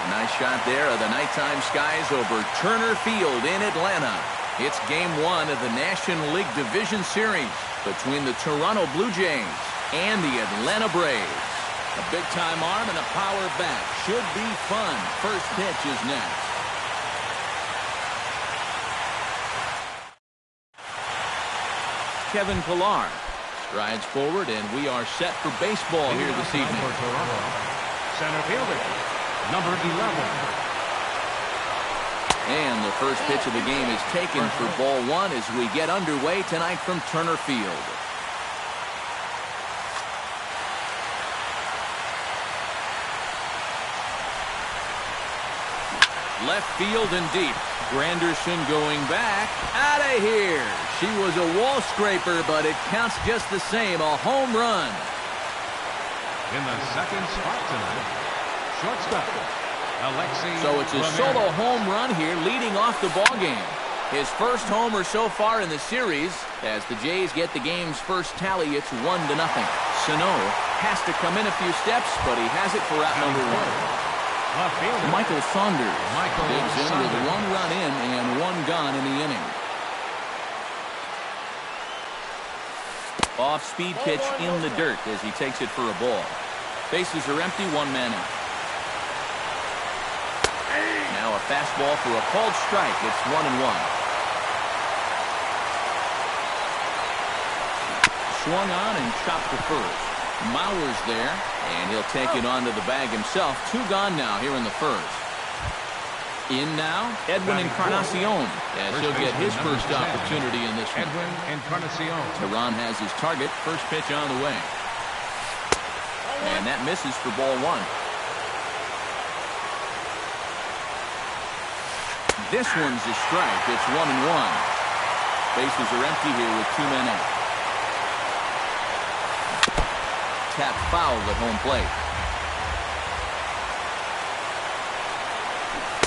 A nice shot there of the nighttime skies over Turner Field in Atlanta. It's Game 1 of the National League Division Series between the Toronto Blue Jays and the Atlanta Braves. A big-time arm and a power bat. Should be fun. First pitch is next. Kevin Pillar strides forward, and we are set for baseball here this evening. For Toronto, center fielder, number 11. And the first pitch of the game is taken for ball one as we get underway tonight from Turner Field. Left field and deep. Granderson going back. Out of here. She was a wall scraper, but it counts just the same. A home run. In the second spot tonight, shortstop, Alexei. So it's a solo home run here, leading off the ball game. His first homer so far in the series. As the Jays get the game's first tally, it's 1-0. Sano has to come in a few steps, but he has it for out number one. Michael Saunders digs in with 1 run in and 1 gone in the inning. Off-speed pitch in the dirt as he takes it for a ball. Bases are empty, 1 man out. Now a fastball for a called strike. It's 1-1. Swung on and chopped to first. Mauer's there, and he'll take it onto the bag himself. 2 gone now here in the first. In now, Edwin Encarnacion, as he'll get his first opportunity in this one. Edwin Encarnacion. Teran has his target. First pitch on the way. And that misses for ball one. This one's a strike. It's 1-1. Bases are empty here with 2 men out. Tap foul at home plate.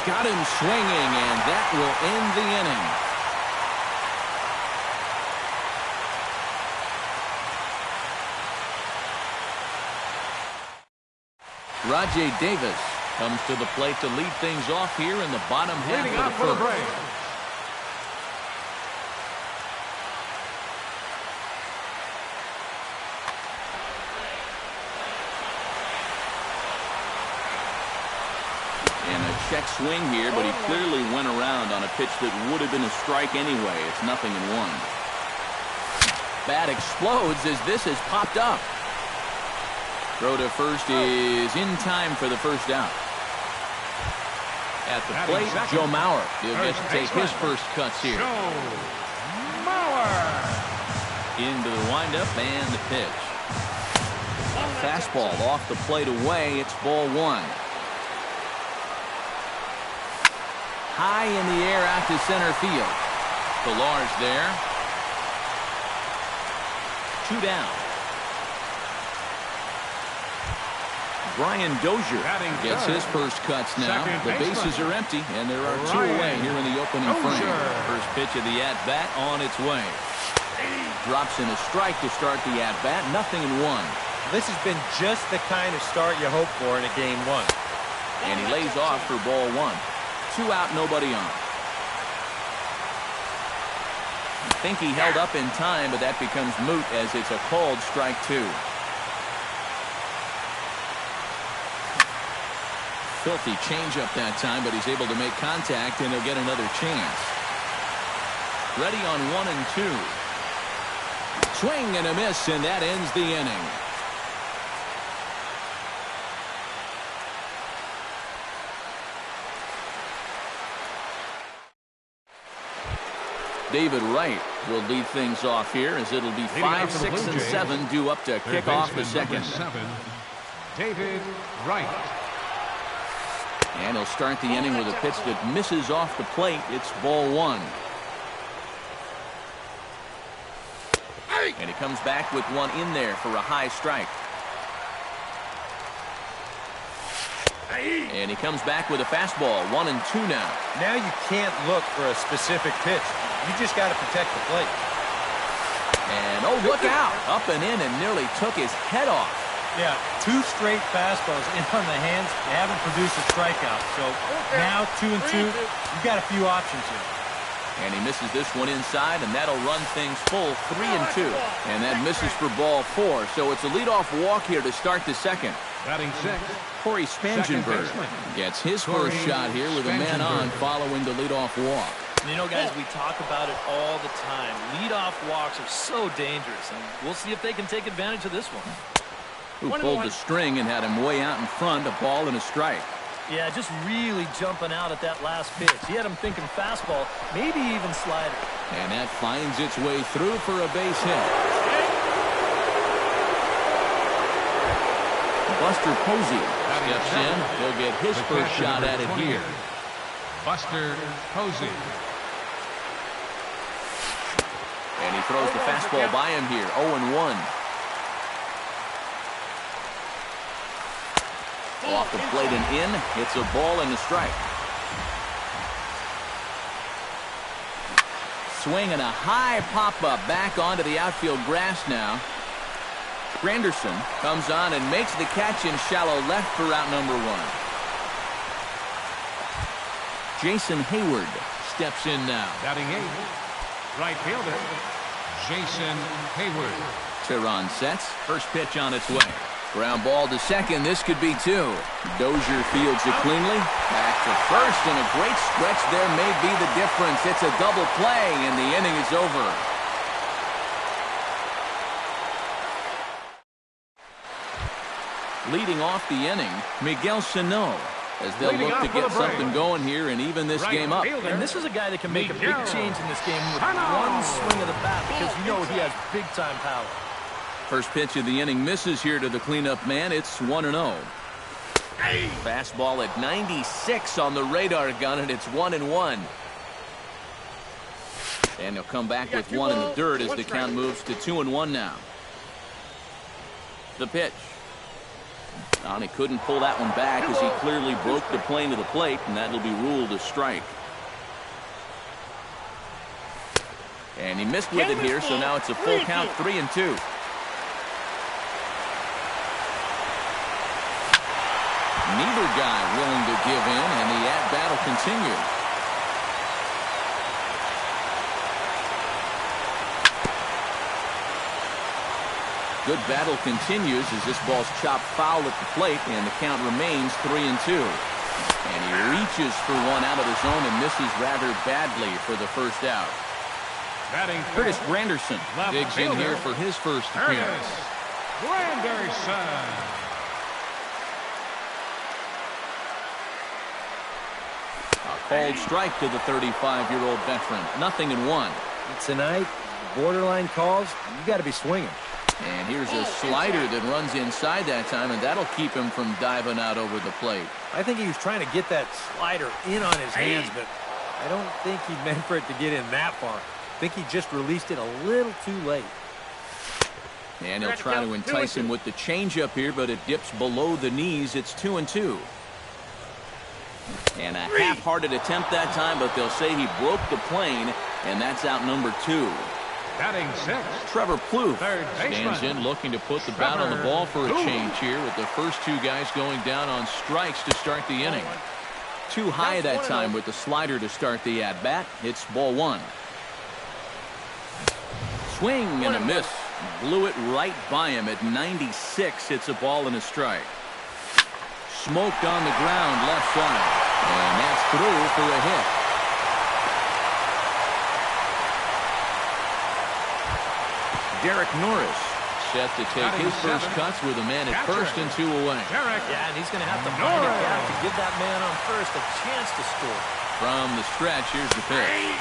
Got him swinging, and that will end the inning. Rajay Davis comes to the plate to lead things off here in the bottom half of the first. Check swing here, but he clearly went around on a pitch that would have been a strike anyway. It's 0-1. Bat explodes as this has popped up. Throw to first is in time for the first out. At the plate, Joe Mauer. He'll get to take his first cuts here. Into the windup and the pitch. A fastball off the plate away. It's ball one. High in the air out to center field. Pillar's there. 2 down. Brian Dozier gets his first cuts now. The bases are empty, and there are 2 away here in the opening frame. First pitch of the at-bat on its way. Drops in a strike to start the at-bat. 0-1. This has been just the kind of start you hope for in a game 1. And he lays off for ball one. 2 out, nobody on. I think he held up in time, but that becomes moot as it's a called strike 2. Filthy changeup that time, but he's able to make contact, and he'll get another chance. Ready on 1 and 2. Swing and a miss, and that ends the inning. David Wright will lead things off here as it'll be 5, 6, and 7 due up to kick off the second. David Wright. And he'll start the inning with a pitch that misses off the plate. It's ball one. And he comes back with one in there for a high strike. And he comes back with a fastball. 1 and 2 now. Now you can't look for a specific pitch. You just got to protect the plate. And oh, look out. Up and in and nearly took his head off. Yeah, 2 straight fastballs in on the hands. They haven't produced a strikeout. So now 2-2. You've got a few options here. And he misses this one inside, and that'll run things full 3-2. And that misses for ball 4. So it's a leadoff walk here to start the second. Batting 6. Corey Spangenberg gets his first shot here with a man on following the leadoff walk. You know, guys, we talk about it all the time. Leadoff walks are so dangerous, and we'll see if they can take advantage of this one. Who pulled the string and had him way out in front, a ball and a strike. Yeah, just really jumping out at that last pitch. He had him thinking fastball, maybe even slider. And that finds its way through for a base hit. Buster Posey steps in. He'll get his first shot at it here. Buster Posey. And he throws the fastball by him here. 0-1. Off the plate and in. It's a ball and a strike. Swing and a high pop-up back onto the outfield grass now. Granderson comes on and makes the catch in shallow left for out number 1. Jason Hayward steps in now. Batting 8. Right fielder, Jason Hayward. Tehran sets. First pitch on its way. Ground ball to second. This could be 2. Dozier fields it cleanly. Back to first, and a great stretch there may be the difference. It's a double play, and the inning is over. Leading off the inning, Miguel Sano, as they'll look to get something going here and even this game up. And this is a guy that can make a big change in this game with one swing of the bat, because you know he has big-time power. First pitch of the inning misses here to the cleanup man. It's 1-0. Fastball at 96 on the radar gun, and it's 1-1. And he'll come back with one in the dirt as the count moves to 2-1 now. The pitch. And he couldn't pull that one back as he clearly broke the plane to the plate, and that'll be ruled a strike. And he missed with it here, so now it's a full count, 3-2. Neither guy willing to give in, and the at-bat will continue. Good battle continues as this ball's chopped foul at the plate, and the count remains 3-2. And he reaches for one out of the zone and misses rather badly for the first out. Curtis Granderson digs in here for his first appearance. Granderson. A called strike to the 35-year-old veteran. 0-1. Tonight, borderline calls, you got to be swinging. And here's a slider that runs inside that time, and that'll keep him from diving out over the plate. I think he was trying to get that slider in on his hands, but I don't think he meant for it to get in that far. I think he just released it a little too late. And he'll try to entice him with the changeup here, but it dips below the knees. It's 2-2. And a half-hearted attempt that time, but they'll say he broke the plane, and that's out number 2. Batting 6. Trevor Plouffe stands in, looking to put the bat on the ball for a change here, with the first 2 guys going down on strikes to start the inning. Too high that time with the slider to start the at-bat. It's ball 1. Swing and a miss. Blew it right by him at 96. It's a ball and a strike. Smoked on the ground left side. And that's through for a hit. Derek Norris set to take his first cuts with a man at first and 2 away. Yeah, and he's going to have to find a gap to give that man on first a chance to score. From the stretch, here's the pitch.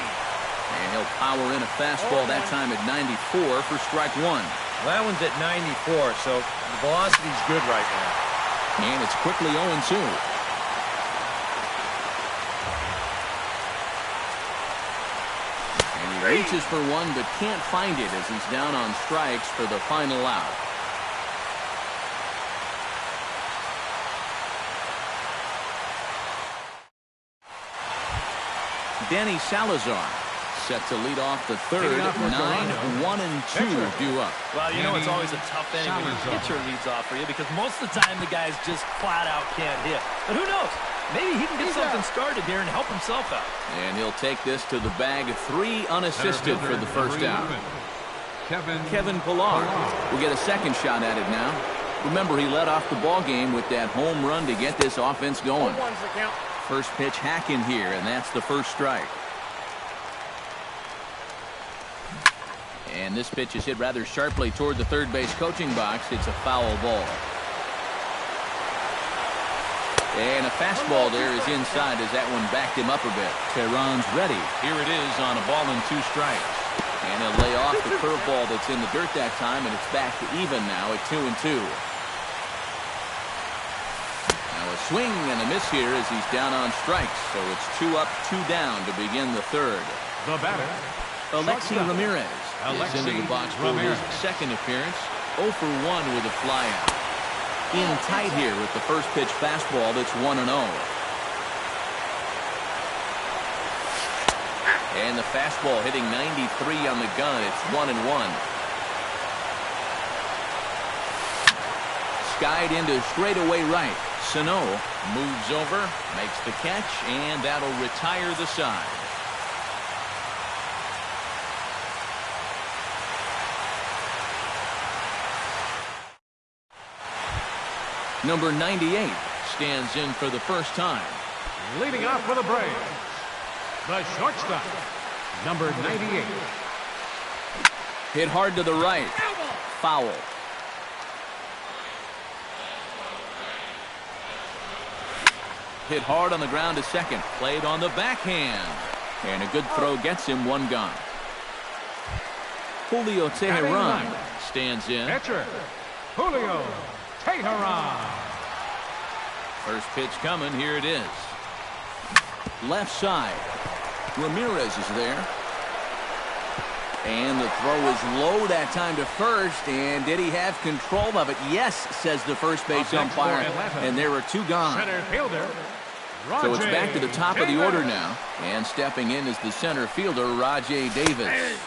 And he'll power in a fastball that time at 94 for strike 1. Well, that one's at 94, so the velocity's good right now. And it's quickly 0-2. And he reaches for one but can't find it as he's down on strikes for the final out. Danny Salazar set to lead off the third. 9-1-2 due up. Well, you know it's always a tough inning when your pitcher leads off for you because most of the time the guys just flat out can't hit. But who knows? Maybe he can get something started here and help himself out. And he'll take this to the bag. 3 unassisted for the first out. Kevin Pillar will get a second shot at it now. Remember, he led off the ball game with that home run to get this offense going. First pitch hacking here, and that's the first strike. And this pitch is hit rather sharply toward the third base coaching box. It's a foul ball. And a fastball there is inside as that one backed him up a bit. Tehran's ready. Here it is on a ball and 2 strikes. And he'll lay off the curveball that's in the dirt that time, and it's back to even now at 2-2. Now a swing and a miss here as he's down on strikes. So it's 2 up, 2 down to begin the third. The batter, Alexi Ramirez is into the box for his second appearance. 0 for 1 with a flyout. In tight here with the first pitch fastball that's 1-0. And the fastball hitting 93 on the gun. It's 1-1. Skied into straightaway right. Sano moves over, makes the catch, and that'll retire the side. Number 98 stands in for the first time. leading off for the Braves, the shortstop, number 98. Hit hard to the right. Foul. Hit hard on the ground to second. Played on the backhand. And a good throw gets him one gone. Julio Tehran stands in. Catcher, Julio Tehran. First pitch coming. Here it is. Left side. Ramirez is there. And the throw is low that time to first. And did he have control of it? Yes, says the first base umpire. And there are two gone. Center fielder, So it's back to the top of the order now. And stepping in is the center fielder, Rajay Davis.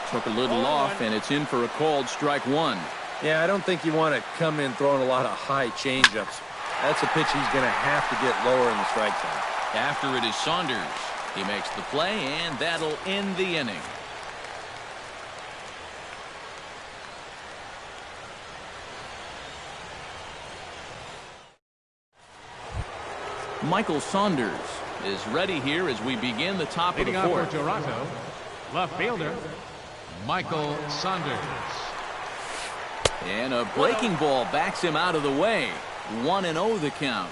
Took a little off, and it's in for a called strike one. Yeah, I don't think you want to come in throwing a lot of high changeups. That's a pitch he's going to have to get lower in the strike zone. After it is Saunders. He makes the play, and that'll end the inning. Michael Saunders is ready here as we begin the top of leading the off fourth. for Toronto, left fielder, Michael Saunders. And a breaking ball backs him out of the way. 1-0 the count.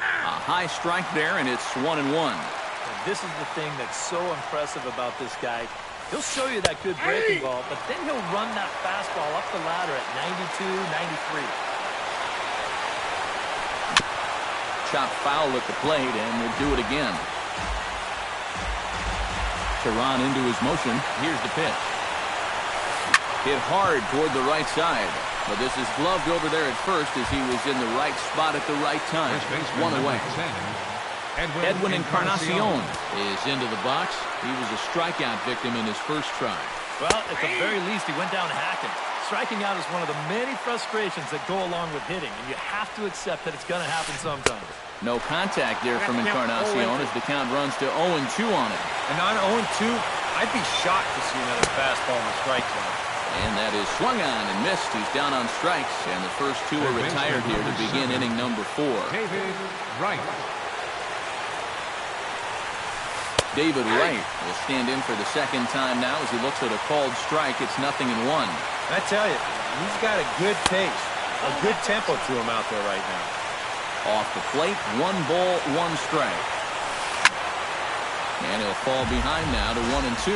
A high strike there, and it's 1-1. And this is the thing that's so impressive about this guy. He'll show you that good breaking ball, but then he'll run that fastball up the ladder at 92, 93. Chopped foul at the plate, and we'll do it again. Tehran into his motion. Here's the pitch. Hit hard toward the right side. But this is gloved over there at first as he was in the right spot at the right time. One away. Edwin Encarnacion is into the box. He was a strikeout victim in his first try. Well, at the very least, he went down hacking. Striking out is one of the many frustrations that go along with hitting, and you have to accept that it's going to happen sometimes. No contact there from Encarnacion as the count runs to 0-2 on it. And on 0-2, I'd be shocked to see another fastball in the strike zone. And that is swung on and missed. He's down on strikes, and the first two are retired here to begin inning number 4. David Wright. David Wright will stand in for the second time now as he looks at a called strike. It's 0-1. I tell you, he's got a good pace, a good tempo to him out there right now. Off the plate, 1 ball, 1 strike. And he'll fall behind now to 1-2.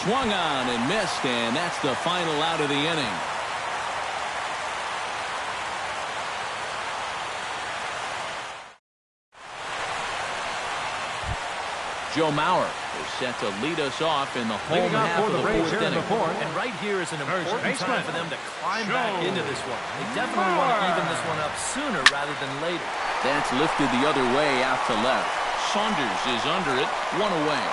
Swung on and missed, and that's the final out of the inning. Joe Mauer is set to lead us off in the home half of the fourth inning. And right here is an important time for them to climb back into this one. They definitely want to even this one up sooner rather than later. That's lifted the other way out to left. Saunders is under it, 1 away.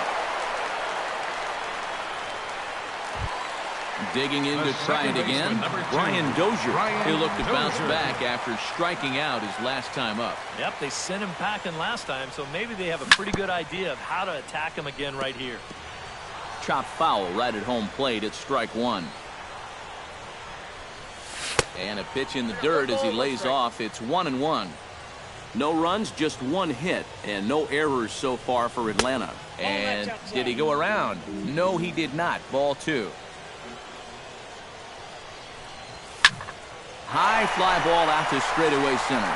Digging in to try it again. Brian Dozier. He'll look to bounce back after striking out his last time up. Yep, they sent him packing last time, so maybe they have a pretty good idea of how to attack him again right here. Chop foul right at home plate. It's strike one. And a pitch in the dirt as he lays off. It's 1-1. No runs, just 1 hit, and no errors so far for Atlanta. And did he go around? No, he did not. Ball 2. High fly ball out to straightaway center.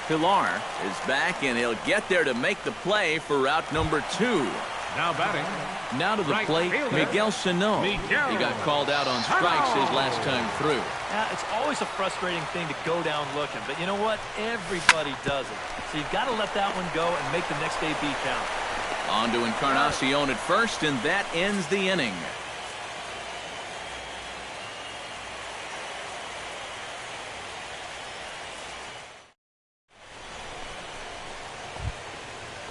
Pilar is back, and he'll get there to make the play for out number 2. Now batting. Now to the plate, Miguel Sano. He got called out on strikes his last time through. Yeah, it's always a frustrating thing to go down looking, but you know what? Everybody does it. So you've got to let that one go and make the next AB count. On to Encarnacion at first, and that ends the inning.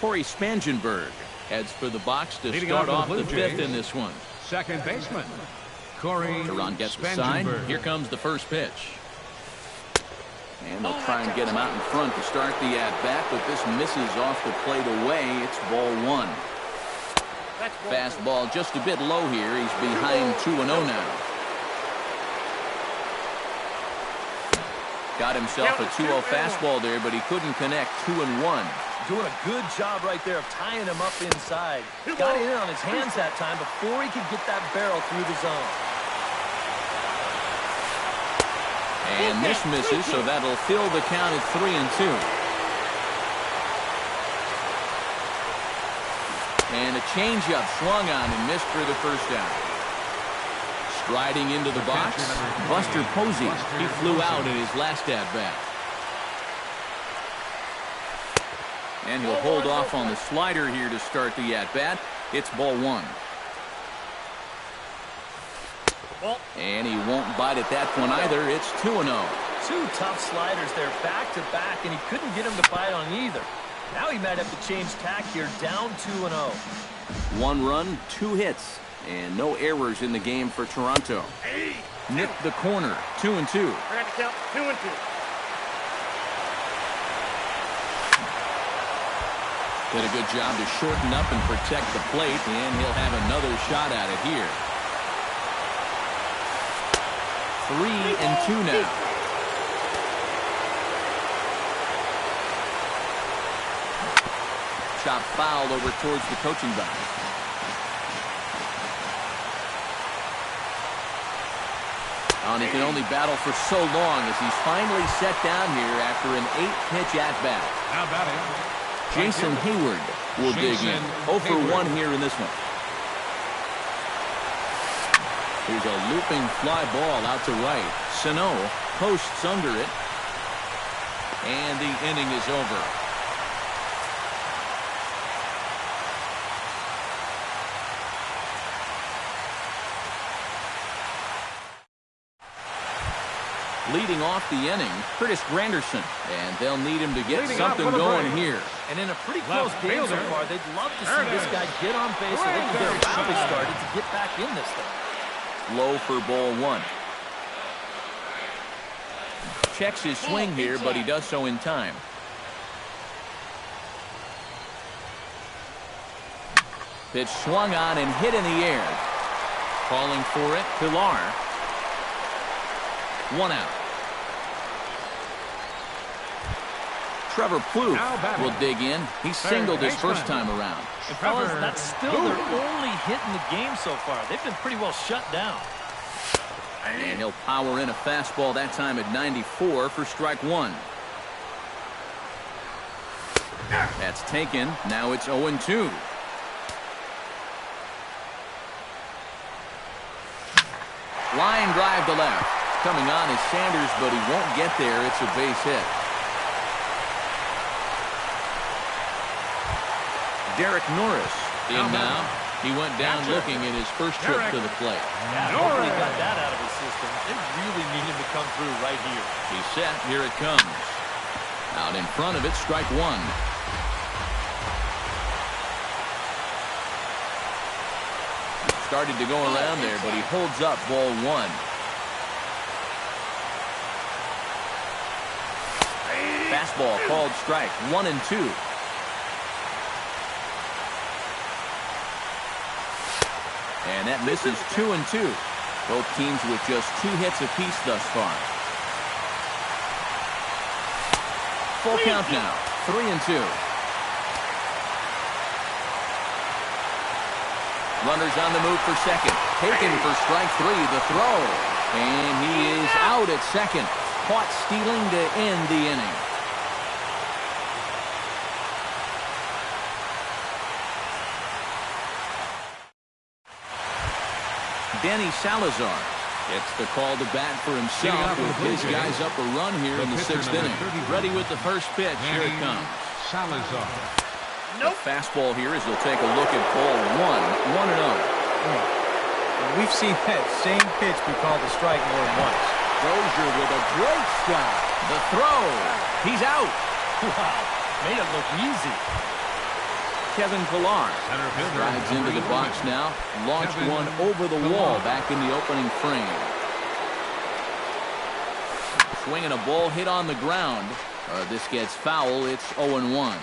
Corey Spangenberg heads for the box to start off the 5th in this one. Second baseman, Corey Duran gets the sign. Here comes the first pitch. And they'll try and get him out in front to start the at-bat, but this misses off the plate away. It's ball 1. Fastball just a bit low here. He's behind 2-0 now. Got himself a 2-0 fastball there, but he couldn't connect. 2-1. Doing a good job right there of tying him up inside. Got it in on his hands that time before he could get that barrel through the zone. And this misses, so that'll fill the count at 3-2. And a changeup swung on and missed for the first out. Striding into the box, Buster Posey. He flew out in his last at-bat. And he'll hold off on the slider here to start the at-bat. It's ball 1. And he won't bite at that one either. It's 2-0. 2 tough sliders there back-to-back, and he couldn't get him to bite on either. Now he might have to change tack here, down 2-0. 1 run, 2 hits, and no errors in the game for Toronto. Nipped the corner, 2-2. We're going to count 2-2. Did a good job to shorten up and protect the plate, and he'll have another shot at it here. 3-2 now. Chop foul over towards the coaching box. And he can only battle for so long as he's finally set down here after an 8-pitch at-bat. Now batting, Jason Hayward will dig in. 0 for 1 here in this one. Here's a looping fly ball out to right. Sano posts under it. And the inning is over. Leading off the inning, Curtis Granderson, and they'll need him to get something going here. And in a pretty close game so far, they'd love to see this guy get on base so they can get a rally started to get back in this thing. Low for ball 1. Checks his swing here, but he does so in time. Pitch swung on and hit in the air. Calling for it, Pilar. 1 out. Trevor Plouffe will dig in. He singled his first time around. And fellas, that's still their only hit in the game so far. They've been pretty well shut down. And he'll power in a fastball that time at 94 for strike 1. That's taken. Now it's 0-2. Line drive to left. Coming on is Sanders, but he won't get there. It's a base hit. Derek Norris in now. He went down looking in his first trip to the plate. Yeah, hopefully he got that out of his system. They really need him to come through right here. He's set. Here it comes. Out in front of it, strike one. Started to go around there, but he holds up ball one. Fastball called strike. 1-2. And that misses 2-2. Both teams with just 2 hits apiece thus far. Full count now. 3-2. Runners on the move for second. Taken for strike 3. The throw. And he is out at second. Caught stealing to end the inning. Danny Salazar gets the call to bat for himself with his guys up a run here in the 6th inning. Ready with the first pitch. Here it comes. Salazar. Nope. Fastball here as he'll take a look at ball 1. 1-0. We've seen that same pitch be called a strike more than once. Dozier with a great shot. The throw. He's out. Wow. Made it look easy. Kevin Pillar strides into the box now. Launched one over the wall back in the opening frame. Swinging a ball hit on the ground. This gets foul. It's 0-1.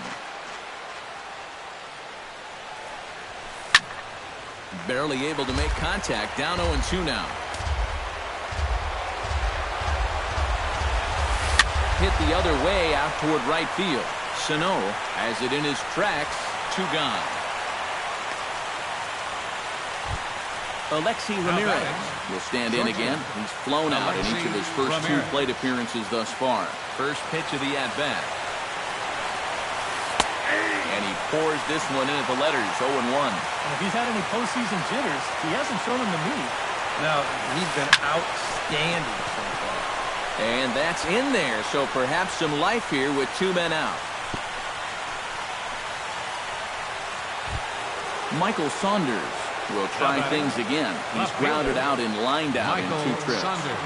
Barely able to make contact. Down 0-2 now. Hit the other way out toward right field. Sano has it in his tracks. 2 gone. Alexi Ramirez will stand in again. He's flown out in each of his first 2 plate appearances thus far. First pitch of the at-bat. And he pours this one in at the letters. 0-1. And if he's had any postseason jitters, he hasn't shown them to me. No, he's been outstanding so far. And that's in there, so perhaps some life here with 2 men out. Michael Saunders will try things again. He's grounded out and lined out in 2 trips.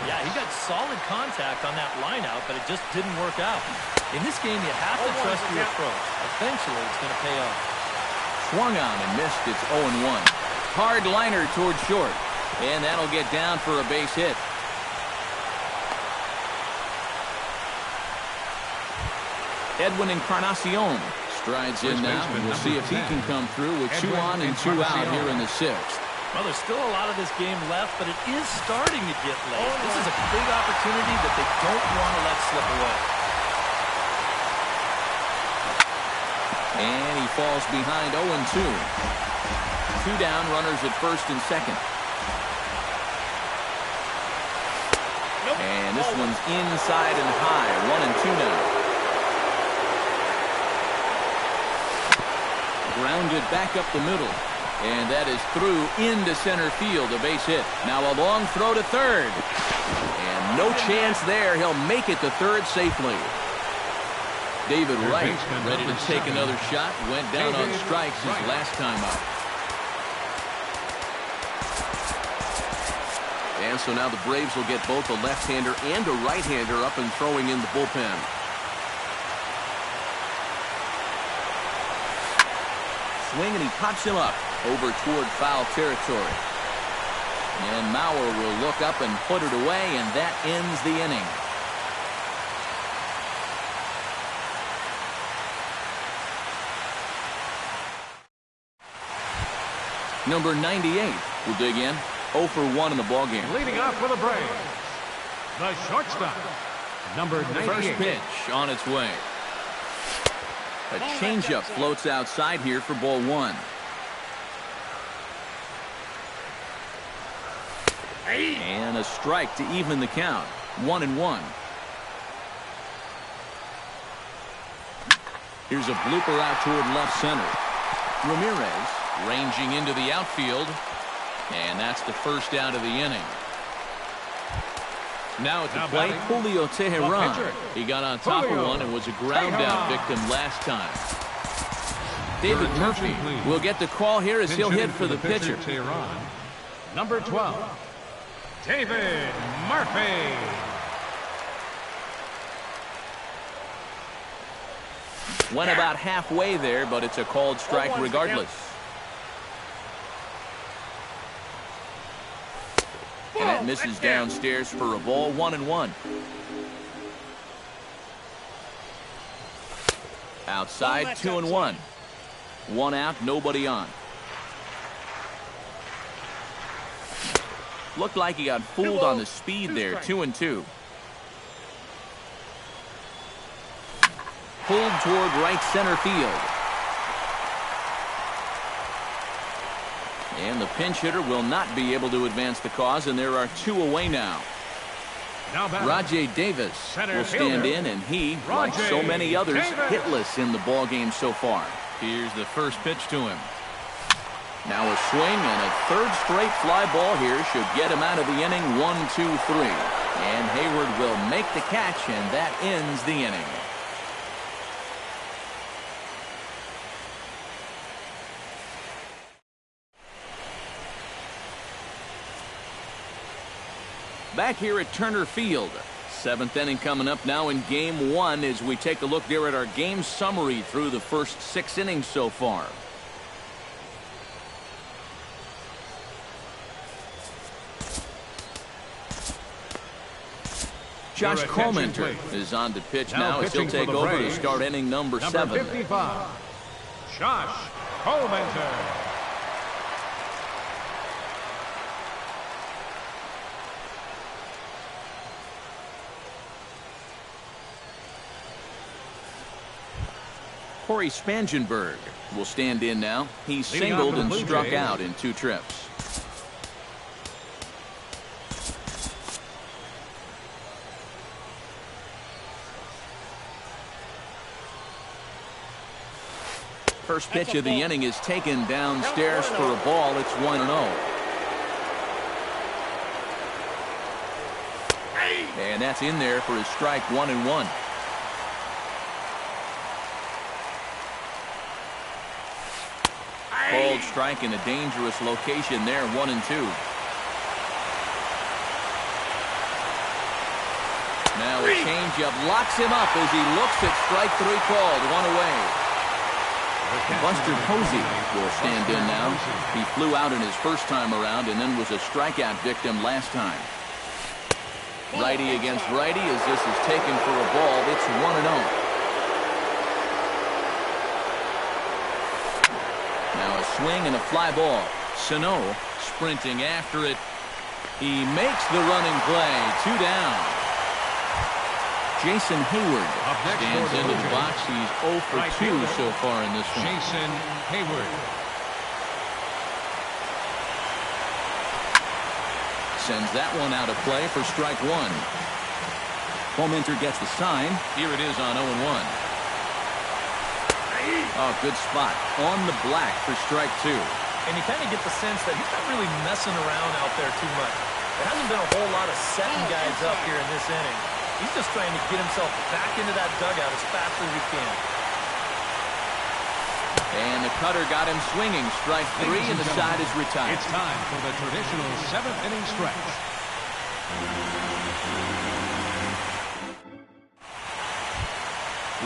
Yeah, he got solid contact on that line out, but it just didn't work out. In this game, you have to trust your approach. Eventually, it's going to pay off. Swung on and missed. It's 0-1. Hard liner toward short. And that'll get down for a base hit. Edwin Encarnacion strides in now, and we'll see if he can come through with 2 on and 2 out here in the 6th. Well, there's still a lot of this game left, but it is starting to get late. This is a big opportunity that they don't want to let slip away. And he falls behind 0-2. 2 down, runners at first and second. And this one's inside and high. 1-2 now. Grounded back up the middle. And that is through into center field. A base hit. Now a long throw to third. And no chance there. He'll make it to third safely. David Wright ready to take another shot. Went down on strikes his last time up. And so now the Braves will get both a left-hander and a right-hander up and throwing in the bullpen. Swing and he pops him up over toward foul territory. And Mauer will look up and put it away, and that ends the inning. Number 98 will dig in. 0 for 1 in the ballgame. Leading off for the Braves, the shortstop, number 98. First pitch on its way. A changeup floats outside here for ball 1. And a strike to even the count. 1-1. Here's a blooper out toward left center. Ramirez ranging into the outfield. And that's the first out of the inning. Now at the plate, Julio Teheran. He got on top of one and was a ground out victim last time. David Your Murphy attention, please. will get the call here as he'll Pinch hit in for the pitcher. Tehran, number 12, David Murphy. Went about halfway there, but it's a called strike regardless. And that misses downstairs for a ball, 1-1. Outside, 2-1. One out, nobody on. Looked like he got fooled on the speed there, 2-2. Pulled toward right center field. And the pinch hitter will not be able to advance the cause, and there are 2 away now. Rajay Davis will stand in, and he, like so many others, hitless in the ballgame so far. Here's the first pitch to him. Now a swing and a third straight fly ball here should get him out of the inning. 1-2-3. And Hayward will make the catch, and that ends the inning. Back here at Turner Field. 7th inning coming up now in Game 1 as we take a look there at our game summary through the first 6 innings so far. Josh Comenter is on to pitch now as he'll take over to start inning number 7. 55, Josh Comenter. Corey Spangenberg will stand in now. He's singled and struck out in 2 trips. First pitch of the inning is taken downstairs for a ball. It's 1-0. And that's in there for his strike, 1-1. Called strike in a dangerous location there, 1-2. Now a changeup locks him up as he looks at strike 3 called, 1 away. Buster Posey will stand in now. He flew out in his first time around and then was a strikeout victim last time. Righty against righty as this is taken for a ball. It's 1-0. Now a swing and a fly ball. Sano sprinting after it. He makes the running play. 2 down. Jason Hayward stands into the box. He's 0 for 2 so far in this one. Jason Hayward. Sends that one out of play for strike 1. Comenter gets the sign. Here it is on 0-1. Oh, good spot on the black for strike 2. And you kind of get the sense that he's not really messing around out there too much. There hasn't been a whole lot of setting guys up here in this inning. He's just trying to get himself back into that dugout as fast as he can. And the cutter got him swinging. Strike 3, and the side is retired. It's time for the traditional 7th inning stretch.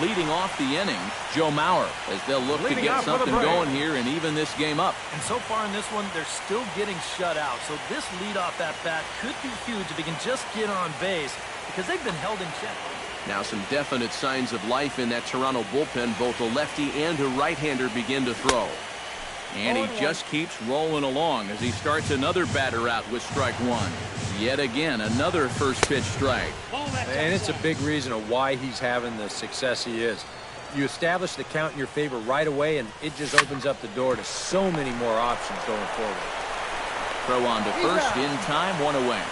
Leading off the inning, Joe Mauer, as they'll look to get something going here and even this game up. And so far in this one, they're still getting shut out. So this leadoff at bat could be huge if he can just get on base, because they've been held in check. Now some definite signs of life in that Toronto bullpen. Both a lefty and a right-hander begin to throw. And he just keeps rolling along as he starts another batter out with strike 1. Yet again, another first pitch strike. And it's a big reason of why he's having the success he is. You establish the count in your favor right away, and it just opens up the door to so many more options going forward. Throw on to first in time, 1 away.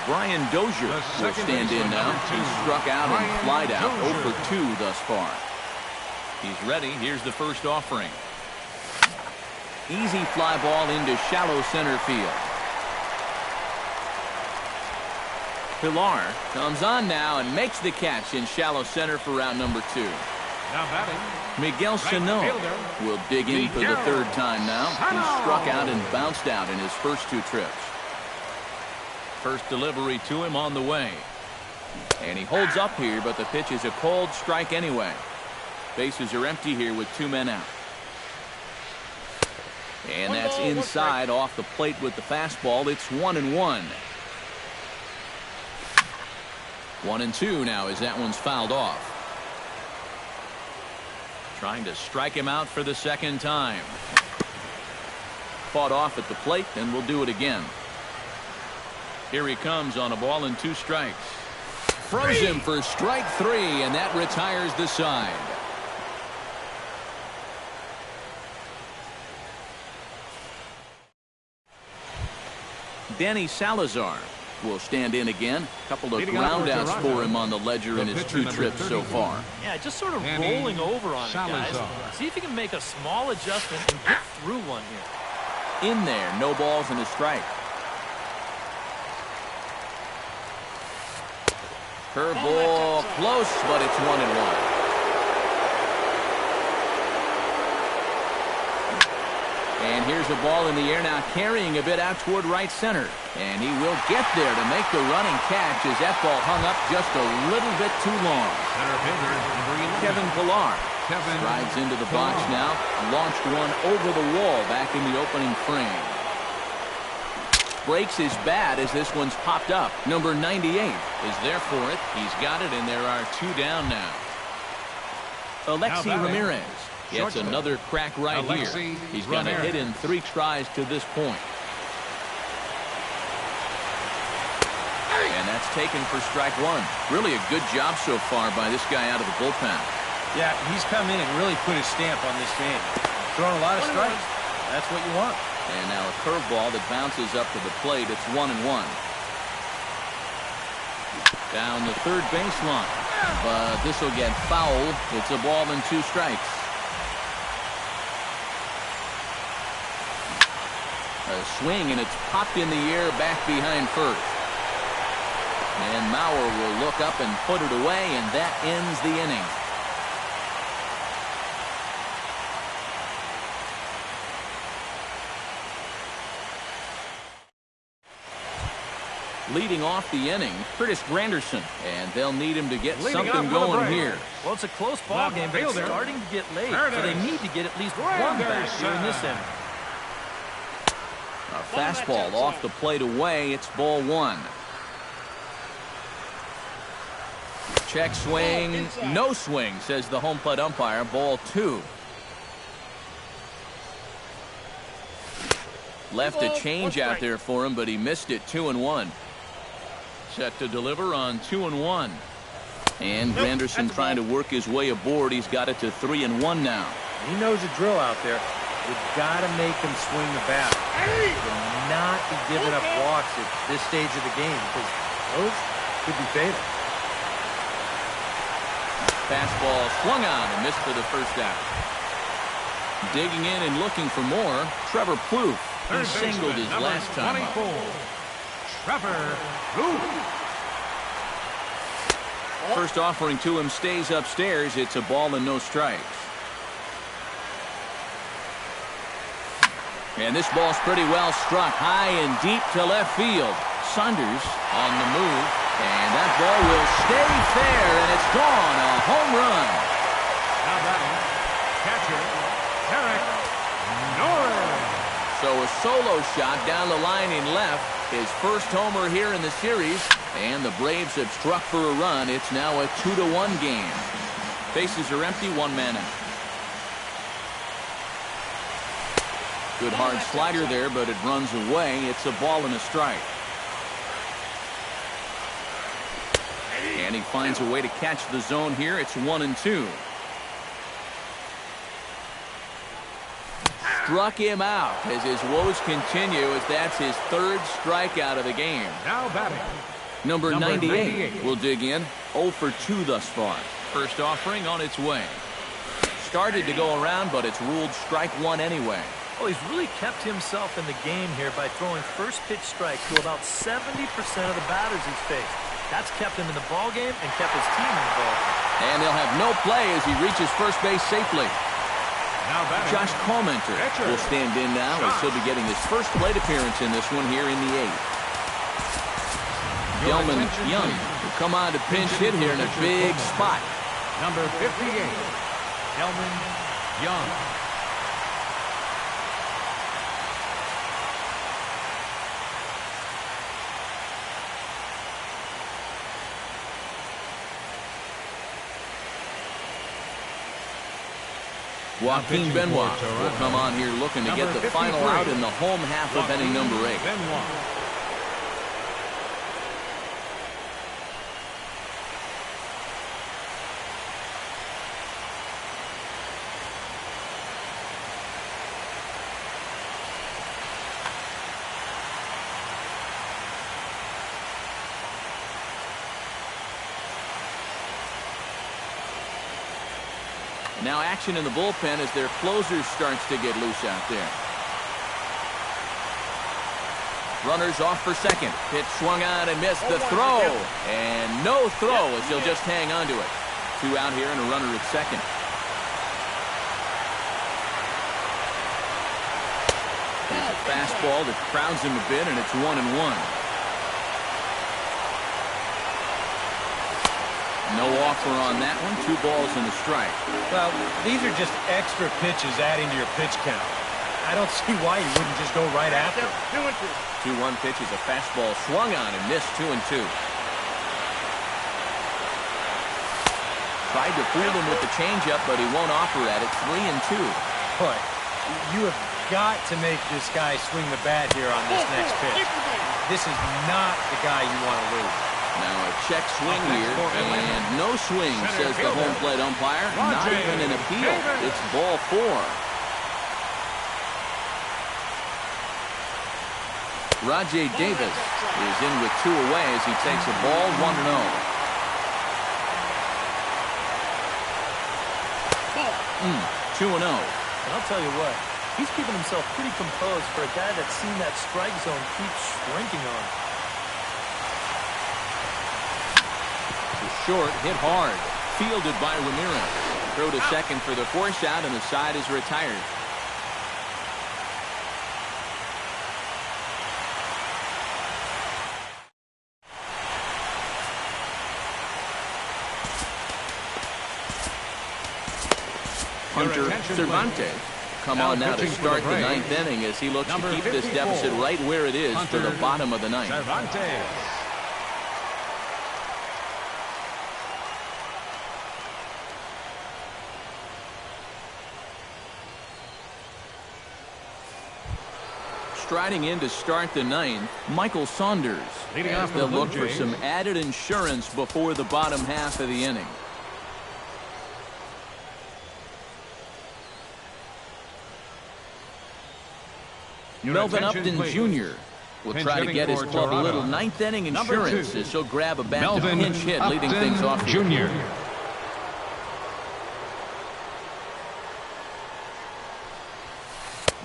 Brian Dozier will stand in now. He struck out and flied out, 0 for 2 thus far. He's ready. Here's the first offering. Easy fly ball into shallow center field. Pilar comes on now and makes the catch in shallow center for round number 2. Now batting. Miguel Sano will dig in for the third time now. He struck out and bounced out in his first two trips. First delivery to him on the way. And he holds up here, but the pitch is a cold strike anyway. Bases are empty here with 2 men out. And that's inside off the plate with the fastball. It's 1-1. 1-2 now as that one's fouled off. Trying to strike him out for the second time. Fought off at the plate, and will do it again. Here he comes on a ball and 2 strikes. Froze him for strike 3, and that retires the side. Danny Salazar will stand in again. A couple of groundouts for him on the ledger in his 2 trips so far. Yeah, just sort of rolling over on it, guys. See if he can make a small adjustment and get through one here. In there, no balls and a strike. Curveball close, but it's 1-1. And here's a ball in the air now, carrying a bit out toward right center. And he will get there to make the running catch as that ball hung up just a little bit too long. Kevin Pillar strides into the box now, launched one over the wall back in the opening frame. Breaks his bat as this one's popped up. Number 98 is there for it. He's got it, and there are 2 down now. Alexi Ramirez gets another crack right here. He's got a hit in 3 tries to this point. And that's taken for strike 1. Really a good job so far by this guy out of the bullpen. Yeah, he's come in and really put his stamp on this game. Throwing a lot of strikes. That's what you want. And now a curveball that bounces up to the plate. It's 1-1. Down the third baseline. But this will get foul. It's a ball and 2 strikes. A swing, and it's popped in the air back behind first. And Mauer will look up and put it away, and that ends the inning. Leading off the inning, Curtis Granderson, and they'll need him to get something going here. Well, it's a close ball game, but it's starting to get late, so they need to get at least 1 back here in this inning. A fastball off the plate away. It's ball 1. Check swing. No swing, says the home plate umpire. Ball 2. Left a change out there for him, but he missed it. 2-1. Set to deliver on 2-1. And Granderson trying to work his way aboard. He's got it to 3-1 now. He knows the drill out there. You've got to make him swing the bat. Do not be giving up walks at this stage of the game, because those could be fatal. Fastball swung on and missed for the first out. Digging in and looking for more, Trevor Plouffe. He singled his last time up. Trevor Plouffe. First offering to him stays upstairs. It's a ball and no strikes. And this ball's pretty well struck high and deep to left field. Saunders on the move, and that ball will stay fair, and it's gone. A home run. Now batting, catcher, Eric Norris. So a solo shot down the line in left. His first homer here in the series, and the Braves have struck for a run. It's now a 2-1 game. Bases are empty, 1 man out. Good hard slider there, but it runs away. It's a ball and a strike. And he finds a way to catch the zone here. It's 1-2. Struck him out as his woes continue, as that's his 3rd strikeout of the game. Now batting. Number 98 will dig in. 0 for 2 thus far. First offering on its way. Started to go around, but it's ruled strike 1 anyway. Well, he's really kept himself in the game here by throwing first pitch strikes to about 70% of the batters he's faced. That's kept him in the ball game and kept his team in the ball game. And they'll have no play as he reaches first base safely. Now batting. Josh Comenter will stand in now as he'll be getting his first plate appearance in this one here in the 8th. Gelman Young will come on to pinch hit here in a big spot. Number 58, Gelman Young. Joaquin Benoit will come on here looking to get the final out in the home half of inning number 8. Benoit. Now action in the bullpen as their closer starts to get loose out there. Runners off for second. Pitch swung on and missed. The throw. And no throw as he'll just hang on to it. 2 out here and a runner at second. There's a fastball that crowds him a bit, and it's 1-1. No offer on that one. 2 balls and a strike. Well, these are just extra pitches adding to your pitch count. I don't see why you wouldn't just go right after it. 2-1 pitch is a fastball swung on and missed. 2-2. Tried to fool him with the changeup, but he won't offer at it. 3-2. Boy, you have got to make this guy swing the bat here on this next pitch. This is not the guy you want to lose. Now a check swing here, and no swing, says the home plate umpire. Not even an appeal. It's ball 4. Rajay Davis is in with 2 away as he takes a ball 1-0. 2-0. And I'll tell you what, he's keeping himself pretty composed for a guy that's seen that strike zone keep shrinking on him. Short, hit hard. Fielded by Ramirez. Throw to second for the force out, and the side is retired. Hunter Cervantes come on now to start the 9th inning as he looks to keep this deficit right where it is for the bottom of the 9th. Cervantes. Striding in to start the 9th, Michael Saunders. Leading As off for they'll the Blue look for Jays. some added insurance before the bottom half of the inning. Melvin Upton Jr. will Pinch try to hitting get his for club a little Toronto. 9th inning Number insurance 2, as he'll grab a bat to Melvin pinch hit, leading Upton things off here. Jr.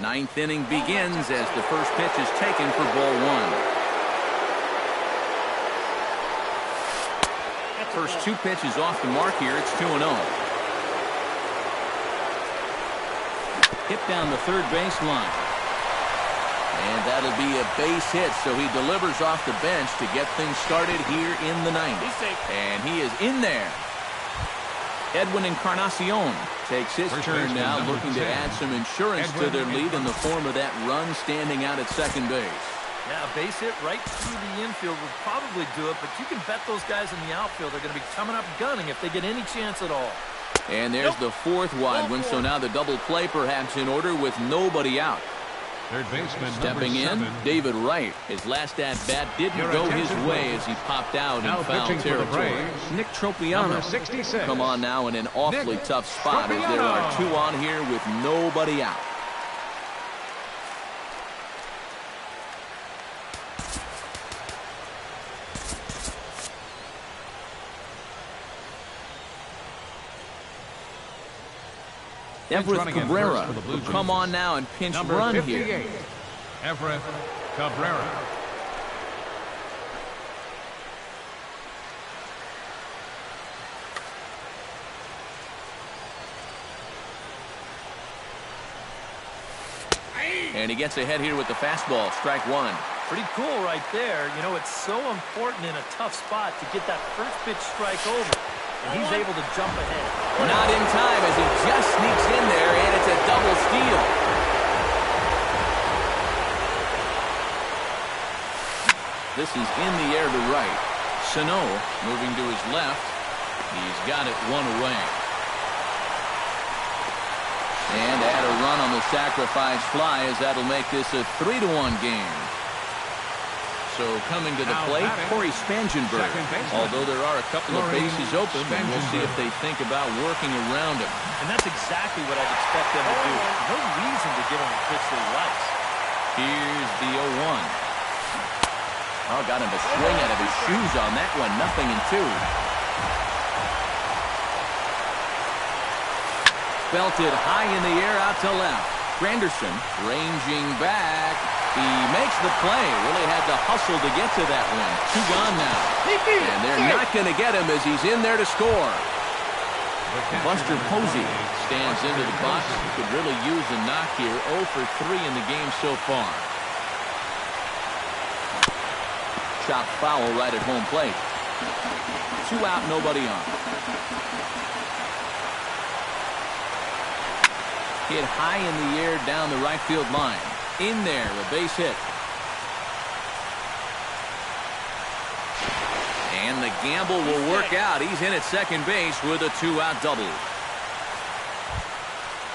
Ninth inning begins as the first pitch is taken for ball 1. First 2 pitches off the mark here. It's 2-0. Hit down the third baseline. And that'll be a base hit, so he delivers off the bench to get things started here in the 9th. And he is in there. Edwin Encarnacion takes his turn now, looking to add some insurance to their lead in the form of that run standing out at second base. Yeah, a base hit right through the infield would probably do it, but you can bet those guys in the outfield are going to be coming up gunning if they get any chance at all. And there's the 4th wide one, so now the double play perhaps in order with nobody out. Third baseman Stepping in, number 7. David Wright. His last at-bat didn't Your go his attention, way please. as he popped out Now in foul pitching for the territory. Braves, Nick Number Tropiano 66. come on now in an awfully Nick tough spot as there are Tropiano. 2 on here with nobody out. Everett running in Cabrera first for the Blue will come Jays. on now and pinch Number run 58, here. Everett Cabrera. And he gets ahead here with the fastball, strike one. Pretty cool right there. You know, it's so important in a tough spot to get that first pitch strike over. And he's able to jump ahead. Not in time as he just sneaks in there, and it's a double steal. This is in the air to right. Sano moving to his left. He's got it one away. And add a run on the sacrifice fly as that'll make this a 3-1 game. So coming to the plate, Corey Spangenberg. Although there are a couple of bases open, and we'll see if they think about working around him. And that's exactly what I'd expect them to do. No reason to give him a pitch that he likes. Here's the 0-1. Oh, got him to swing out of his shoes on that one. 0-2. Belted high in the air out to left. Granderson ranging back. He makes the play. Really had to hustle to get to that one. 2 gone now. And they're not going to get him as he's in there to score. Buster Posey stands into the box. He could really use a knock here. 0 for 3 in the game so far. Chopped foul right at home plate. 2 out, nobody on. Hit high in the air down the right field line. In there, a base hit. And the gamble will work out. He's in at second base with a 2-out double.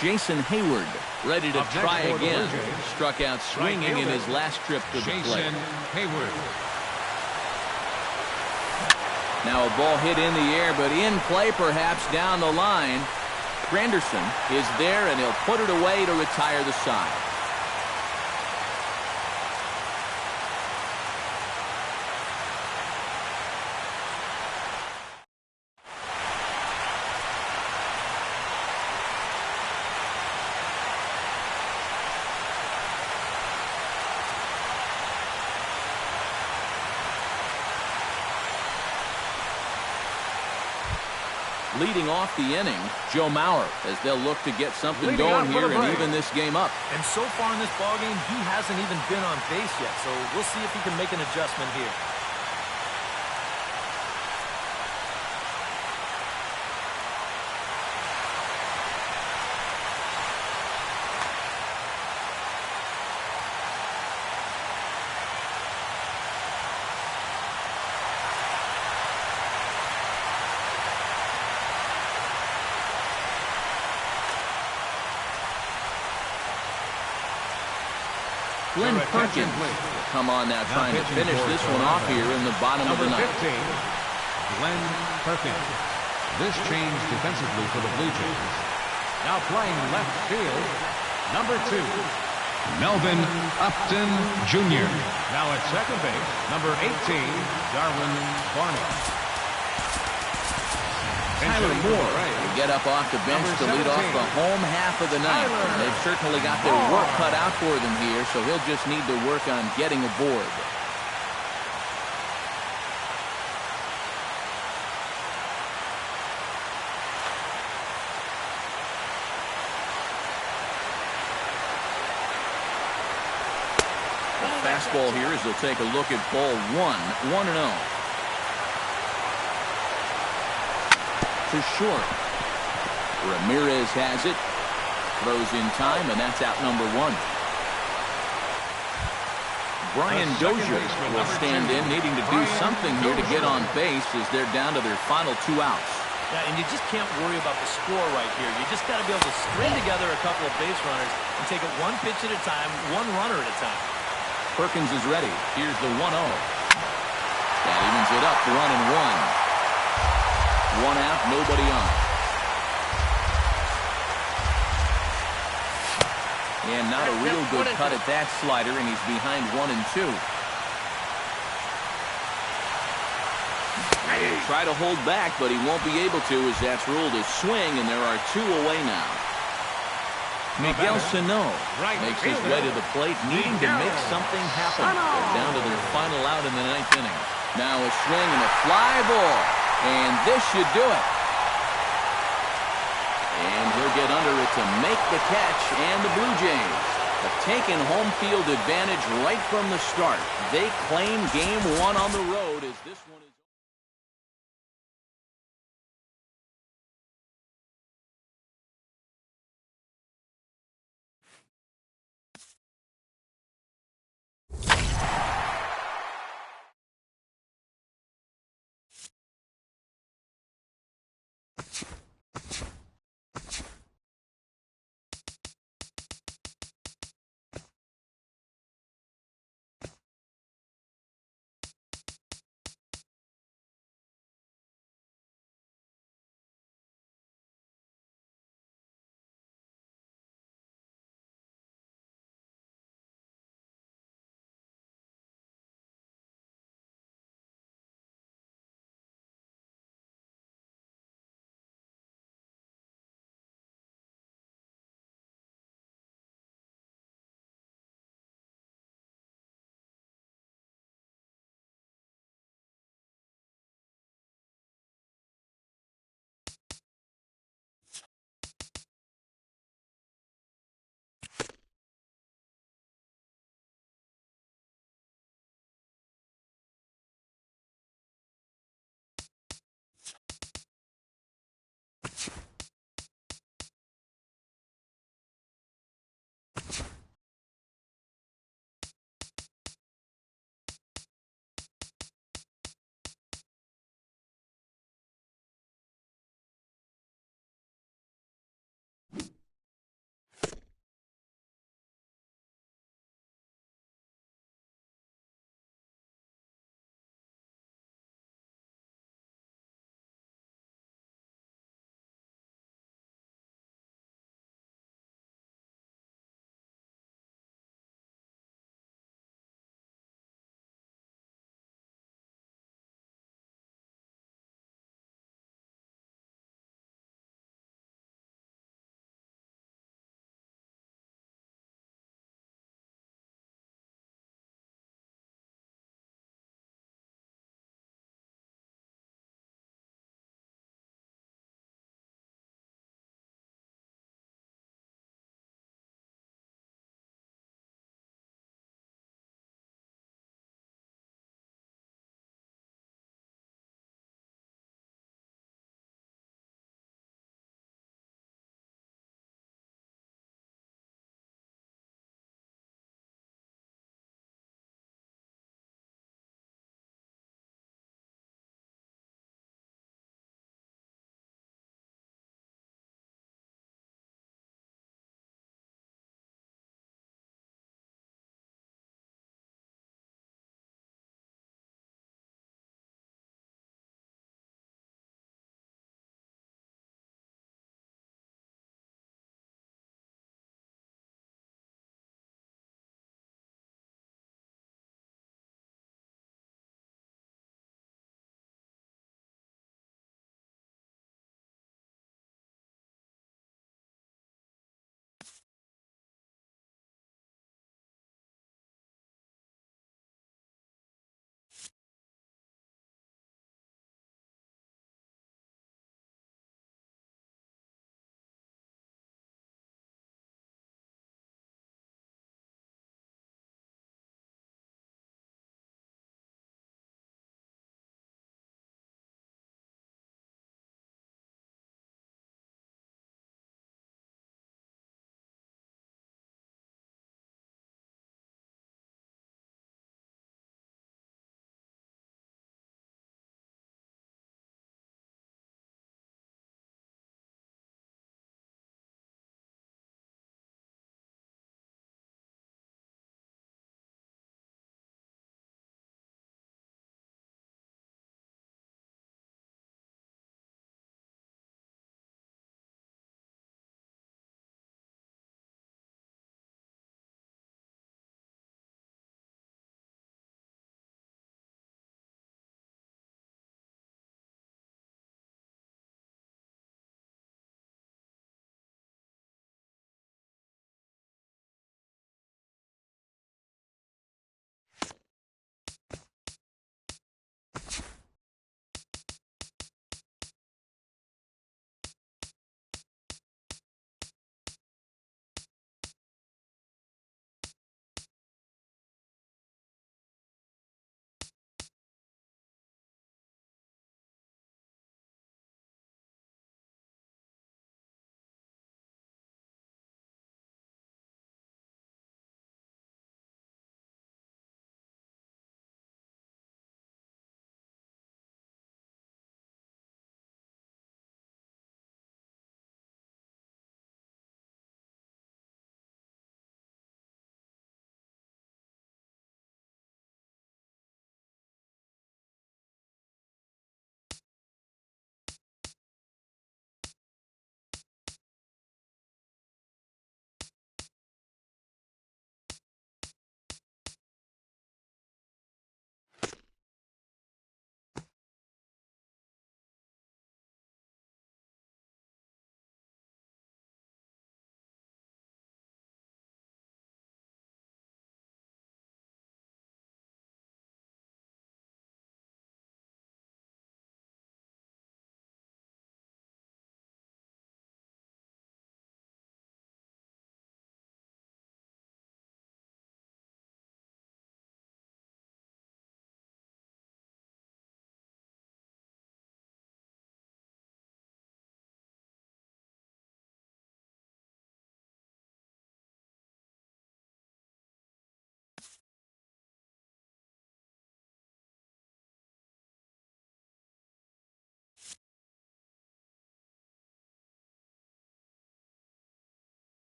Jason Hayward ready to try again. Struck out swinging in his last trip to the plate. Jason Hayward. Now a ball hit in the air, but in play perhaps down the line. Granderson is there, and he'll put it away to retire the side. Leading off the inning, Joe Mauer, as they'll look to get something going here and even this game up. And so far in this ballgame, he hasn't even been on base yet, so we'll see if he can make an adjustment here. Glenn Perkins will come on now trying to finish this one off here in the bottom of the ninth. 15, Glenn Perkins. This change defensively for the Blue Jays. Now playing left field, number 2, Melvin Upton Jr. Now at second base, number 18, Darwin Barnett. Tyler Moore will get up off the bench to lead off the home half of the ninth. They've certainly got their work cut out for them here, so he'll just need to work on getting aboard. The fastball here as they'll take a look at ball 1, 1-0. To short. Ramirez has it. Throws in time, and that's out number 1. Brian Dozier will stand in, needing to do something here to get on base as they're down to their final 2 outs. Yeah, and you just can't worry about the score right here. You just got to be able to string together a couple of base runners and take it one pitch at a time, one runner at a time. Perkins is ready. Here's the 1-0. That evens it up, 1-1. 1 out, nobody on. And not a real good cut at that slider, and he's behind 1-2. He'll try to hold back, but he won't be able to as that's ruled a swing, and there are 2 away now. Miguel Sano makes his way to the plate, needing to make something happen. They're down to their final out in the 9th inning. Now a swing and a fly ball. And this should do it. And he'll get under it to make the catch, and the Blue Jays But taking home field advantage right from the start. They claim game one on the road as this one is.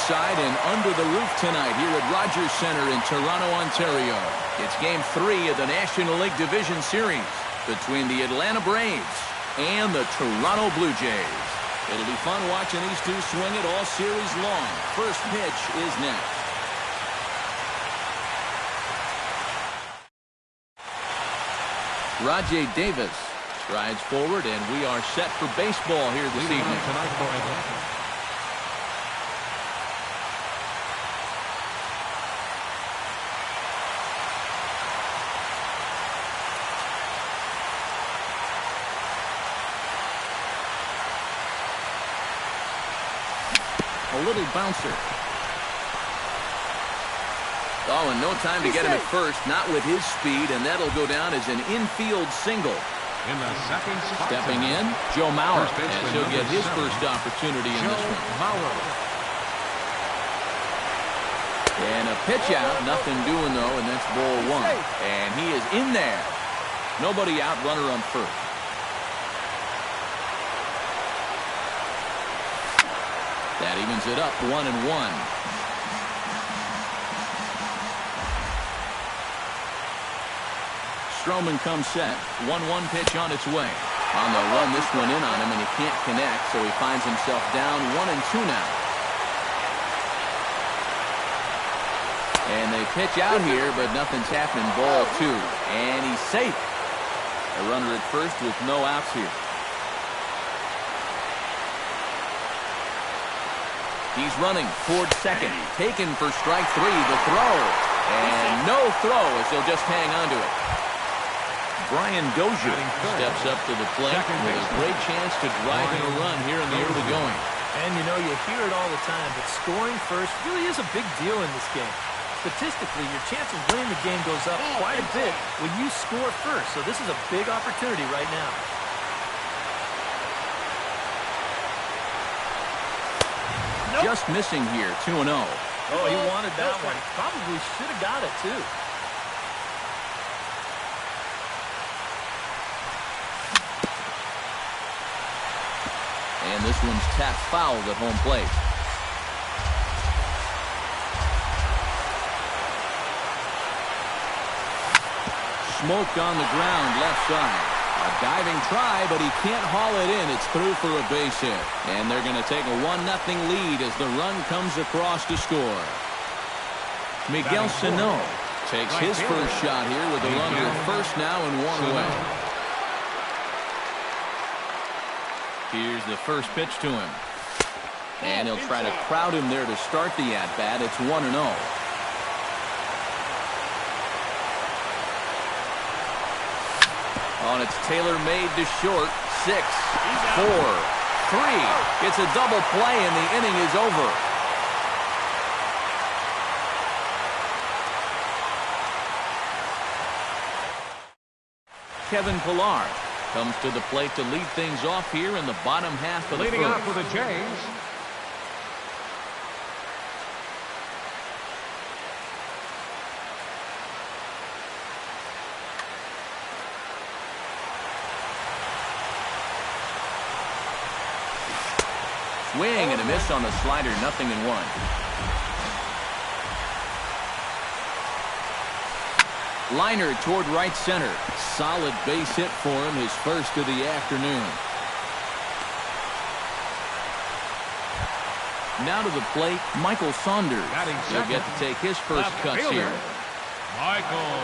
inside and under the roof tonight here at Rogers Center in Toronto, Ontario. It's Game 3 of the National League Division Series between the Atlanta Braves and the Toronto Blue Jays. It'll be fun watching these two swing it all series long. First pitch is next. Rajai Davis strides forward, and we are set for baseball here this evening. Tonight for Atlanta. A little bouncer. Oh, and no time to get him at first, not with his speed, and that'll go down as an infield single. In the second spot. Stepping in, Joe Mauer, as he'll get his first opportunity in this one. And a pitch out, nothing doing though, and that's ball one. And he is in there. Nobody out, runner on first. That evens it up, 1-1. Stroman comes set. 1-1 pitch on its way. On the run, this one in on him, and he can't connect, so he finds himself down 1-2 now. And they pitch out here, but nothing's happening. Ball 2. And he's safe. A runner at first with no outs here. He's running toward second. Taken for strike 3. The throw. And no throw as he'll just hang on to it. Brian Dozier steps up to the plate with a great chance to drive in a run here in the early going. And you know, you hear it all the time, but scoring first really is a big deal in this game. Statistically, your chance of winning the game goes up quite a bit when you score first. So this is a big opportunity right now. Just missing here, 2-0. Oh, he wanted that one. Probably should have got it, too. And this one's tapped foul at home plate. Smoke on the ground, left side. A diving try, but he can't haul it in. It's through for a base hit. And they're going to take a 1-0 lead as the run comes across to score. Miguel Sano takes his first shot here with a runner at first now and 1 away. Here's the first pitch to him. And he'll try to crowd him there to start the at-bat. It's 1-0. On it's tailor-made to short. 6, 4, 3. It's a double play, and the inning is over. Kevin Pillar comes to the plate to lead things off here in the bottom half of the first. Leading off for the Jays. Swing and a miss on the slider, 0-1. Liner toward right center. Solid base hit for him, his first of the afternoon. Now to the plate, Michael Saunders. He'll get to take his first cuts here. Michael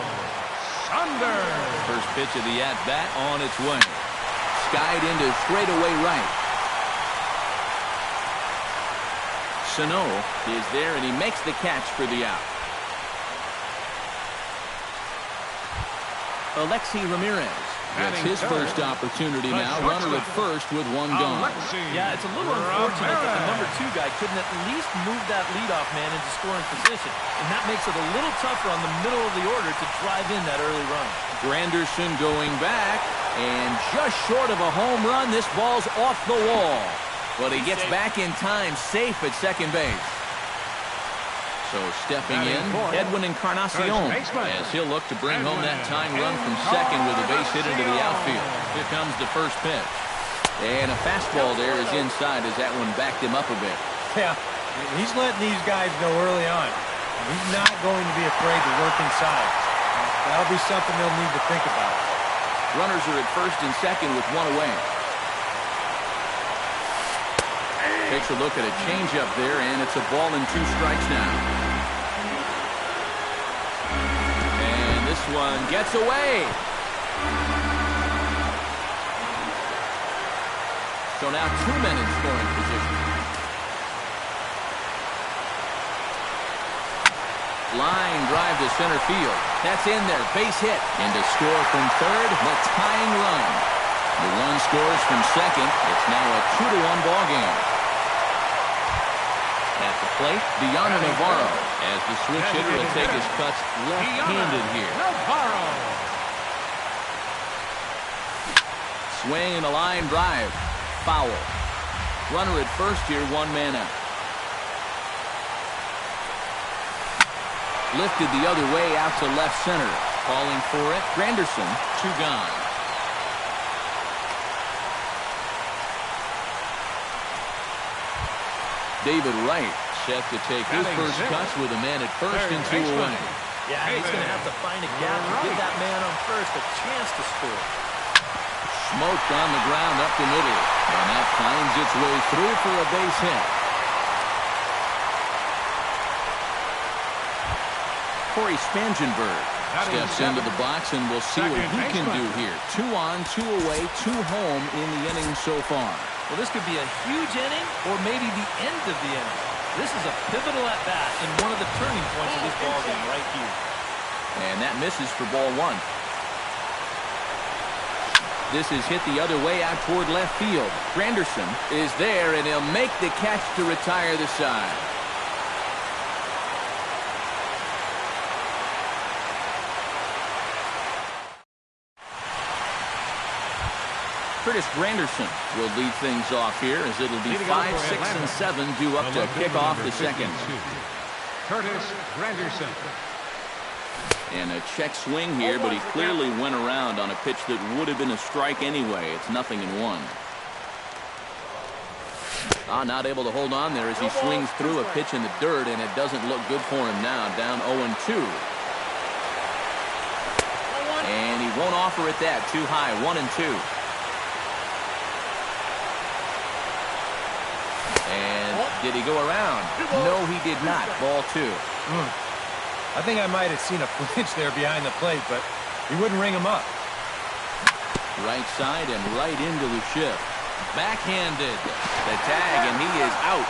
Saunders. First pitch of the at-bat on its way. Skied into straightaway right. Sano is there, and he makes the catch for the out. Alexi Ramirez gets his first opportunity now. Runner at first with one gone. Yeah, it's a little unfortunate that the number 2 guy couldn't at least move that leadoff man into scoring position. And that makes it a little tougher on the middle of the order to drive in that early run. Granderson going back, and just short of a home run. This ball's off the wall. But he gets back in time, safe at second base. So stepping in, Edwin Encarnacion, as he'll look to bring home that tying run from second with a base hit into the outfield. Here comes the first pitch. And a fastball there is inside as that one backed him up a bit. Yeah, He's letting these guys know early on. He's not going to be afraid to work inside. That'll be something they'll need to think about. Runners are at first and second with one away. Takes a look at a changeup there, and it's a ball and 2 strikes now. And this one gets away. So now 2 men in scoring position. Line drive to center field. That's in there. Base hit. And to score from third, the tying run. The run scores from second. It's now a 2-1 ball game. At the plate, DeYonder Navarro, as the switch hitter will take his cuts left-handed here. Swing and a line drive. Foul. Runner at first here, 1 man out. Lifted the other way out to left center. Calling for it, Granderson, 2 gone. David Wright set to take his first cuts with a man at first and 2 away. Yeah, he's going to have to find a gap to give that man on first a chance to score. Smoked on the ground up the middle. And that finds its way through for a base hit. Corey Spangenberg steps into the box, and we'll see what he can do here. 2 on, 2 away, 2 home in the inning so far. Well, this could be a huge inning or maybe the end of the inning. This is a pivotal at-bat and one of the turning points of this ballgame right here. And that misses for ball 1. This is hit the other way out toward left field. Granderson is there, and he'll make the catch to retire the side. Curtis Granderson will lead things off here, as it'll be 5, 6, and 7 due up to kick off the second. Curtis Granderson. And a check swing here, but he clearly went around on a pitch that would have been a strike anyway. It's 0-1. Not able to hold on there as he swings through a pitch in the dirt, and it doesn't look good for him now. Down 0-2. And he won't offer it that. Too high. 1-2. And did he go around? No, he did not. Ball 2. I think I might have seen a flinch there behind the plate, but he wouldn't ring him up. Right side and right into the shift. Backhanded. The tag, and he is out.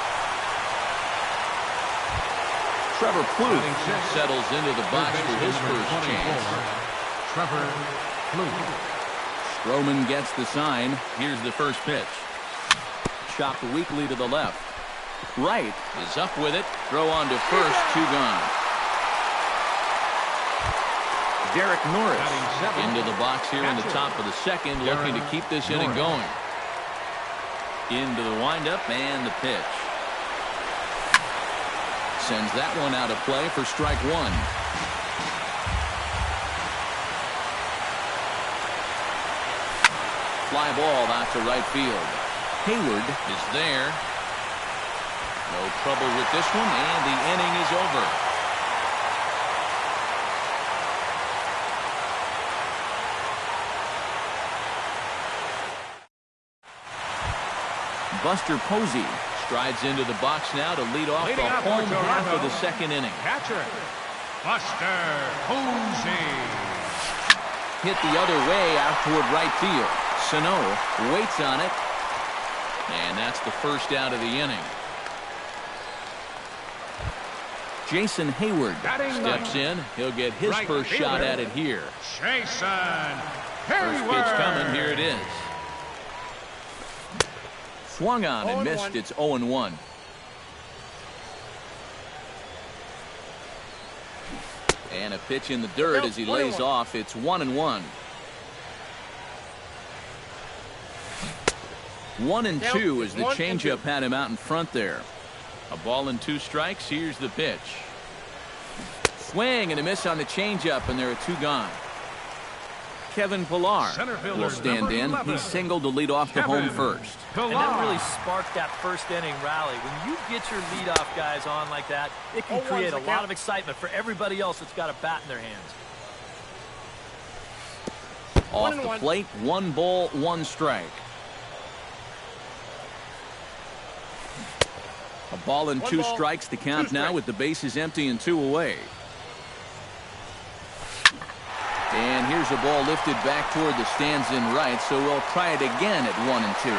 Trevor Plouffe settles into the box for his first chance. Trevor Plouffe. Stroman gets the sign. Here's the first pitch. Chopped weakly to the left. Wright is up with it. Throw on to first. 2 gone. Derek Norris into the box here in the top of the second, looking to keep this inning going. Into the windup and the pitch. Sends that one out of play for strike 1. Fly ball out to right field. Hayward is there. No trouble with this one, and the inning is over. Buster Posey strides into the box now to lead off the home half of the second inning. Catcher, Buster Posey. Hit the other way out toward right field. Sano waits on it. And that's the first out of the inning. Jason Hayward steps in. He'll get his first shot at it here. Jason Hayward. First pitch coming. Here it is. Swung on and missed. It's 0-1. And a pitch in the dirt as he lays off. It's 1-1. 1-2 as the changeup had him out in front there. A ball and 2 strikes. Here's the pitch. Swing and a miss on the changeup, and there are 2 gone. Kevin Pillar will stand in. He singled to lead off the home first. And that really sparked that first inning rally. When you get your leadoff guys on like that, it can create a lot of excitement for everybody else that's got a bat in their hands. Off the plate, 1 ball, 1 strike. A ball and 2 strikes to count now with the bases empty and 2 away. And here's a ball lifted back toward the stands in right, so we'll try it again at 1 and 2.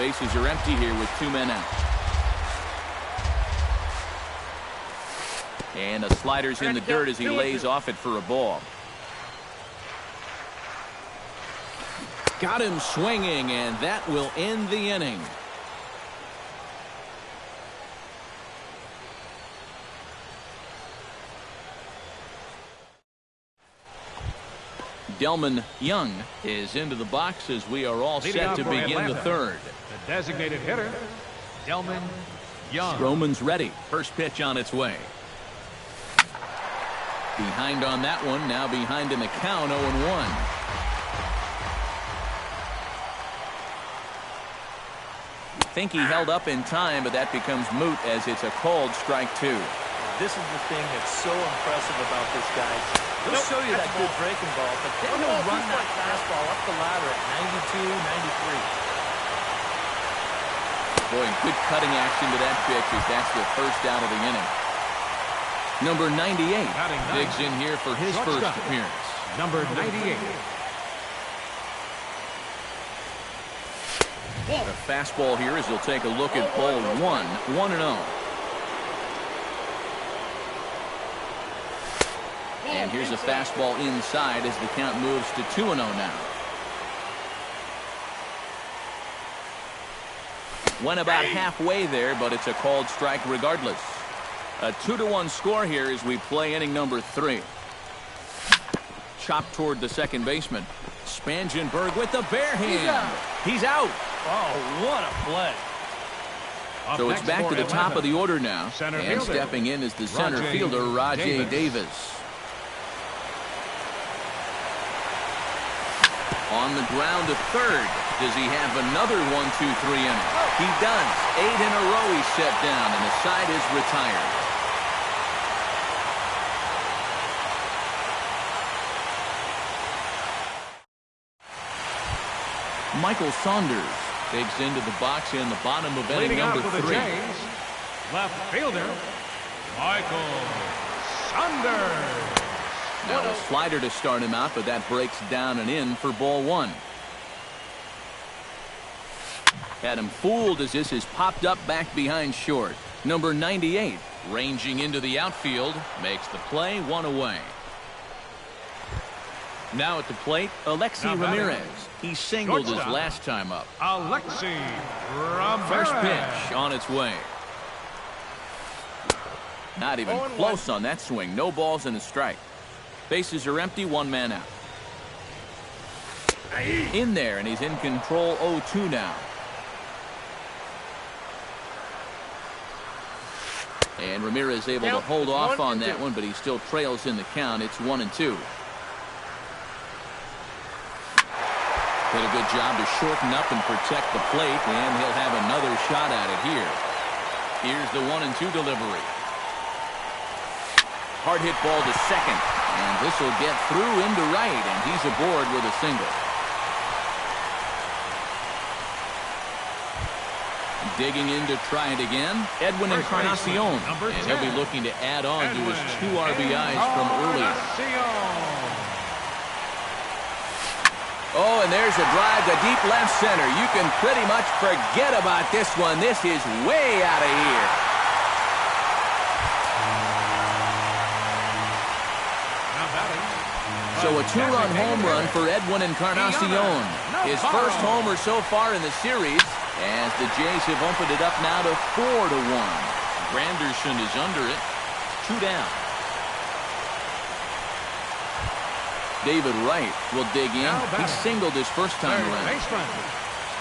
Bases are empty here with 2 men out. And a slider's in the dirt as he lays off it for a ball. Got him swinging, and that will end the inning. Delman Young is into the box as we are all set to begin the third. The designated hitter, Delman Young. Stroman's ready. First pitch on its way. Behind on that one. Now behind in the count, 0-1. Think he held up in time, but that becomes moot as it's a called strike 2. This is the thing that's so impressive about this guy. He'll show you that good breaking ball, but then he'll run that fastball up the ladder at 92, 93. Boy, good cutting action to that pitch as that's the first out of the inning. Number 98 digs in here for his first appearance. Number 98. A fastball here as he'll take a look at ball 1, 1-0. And here's a fastball inside as the count moves to 2-0 now. Went about halfway there, but it's a called strike regardless. A 2-1 score here as we play inning number 3. Chopped toward the second baseman. Spangenberg with the bare hand. He's out. Oh, what a play. So it's back to the top of the order now. And stepping in is the center fielder, Rajay Davis. On the ground to third. Does he have another 1-2-3 inning? He does. 8 in a row he's set down, and the side is retired. Michael Saunders digs into the box in the bottom of inning number 3. Left fielder, Michael Saunders. Now a slider to start him out, but that breaks down and in for ball 1. Had him fooled as this is popped up back behind short. Number 98 ranging into the outfield makes the play, 1 away. Now at the plate, Alexi Ramirez. He singled his last time up. Alexi Ramirez. First pitch on its way. Not even close on that swing. No balls and a strike. Bases are empty, 1 man out. In there, and he's in control, 0-2 now. And Ramirez able to hold off on that one, but he still trails in the count. It's 1-2. Did a good job to shorten up and protect the plate, and he'll have another shot at it here. Here's the 1-2 delivery. Hard hit ball to second, and this will get through into right, and he's aboard with a single. Digging in to try it again, Edwin Encarnacion, and he'll be looking to add on to his 2 RBIs from earlier. Oh, and there's a drive to deep left center. You can pretty much forget about this one. This is way out of here. So a 2-run home run for Edwin Encarnacion. His first homer so far in the series, as the Jays have opened it up now to 4-1. Granderson is under it. 2 down. David Wright will dig in. He singled his first time around.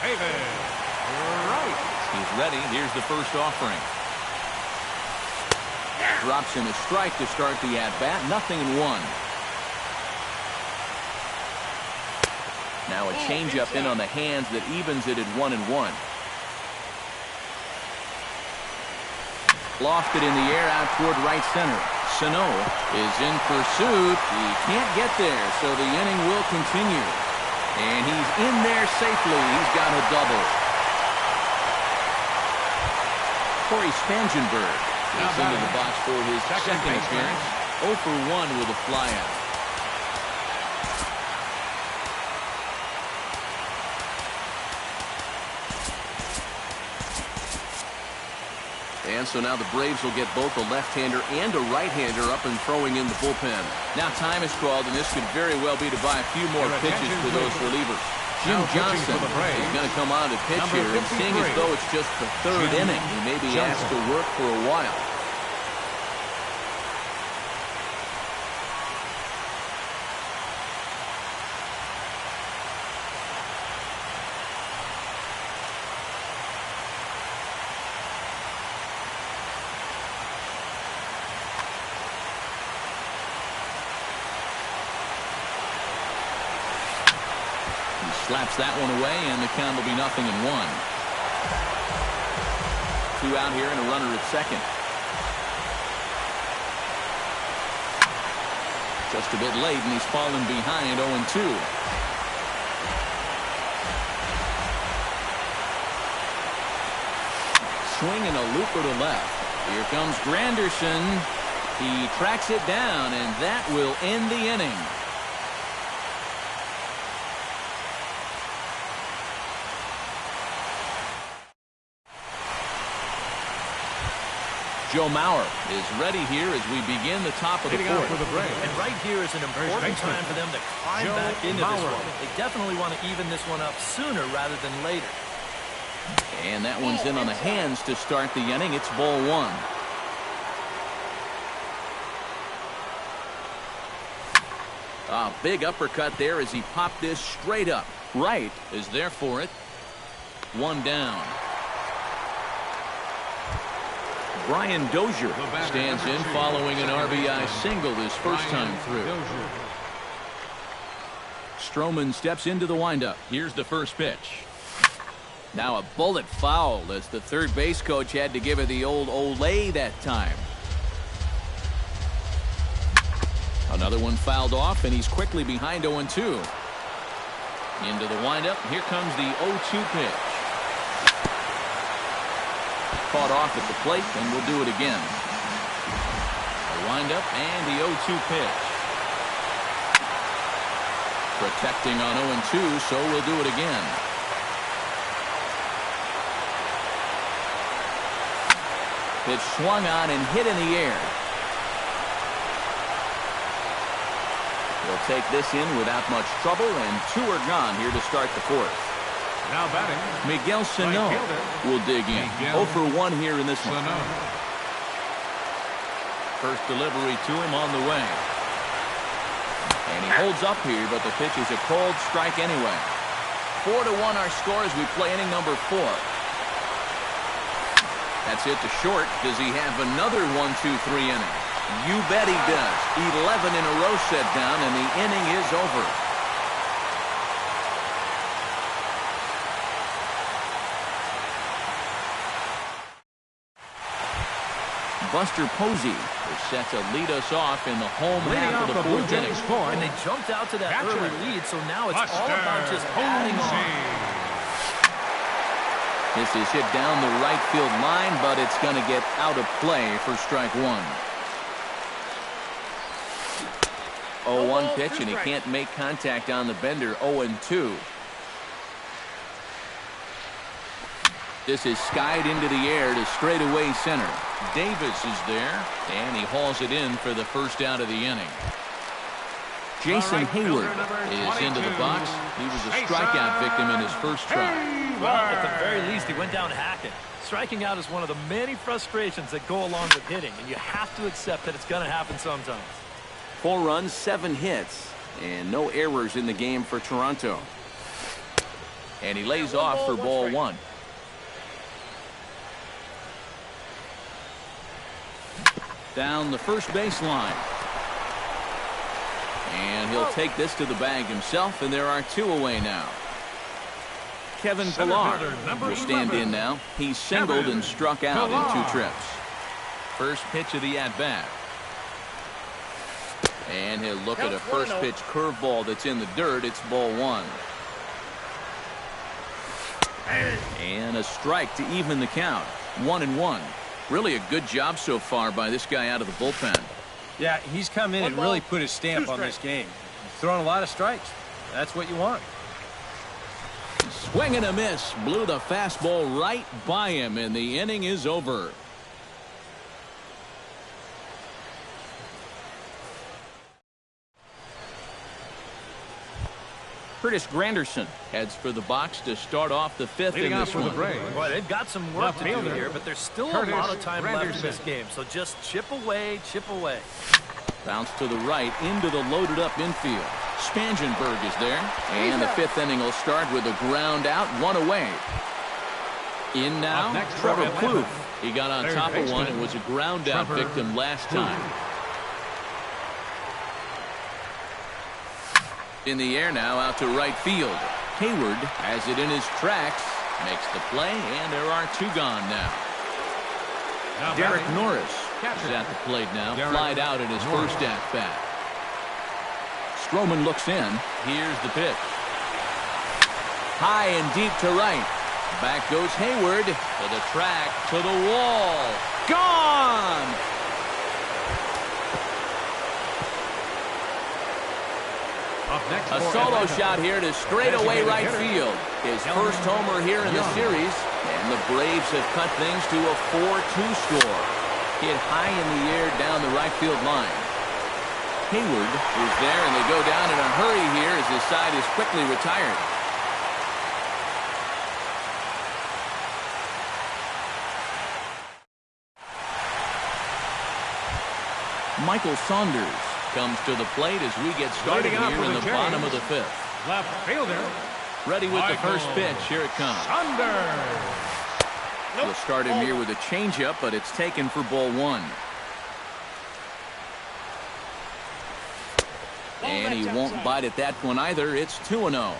David Wright. He's ready. Here's the first offering. Drops in a strike to start the at-bat. 0-1. Now a changeup in on the hands that evens it at 1-1. Lofted in the air out toward right center. Sano is in pursuit. He can't get there, so the inning will continue. And he's in there safely. He's got a double. Corey Spangenberg is into the box for his second appearance. 0 for 1 with a flyout. And so now the Braves will get both a left-hander and a right-hander up and throwing in the bullpen. Now time is called, and this could very well be to buy a few more pitches for those relievers. Jim Johnson is going to come on to pitch here, and seeing as though it's just the third inning, he may be asked to work for a while. Slaps that one away, and the count will be 0-1. 2 out here and a runner at second. Just a bit late, and he's fallen behind 0-2. Swing and a looper to left. Here comes Granderson. He tracks it down, and that will end the inning. Joe Mauer is ready here as we begin the top of the fourth. And right here is an important time for them to climb back into this one. They definitely want to even this one up sooner rather than later. And that one's in on the hands to start the inning. It's ball 1. A big uppercut there as he popped this straight up. Right is there for it. 1 down. Brian Dozier stands in following an RBI single his first time through. Stroman steps into the windup. Here's the first pitch. Now a bullet foul as the third base coach had to give it the old Olay that time. Another one fouled off, and he's quickly behind 0-2. Into the windup. Here comes the 0-2 pitch. Caught off at the plate, and we'll do it again. A windup and the 0-2 pitch. Protecting on 0-2, so we'll do it again. Pitch swung on and hit in the air. He'll take this in without much trouble, and 2 are gone here to start the fourth. Now batting, Miguel Sano will dig in. 0 for 1 here in this one. First delivery to him on the way. And he holds up here, but the pitch is a cold strike anyway. 4-1 our score as we play inning number 4. That's it to short. Does he have another 1-2-3 inning? You bet he does. 11 in a row set down, and the inning is over. Buster Posey is set to lead us off in the home half of the fourth inning. And they jumped out to that early lead, so now it's all about just adding on. This is hit down the right field line, but it's going to get out of play for strike 1. 0-1 pitch, and he can't make contact on the bender. 0-2. This is skied into the air to straightaway center. Davis is there, and he hauls it in for the first out of the inning. Jason Hayward is into the box. He was a strikeout victim in his first try. Well, at the very least, he went down hacking. Striking out is one of the many frustrations that go along with hitting, and you have to accept that it's going to happen sometimes. 4 runs, 7 hits, and no errors in the game for Toronto. And he lays off for ball 1. Down the first baseline. And he'll take this to the bag himself, and there are 2 away now. Kevin Pillar will stand in now. He's singled and struck out in 2 trips. First pitch of the at-bat. And he'll look at a first pitch curveball that's in the dirt. It's ball 1. And a strike to even the count. 1-1. Really a good job so far by this guy out of the bullpen. Yeah, he's come in and really put his stamp on this game. He's thrown a lot of strikes. That's what you want. Swing and a miss. Blew the fastball right by him, and the inning is over. Curtis Granderson heads for the box to start off the 5th in this one. Boy, they've got some work to do here, but there's still a lot of time left in this game. So just chip away, chip away. Bounce to the right into the loaded up infield. Spangenberg is there. And the 5th inning will start with a ground out, 1 away. In now, Trevor Plouffe. He got on top of one and was a ground out victim last time. In the air now, out to right field. Hayward has it in his tracks, makes the play, and there are 2 gone now. Derek Norris is at the plate now, flied out in his first at-bat. Stroman looks in. Here's the pitch. High and deep to right. Back goes Hayward to the track, to the wall. Gone! A solo shot here to straightaway right field. His first homer here in the series. And the Braves have cut things to a 4-2 score. Hit high in the air down the right field line. Hayward is there, and they go down in a hurry here as his side is quickly retired. Michael Saunders comes to the plate as we get started here in the bottom of the 5th. Left fielder. Ready with the first pitch. Here it comes. Saunders. We'll start him here with a changeup, but it's taken for ball 1. And he won't bite at that one either. It's 2-0.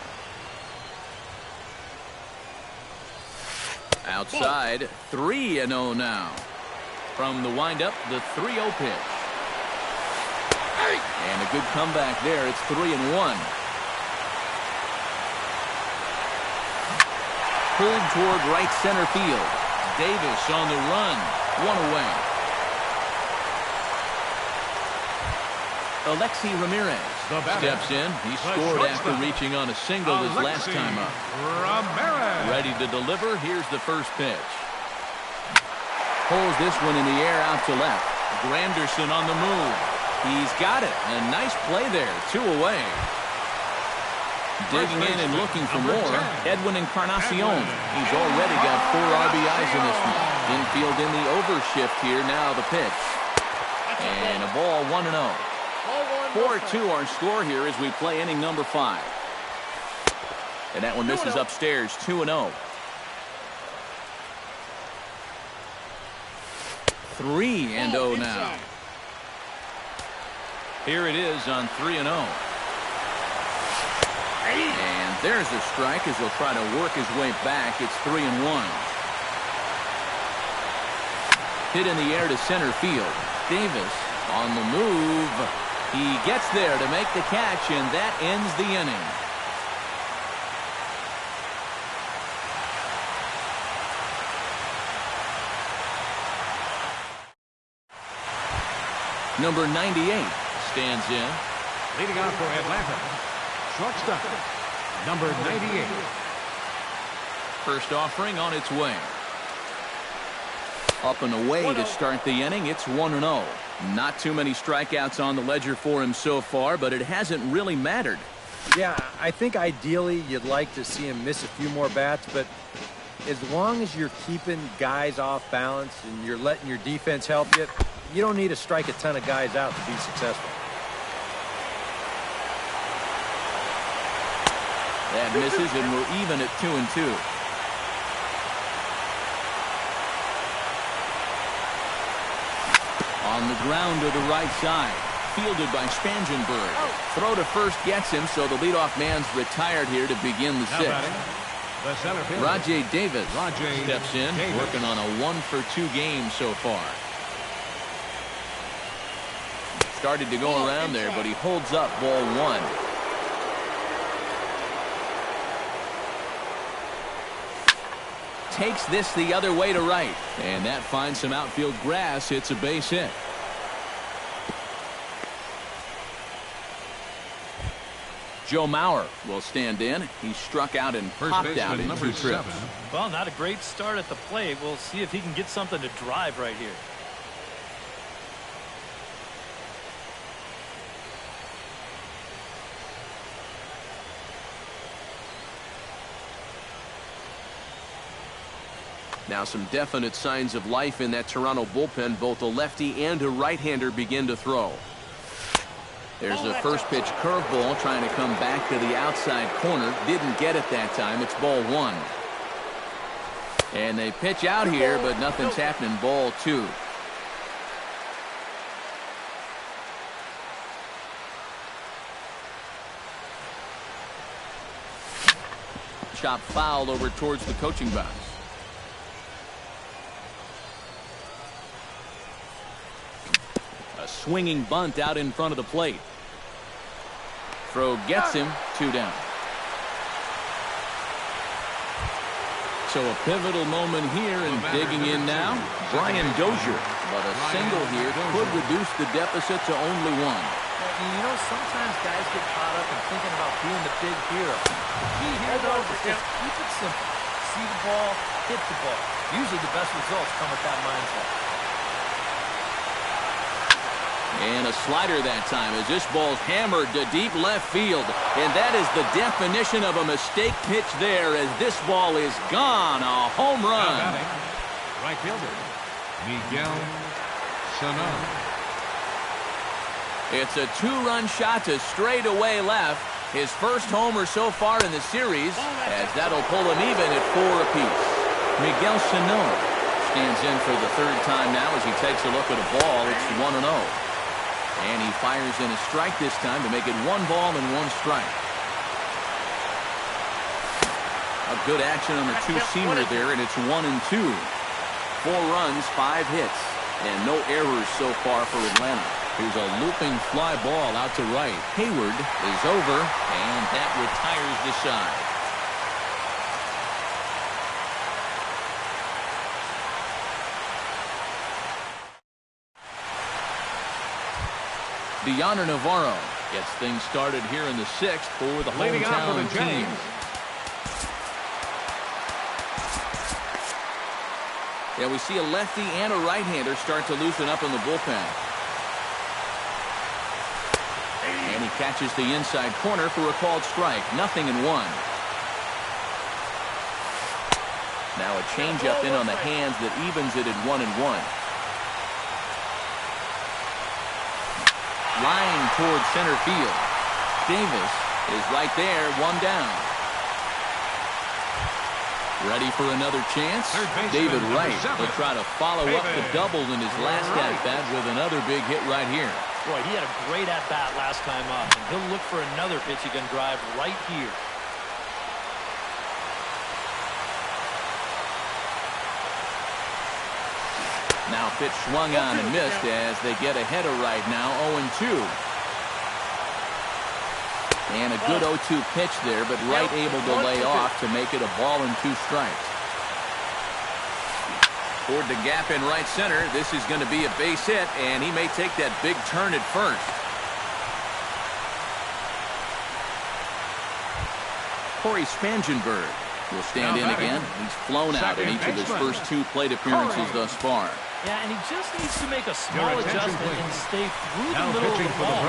Outside, 3-0 now. From the windup, the 3-0 pitch. And a good comeback there. It's 3-1. Pulled toward right center field. Davis on the run. 1 away. Alexi Ramirez steps in. He scored after reaching on a single his last time up. Ramirez. Ready to deliver. Here's the first pitch. Pulls this one in the air out to left. Granderson on the move. He's got it. A nice play there. 2 away. Digging in and looking for more. Edwin Encarnacion. He's already got 4 RBIs in this one. Infield in the overshift here. Now the pitch. And a ball 1-0. 4-2 our score here as we play inning number 5. And that one misses upstairs. 2-0. 3-0 now. Here it is on 3-0. And there's a strike as he'll try to work his way back. It's 3-1. Hit in the air to center field. Davis on the move. He gets there to make the catch, and that ends the inning. Number 98 stands in. Leading out for Atlanta. Shortstop, number 98. First offering on its way. Up and away to start the inning. It's 1-0. Not too many strikeouts on the ledger for him so far, but it hasn't really mattered. Yeah, I think ideally you'd like to see him miss a few more bats, but as long as you're keeping guys off balance and you're letting your defense help you, you don't need to strike a ton of guys out to be successful. That misses, and we're even at 2-2. On the ground to the right side. fielded by Spangenberg. Throw to first gets him, so the leadoff man's retired here to begin the sixth. The center fielder, Rajay Davis steps in, working on a 1-for-2 game so far. Started to go around there, but he holds up ball one. Takes this the other way to right, and that finds some outfield grass. Hits a base hit. Joe Mauer will stand in. He struck out and popped out in 2 trips. Well, not a great start at the plate. We'll see if he can get something to drive right here. Now some definite signs of life in that Toronto bullpen. Both a lefty and a right-hander begin to throw. There's a first pitch curveball trying to come back to the outside corner. Didn't get it that time. It's ball one. And they pitch out here, but nothing's happening. Ball two. Chop foul over towards the coaching box. A swinging bunt out in front of the plate. Throw gets him. 2 down. So a pivotal moment here, and digging in now, Brian Dozier. But a single here could reduce the deficit to only 1. You know, sometimes guys get caught up in thinking about being the big hero. The key here, though, is just keep it simple. See the ball, hit the ball. Usually the best results come with that mindset. And a slider that time as this ball's hammered to deep left field. And that is the definition of a mistake pitch there, as this ball is gone. A home run. Right fielder, Miguel Sano. It's a 2-run shot to straightaway left. His first homer so far in the series, as that'll pull him even at 4 apiece. Miguel Sano stands in for the 3rd time now as he takes a look at a ball. It's 1-0. And he fires in a strike this time to make it 1 ball and 1 strike. A good action on the 2-seamer there, and it's 1-2. 4 runs, 5 hits, and no errors so far for Atlanta. Here's a looping fly ball out to right. Hayward is over, and that retires the side. Deoner Navarro gets things started here in the 6th for the hometown team. Yeah, we see a lefty and a right-hander start to loosen up in the bullpen. And he catches the inside corner for a called strike. 0-1. Now a changeup in on the hands that evens it at 1-1. Line towards center field. Davis is right there, 1 down. Ready for another chance? David Wright will try to follow up the double in his last at-bat with another big hit right here. Boy, he had a great at-bat last time up, and he'll look for another pitch he can drive right here. Now pitch swung on and missed as they get ahead of right now, 0-2. And a good 0-2 pitch there, but Wright able to lay off to make it a ball and 2 strikes. Toward the gap in right center. This is going to be a base hit, and he may take that big turn at first. Corey Spangenberg will stand in again. He's flown out in each of his first 2 plate appearances thus far. Yeah, and he just needs to make a small adjustment and stay through the middle of the ball.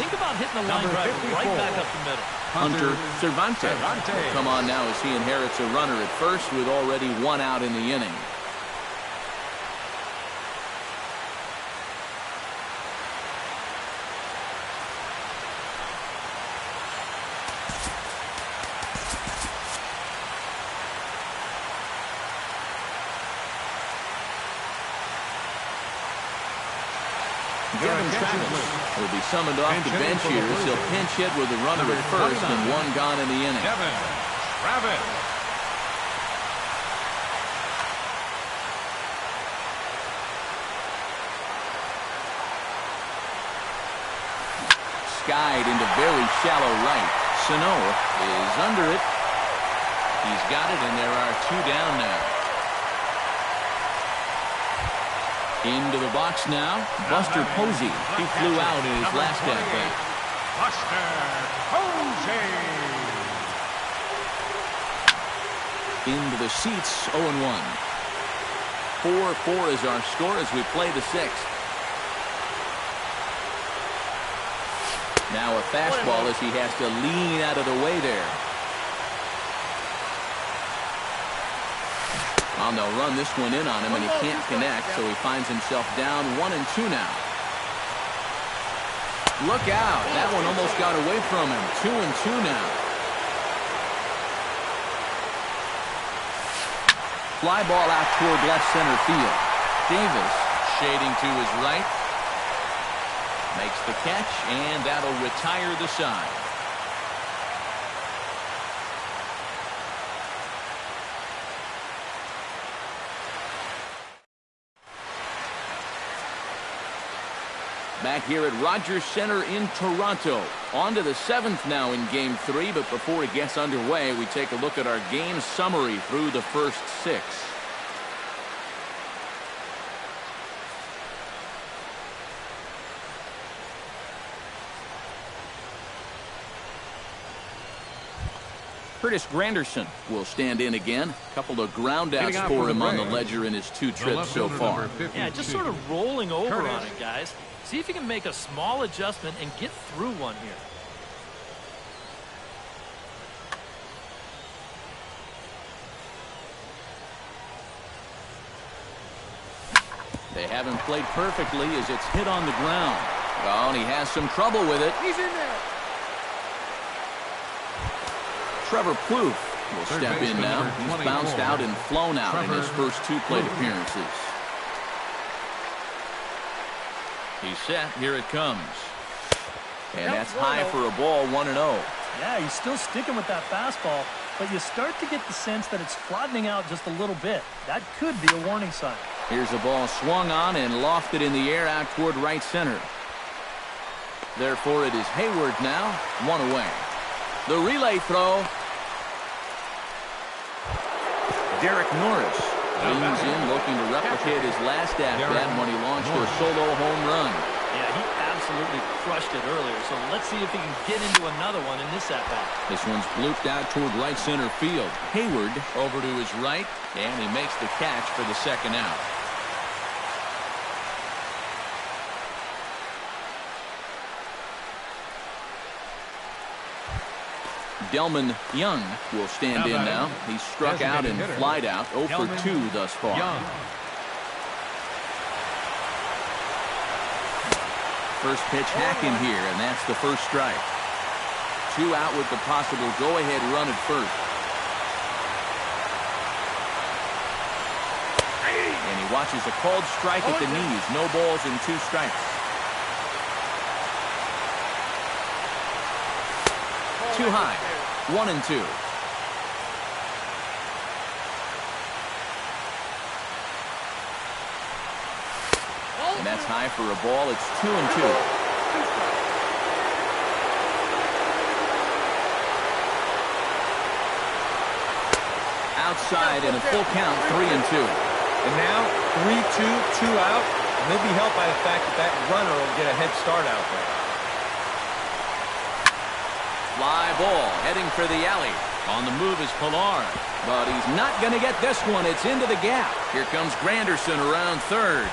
Think about hitting the line drive right back up the middle. Hunter Cervantes will come on now as he inherits a runner at first with already 1 out in the inning. Will be summoned off the bench here. He'll pinch hit with a runner at first and one gone in the inning. Kevin Travis. Skied into very shallow right. Sano is under it. He's got it, and there are two down now. Into the box now, Buster Posey. He flew out in his last at-bat. Buster Posey. Into the seats, 0-1. 4-4 is our score as we play the sixth. Now a fastball as he has to lean out of the way there. Well, they'll run this one in on him, and he can't connect, so he finds himself down 1-2 now. Look out. That one almost got away from him. 2-2 now. Fly ball out toward left center field. Davis shading to his right. Makes the catch, and that'll retire the side. Back here at Rogers Center in Toronto. On to the seventh now in Game 3, but before it gets underway, we take a look at our game summary through the first six. Curtis Granderson will stand in again. A couple of ground outs for him on the ledger in his two trips so far. Yeah, just sort of rolling over on it, guys. See if you can make a small adjustment and get through one here. They haven't played perfectly as it's hit on the ground. Oh, and he has some trouble with it. He's in there. Trevor Plouffe will step in now. He's bounced out and flown out in his first two plate appearances. He's set. Here it comes. And that's high for a ball, 1-0. Yeah, he's still sticking with that fastball, but you start to get the sense that it's flattening out just a little bit. That could be a warning sign. Here's a ball swung on and lofted in the air out toward right center. Therefore, it is Hayward now, one away. The relay throw. Derek Norris leans in, looking to replicate his last at-bat when he launched a solo home run. Yeah, he absolutely crushed it earlier, so let's see if he can get into another one in this at-bat. This one's blooped out toward right center field. Hayward over to his right, and he makes the catch for the second out. Delman Young will stand in now. He's struck out and flied out, 0 for 2 thus far. First pitch hacking here, and that's the first strike. 2 out with the possible go-ahead run at first. And he watches a called strike at the knees. No balls and 2 strikes. 2 high. 1-2. And that's high for a ball. It's 2-2. Outside and a full count, 3-2. And now 3-2, 2 out. And they'll be helped by the fact that runner will get a head start out there. Fly ball heading for the alley. On the move is Pilar, but he's not going to get this one. It's into the gap. Here comes Granderson around third.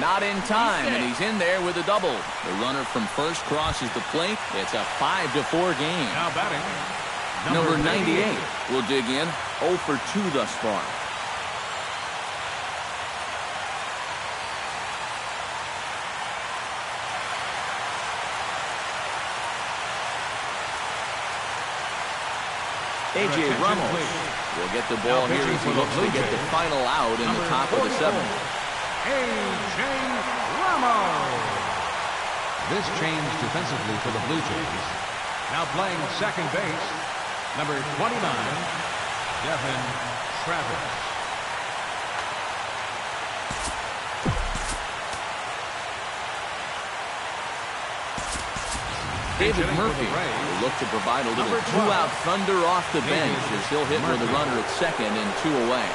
Not in time, and he's in there with a double. The runner from first crosses the plate. It's a 5-4 game. Now batting, Number 98 will dig in. 0 for 2 thus far. A.J. Ramos will get the ball here as he looks to get the final out in the top of the 7th. A.J. Ramos. This changed defensively for the Blue Jays. Now playing second base, number 29, Devin Travis. David Murphy will look to provide a little two-out thunder off the bench as he'll hit with a runner at second and 2 away.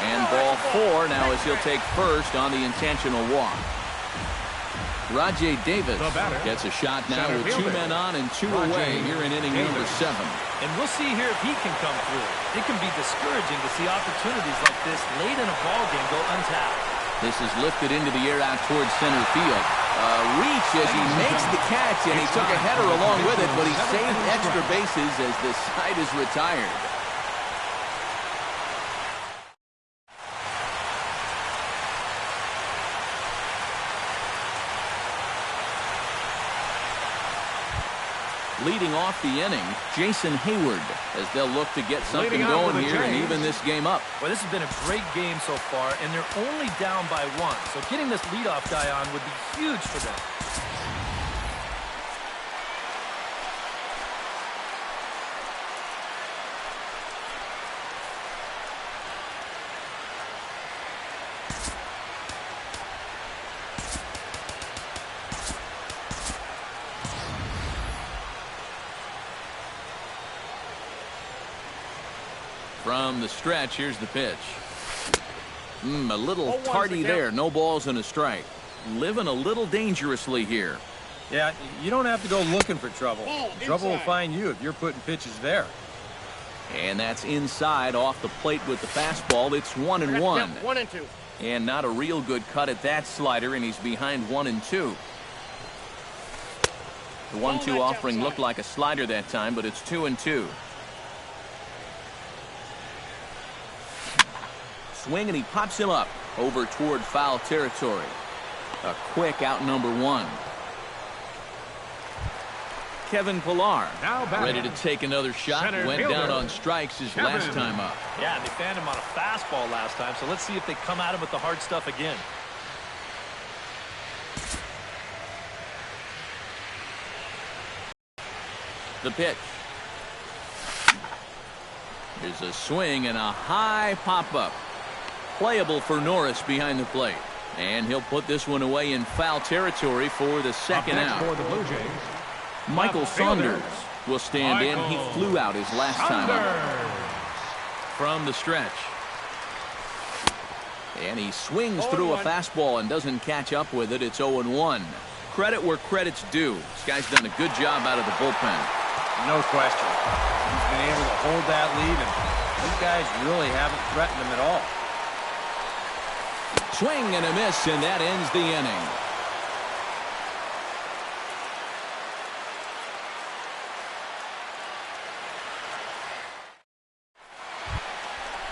And ball 4 now as he'll take first on the intentional walk. Rajay Davis gets a shot now with 2 men on and 2 away here in inning number 7. And we'll see here if he can come through. It can be discouraging to see opportunities like this late in a ball game go untapped. This is lifted into the air out towards center field. Reach as he makes the catch, and he took a header along with it, but he saved extra bases as the side is retired. Leading off the inning, Jason Hayward, as they'll look to get something going here and even this game up. Well, this has been a great game so far, and they're only down by 1. So getting this leadoff guy on would be huge for them. From the stretch, here's the pitch. A little tardy there. No balls and a strike. Living a little dangerously here. Yeah, you don't have to go looking for trouble. Trouble will find you if you're putting pitches there. And that's inside off the plate with the fastball. It's 1-1. 1-2. And not a real good cut at that slider, and he's behind 1-2. The 1-2 offering looked like a slider that time, but it's 2-2. Swing, and he pops him up over toward foul territory. A quick out number 1. Kevin Pillar ready to take another shot. Went down on strikes his last time up. Yeah, they fanned him on a fastball last time, so let's see if they come at him with the hard stuff again. The pitch. There's a swing and a high pop-up. Playable for Norris behind the plate. And he'll put this one away in foul territory for the second out. For the Blue Jays, Michael Saunders will stand in. He flew out his last time up. From the stretch. And he swings through a fastball and doesn't catch up with it. It's 0-1. Credit where credit's due. This guy's done a good job out of the bullpen. No question. He's been able to hold that lead, and these guys really haven't threatened him at all. Swing and a miss, and that ends the inning.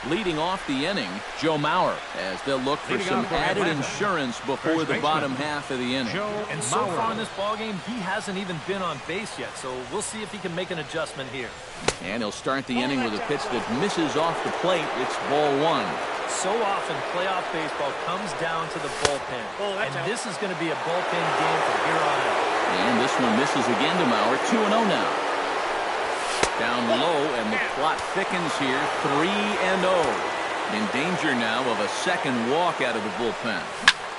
Leading off the inning, Joe Mauer, as they'll look for some added insurance before the bottom half of the inning. And so far in this ballgame, he hasn't even been on base yet, so we'll see if he can make an adjustment here. And he'll start the inning with a pitch that misses off the plate. It's ball 1. So often, playoff baseball comes down to the bullpen, and this is going to be a bullpen game from here on out. And this one misses again to Mauer. 2-0 now. Down low, and the plot thickens here. 3-0. In danger now of a second walk out of the bullpen.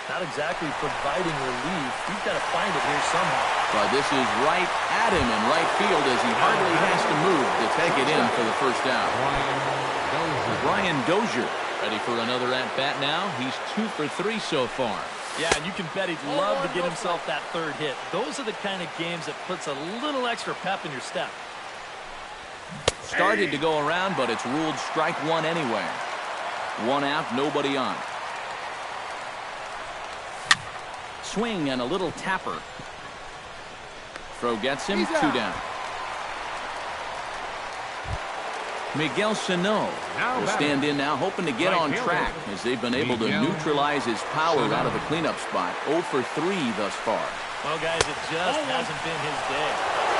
Not exactly providing relief. He's got to find it here somehow. But this is right at him in right field as he hardly has to move to take it in for the first out. Brian Dozier ready for another at-bat now. He's 2 for 3 so far. Yeah, and you can bet he'd love to get himself that third hit. Those are the kind of games that puts a little extra pep in your step. Started to go around, but it's ruled strike 1 anyway. 1 out, nobody on. Swing and a little tapper. Throw gets him. 2 down. Miguel Sano will stand in now, hoping to get on track as they've been able to neutralize his power out of the cleanup spot. 0 for 3 thus far. Well, guys, it just hasn't been his day.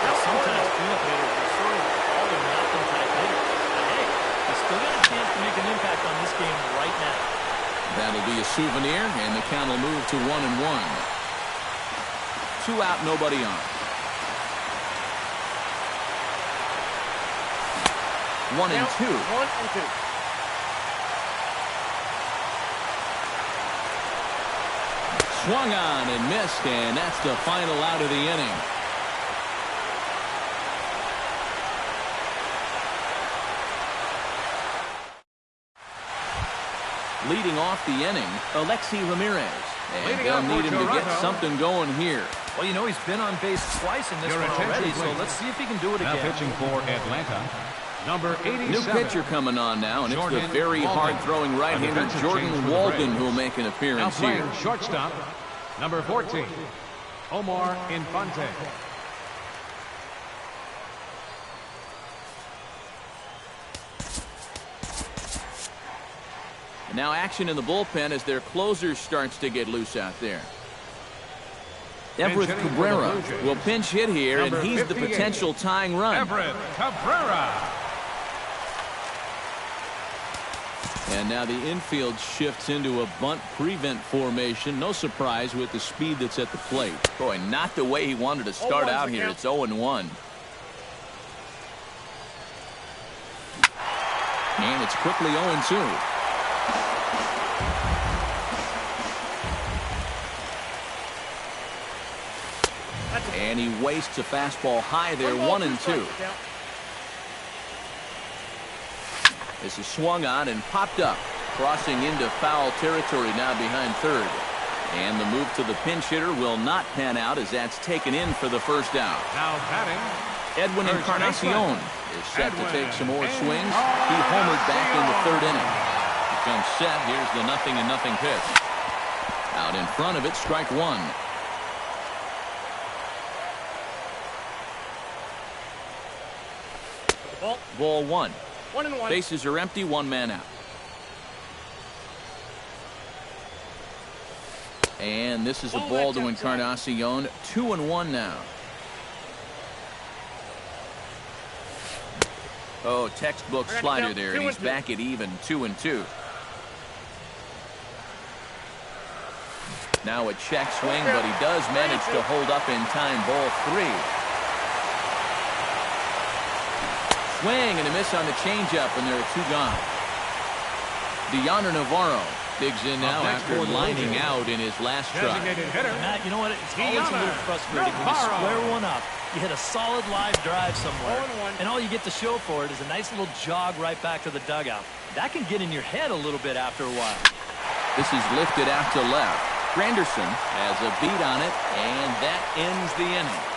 Now, sometimes cleanup hitters are sort of all or nothing type hitters. But hey, he's still got a chance to make an impact on this game right now. That'll be a souvenir, and the count will move to 1-1. 2 out, nobody on. 1-2. 1-2. Swung on and missed, and that's the final out of the inning. Leading off the inning, Alexi Ramirez. And they'll need him to get something going here. Well, you know, he's been on base twice in this one already, so let's see if he can do it again. Now pitching for Atlanta, number 87. New pitcher coming on now, and it's the very hard-throwing right-hander Jordan Walden who will make an appearance now here. playing shortstop, number 14, Omar Infante. And now action in the bullpen as their closer starts to get loose out there. Everett Cabrera will pinch hit here, and he's the potential tying run. Everett Cabrera. And now the infield shifts into a bunt prevent formation. No surprise with the speed that's at the plate. Boy, not the way he wanted to start out here. It's 0-1. And it's quickly 0-2. And he wastes a fastball high there, 1-2. This is swung on and popped up, crossing into foul territory now behind third. And the move to the pinch hitter will not pan out as that's taken in for the first out. Now batting, Edwin Encarnacion is set to take some more swings. He homered back in the third inning. He comes set. Here's the 0-0 pitch. Out in front of it, strike one. Ball one. 1-1. Bases are empty, one man out. And this is a ball to Encarnacion. 2-1 now. Oh, textbook slider there, and he's back at even, 2-2. Now a check swing, but he does manage to hold up in time. Ball three. Swing and a miss on the changeup, and there are two gone. Deoner Navarro digs in now after lining out in his last try. Matt, you know what? It's always a little frustrating when you square one up. You hit a solid live drive somewhere, and all you get to show for it is a nice little jog right back to the dugout. That can get in your head a little bit after a while. This is lifted out to left. Granderson has a beat on it, and that ends the inning.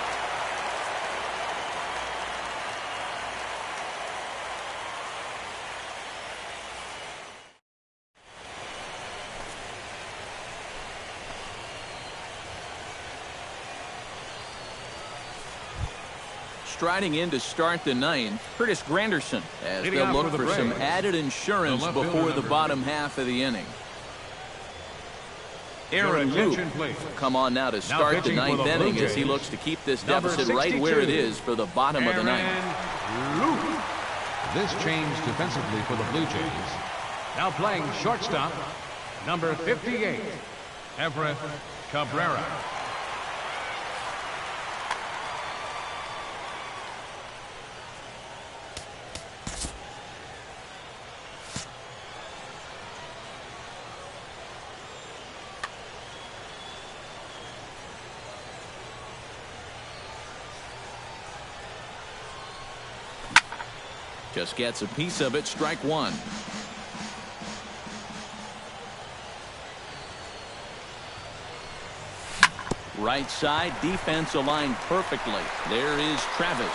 Striding in to start the ninth, Curtis Granderson, as they'll look for some added insurance before the bottom half of the inning. Aaron Luke come on now to start the ninth inning as he looks to keep this deficit right where it is for the bottom of the ninth. This change defensively for the Blue Jays. Now playing shortstop, number 58, Everett Cabrera. Just gets a piece of it, strike one. Right side, defense aligned perfectly. There is Travis.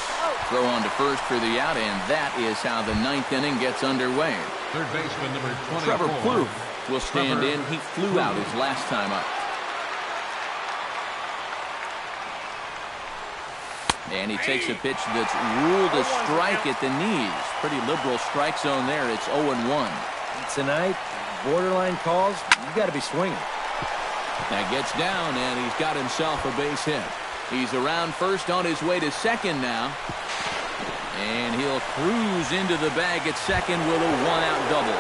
Throw on to first for the out, and that is how the ninth inning gets underway. Third baseman number 24. Trevor Plouffe will stand in. He flew out his last time up. And he takes a pitch that's ruled a strike at the knees. Pretty liberal strike zone there. It's 0-1. Tonight, borderline calls, you got to be swinging. That gets down, and he's got himself a base hit. He's around first on his way to second now. And he'll cruise into the bag at second with a one-out double.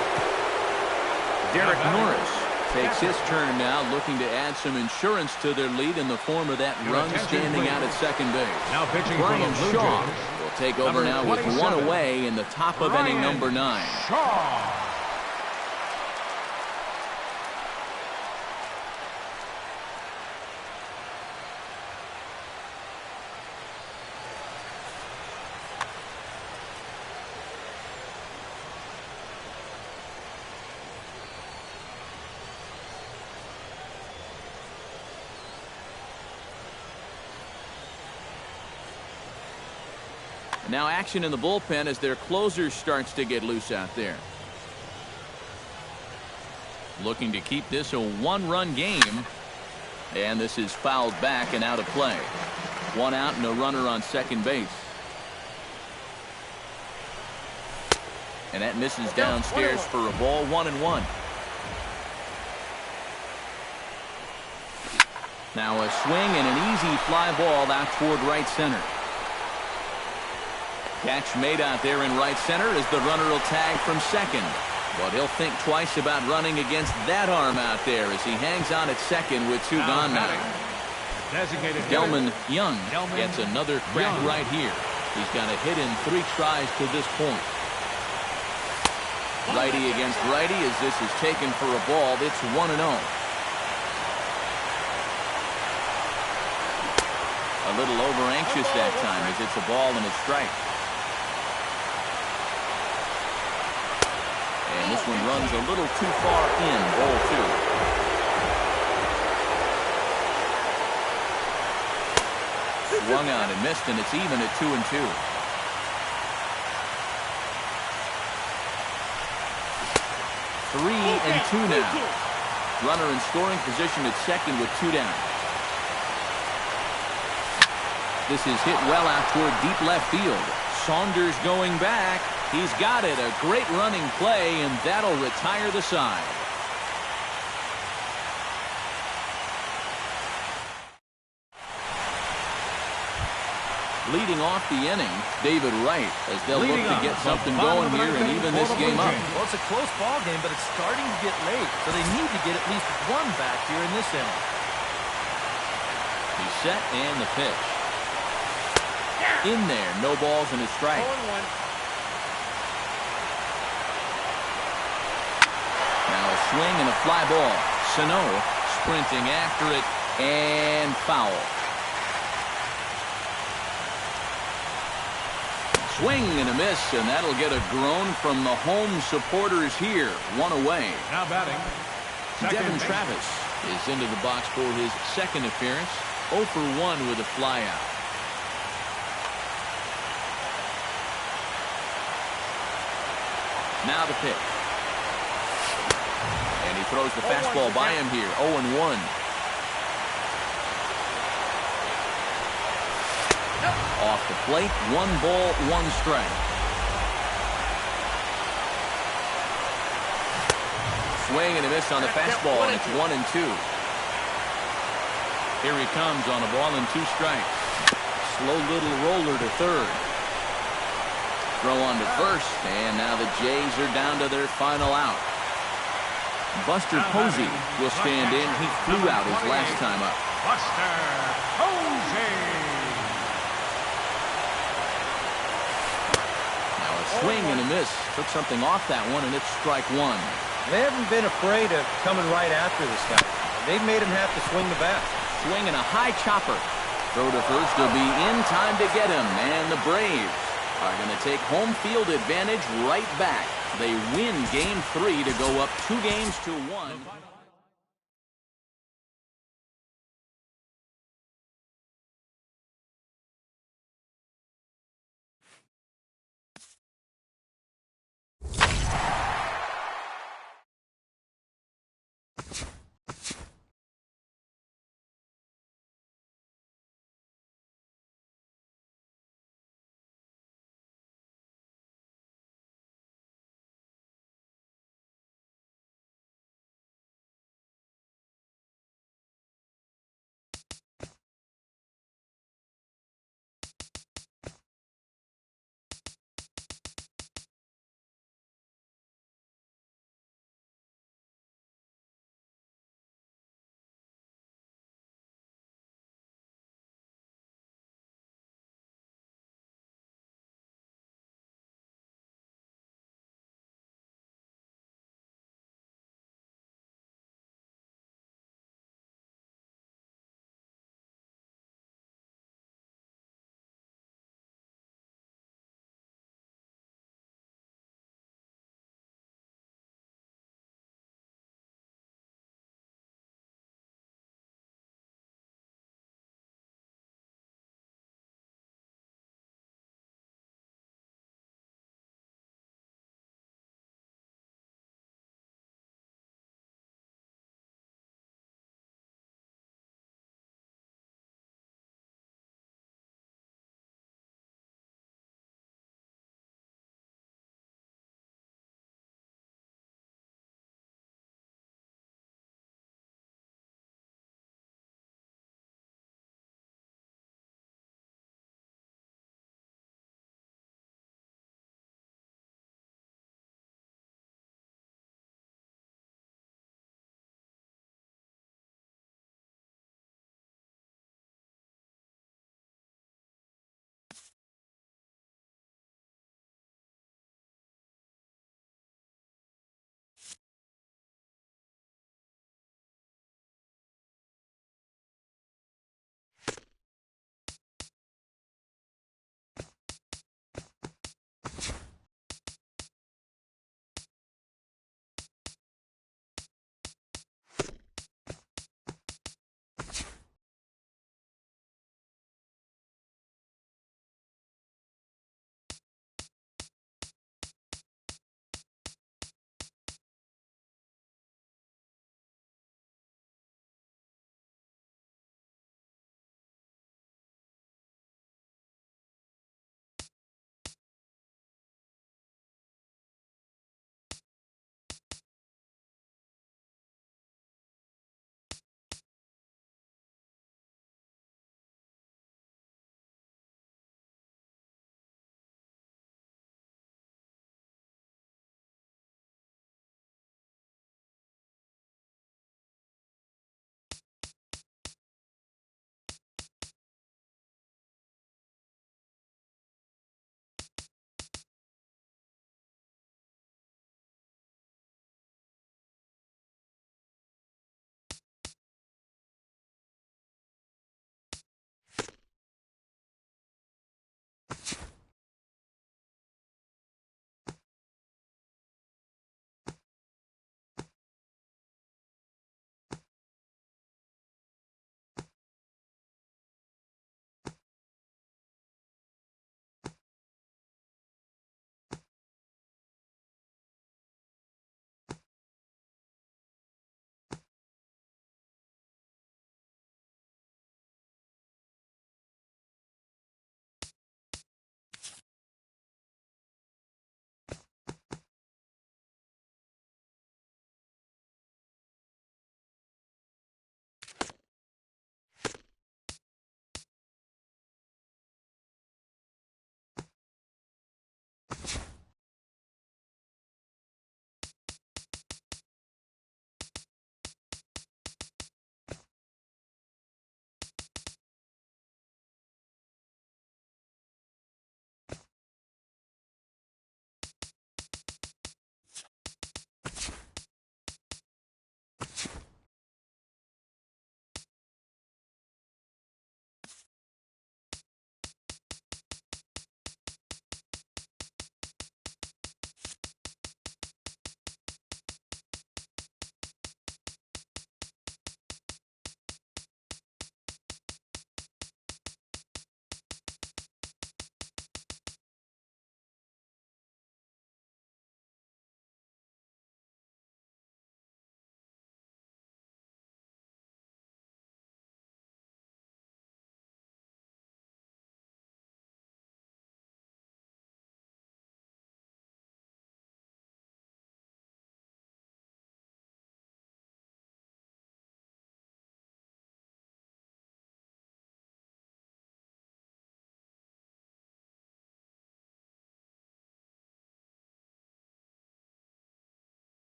Derek Norris takes his turn now, looking to add some insurance to their lead in the form of that run standing out at second base. Now pitching Brian for the Blue Shaw Jays, will take over now with one away in the top of inning number 9. Shaw. Now action in the bullpen as their closer starts to get loose out there. Looking to keep this a one-run game. And this is fouled back and out of play. One out and a runner on second base. And that misses downstairs for a ball, 1-1. Now a swing and an easy fly ball out toward right center. Catch made out there in right center as the runner will tag from second. But he'll think twice about running against that arm out there as he hangs on at second with two gone now. Delman Young gets another crack right here. He's got a hit in 3 tries to this point. Righty against righty as this is taken for a ball. It's 1-0. A little over anxious that time as it's a ball and a strike. And this one runs a little too far in, ball 2. Swung on and missed, and it's even at 2-2. Three and 2 now. Runner in scoring position at second with 2 down. This is hit well out toward deep left field. Saunders going back. He's got it. A great running play, and that'll retire the side. Leading off the inning, David Wright, as they'll look to get something going here and even this game up. Well, it's a close ball game, but it's starting to get late, so they need to get at least one back here in this inning. He's set and the pitch. In there, no balls and a strike. Now a swing and a fly ball. Sano sprinting after it and foul. Swing and a miss, and that'll get a groan from the home supporters here. One away. Now batting, Devin Travis is into the box for his second appearance. 0 for 1 with a flyout. Now the pitch. And he throws the fastball by him here. 0-1. Off the plate, 1 ball, 1 strike. Swing and a miss on the fastball, and it's 1-2. Here he comes on a ball and 2 strikes. Slow little roller to third. Throw on to first, and now the Jays are down to their final out. Buster Posey will stand in. He flew out his last time up. Buster Posey. Now a swing and a miss. Took something off that one, and it's strike 1. They haven't been afraid of coming right after this guy. They've made him have to swing the bat. Swing and a high chopper. Throw to first will be in time to get him, and the Braves are going to take home field advantage right back. They win Game 3 to go up 2-1.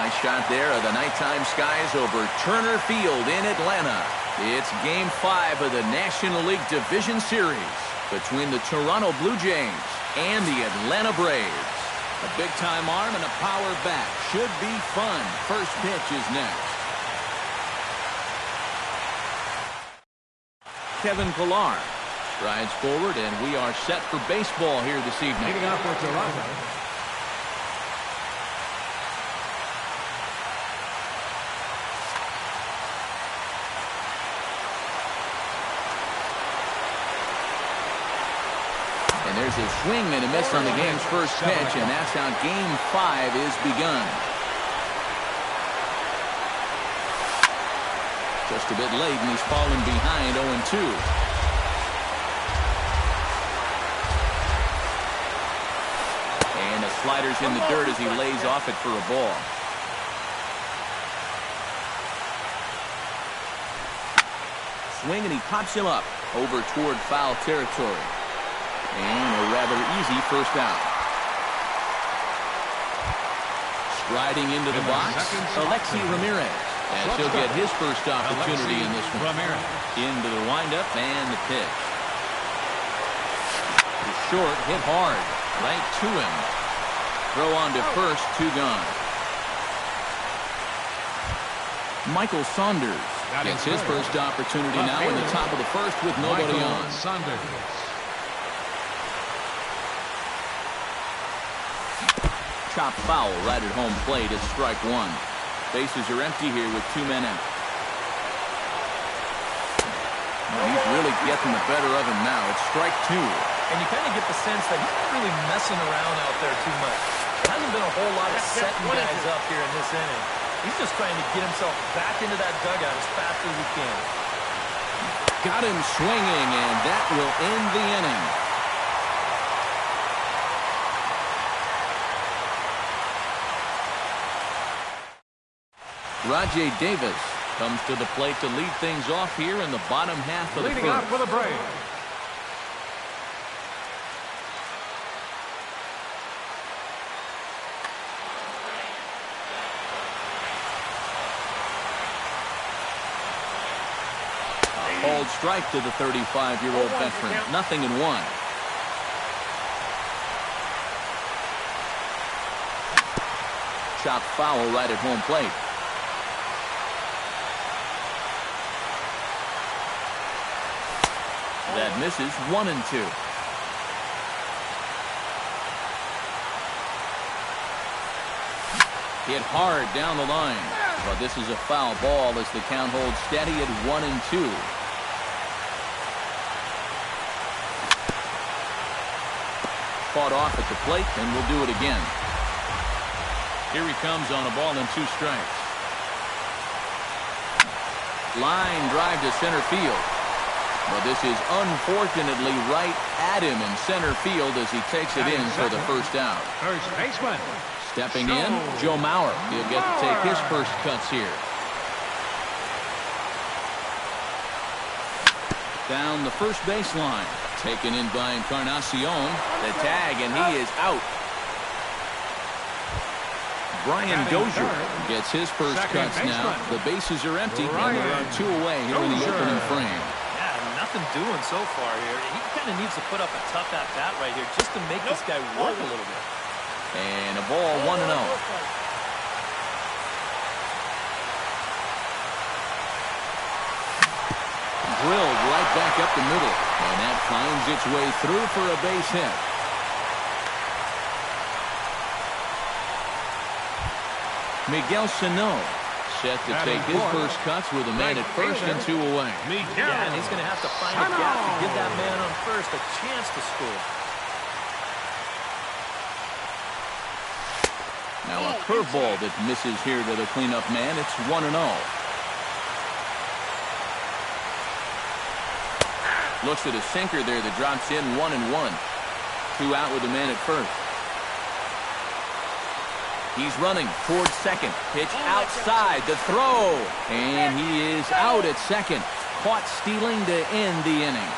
Nice shot there of the nighttime skies over Turner Field in Atlanta. It's Game 5 of the National League Division Series between the Toronto Blue Jays and the Atlanta Braves. A big-time arm and a power bat. Should be fun. First pitch is next. Kevin Pillar strides forward, and we are set for baseball here this evening. Leading off for Toronto. And there's a swing and a miss on the game's first pitch, and that's how Game 5 is begun. Just a bit late, and he's fallen behind 0-2. And the slider's in the dirt as he lays off it for a ball. Swing, and he pops him up over toward foul territory. And a rather easy first out. Striding into the box, Alexi Ramirez. And he'll get his first opportunity in this one. Into the windup and the pitch. The short hit hard. Right to him. Throw on to first, 2 gone. Michael Saunders gets his first opportunity now in the top of the first with nobody on. Chop foul right at home plate. It's strike 1. Bases are empty here with 2 men out. Well, he's really getting the better of him now. It's strike 2. And you kind of get the sense that he's not really messing around out there too much. There hasn't been a whole lot of setting guys up here in this inning. He's just trying to get himself back into that dugout as fast as he can. Got him swinging, and that will end the inning. Rajai Davis comes to the plate to lead things off here in the bottom half of the first. Leading off for the Braves. A called strike to the 35-year-old veteran. 0-1. Chop foul right at home plate. That misses. 1-2. Hit hard down the line. But this is a foul ball as the count holds steady at 1-2. Fought off at the plate, and we'll do it again. Here he comes on a ball and 2 strikes. Line drive to center field. But this is unfortunately right at him in center field as he takes it in for the first out. First baseman. Stepping in, Joe Mauer. He'll get to take his first cuts here. Down the first baseline. Taken in by Encarnacion. The tag, and he is out. Brian Dozier gets his first cuts now. The bases are empty, and there are 2 away here in the opening frame. Nothing doing so far here. He kind of needs to put up a tough at-bat right here just to make this guy work a little bit. And a ball 1-0. Drilled right back up the middle. And that finds its way through for a base hit. Miguel Sano set to take his first cuts with a man at first and 2 away. Yeah, and he's going to have to find a gap to give that man on first a chance to score. Now a curveball that misses here to the cleanup man. It's 1-0. Looks at a sinker there that drops in 1-1. 2 out with a man at first. He's running towards second. Pitch outside. The throw. And he is out at second. Caught stealing to end the inning.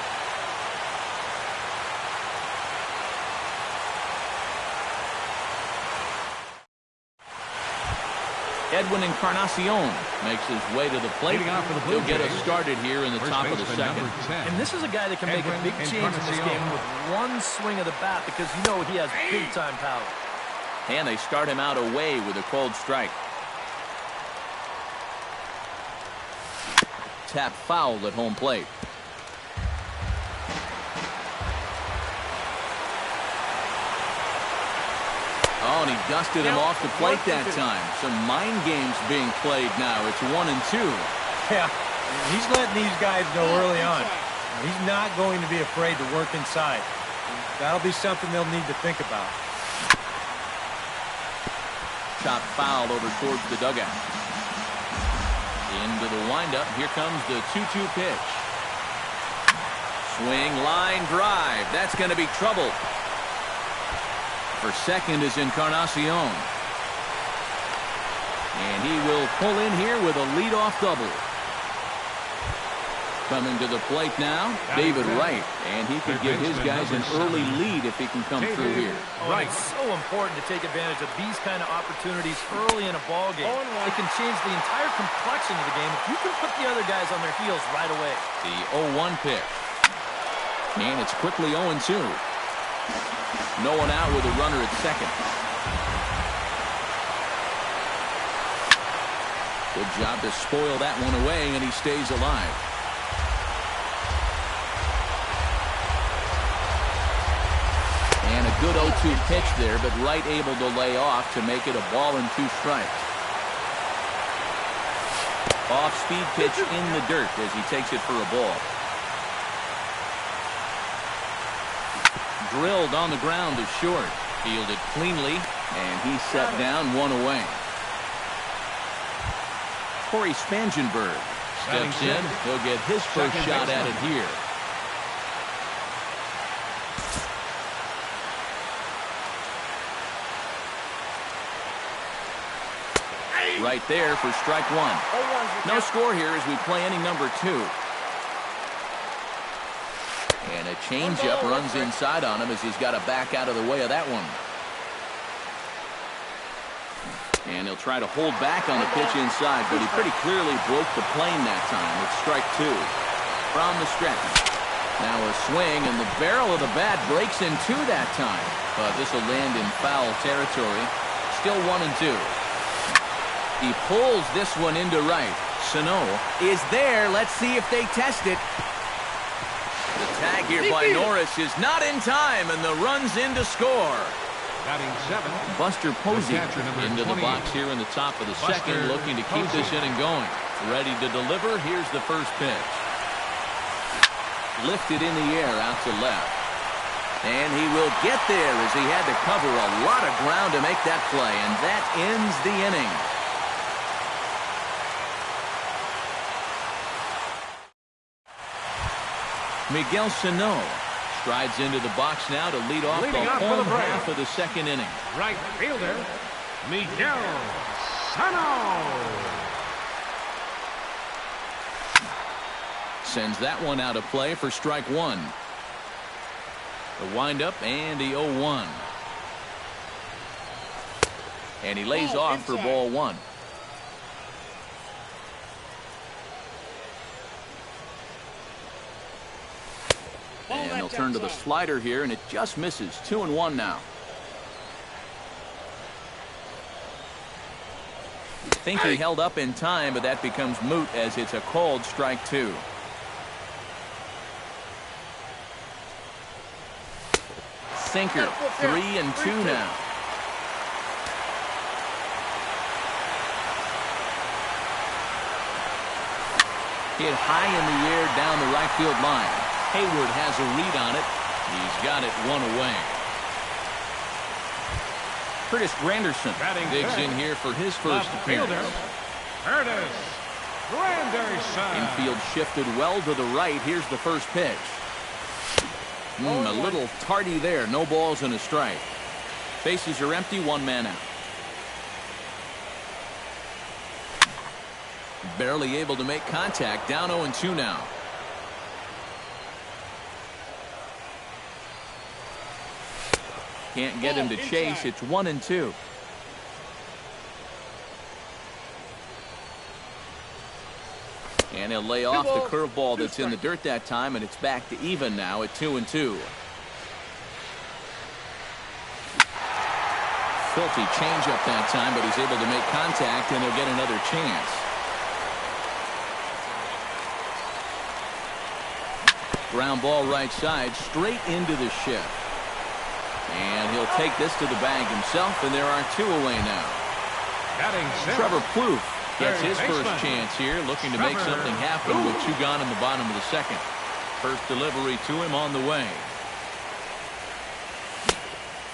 Edwin Encarnacion makes his way to the plate. Leading off for the Blue He'll get us Jays, started here in the top of the second. And this is a guy that can make a big change in this game with one swing of the bat because you know he has big-time power. And they start him out away with a cold strike. Tap foul at home plate. Oh, and he dusted him off the plate that time. Some mind games being played now. It's 1-2. Yeah, he's letting these guys know early on. He's not going to be afraid to work inside. That'll be something they'll need to think about. Chop foul over towards the dugout. Into the windup. Here comes the 2-2 pitch. Swing, line, drive. That's going to be trouble. For second is Encarnacion. And he will pull in here with a leadoff double. Coming to the plate now, David Wright. And he could give his guys an early lead if he can come through here. Oh, it's so important to take advantage of these kind of opportunities early in a ball game. It can change the entire complexion of the game if you can put the other guys on their heels right away. The 0-1 pitch. And it's quickly 0-2. No one out with a runner at second. Good job to spoil that one away, and he stays alive. And a good 0-2 pitch there, but Wright able to lay off to make it a ball and 2 strikes. Off-speed pitch in the dirt as he takes it for a ball. Drilled on the ground to short. Fielded cleanly, and he's set down 1 away. Corey Spangenberg steps in. He'll get his first shot at it here. Right there for strike 1. No score here as we play inning number 2. And a changeup runs inside on him as he's got to back out of the way of that one. And he'll try to hold back on the pitch inside, but he pretty clearly broke the plane that time. It's strike 2 from the stretch. Now a swing, and the barrel of the bat breaks in 2 that time. But this will land in foul territory. Still 1-2. He pulls this one into right. Sano is there. Let's see if they test it. The tag here by Norris is not in time, and the run's in to score. Batting 7. Buster Posey into the box here in the top of the second, looking to keep this inning going. Ready to deliver. Here's the first pitch. Lifted in the air out to left. And he will get there as he had to cover a lot of ground to make that play, and that ends the inning. Miguel Sano strides into the box now to lead off the home half of the second inning. Right fielder, Miguel Sano. Sends that one out of play for strike 1. The windup and the 0-1. And he lays off for ball 1. And they'll turn to the slider here, and it just misses. 2-1 now. Think he held up in time, but that becomes moot as it's a called strike 2. Sinker, 3-2 now. Hit high in the air down the right field line. Hayward has a read on it. He's got it 1 away. Curtis Granderson digs in here for his first appearance. Curtis Granderson. Infield shifted well to the right. Here's the first pitch. A little tardy there. No balls and a strike. Bases are empty. 1 man out. Barely able to make contact. Down 0-2 now. Can't get him to chase. It's 1-2. And he'll lay off the curveball that's in the dirt that time, and it's back to even now at 2-2. Filthy changeup that time, but he's able to make contact, and he'll get another chance. Ground ball right side, straight into the shift. And he'll take this to the bag himself, and there are 2 away now. Trevor Plouffe gets his first chance here, looking to make something happen with 2 gone in the bottom of the second. First delivery to him on the way.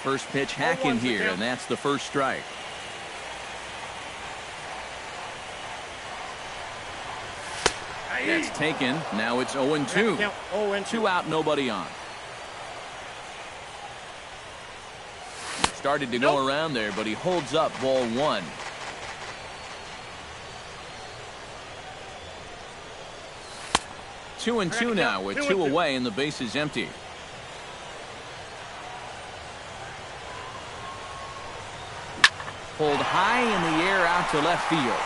First pitch hacking here, and that's the first strike. That's taken. Now it's 0-2. 2 out, nobody on. Started to go around there, but he holds up ball 1. Two and two now with 2 away and the base is empty. Pulled high in the air out to left field.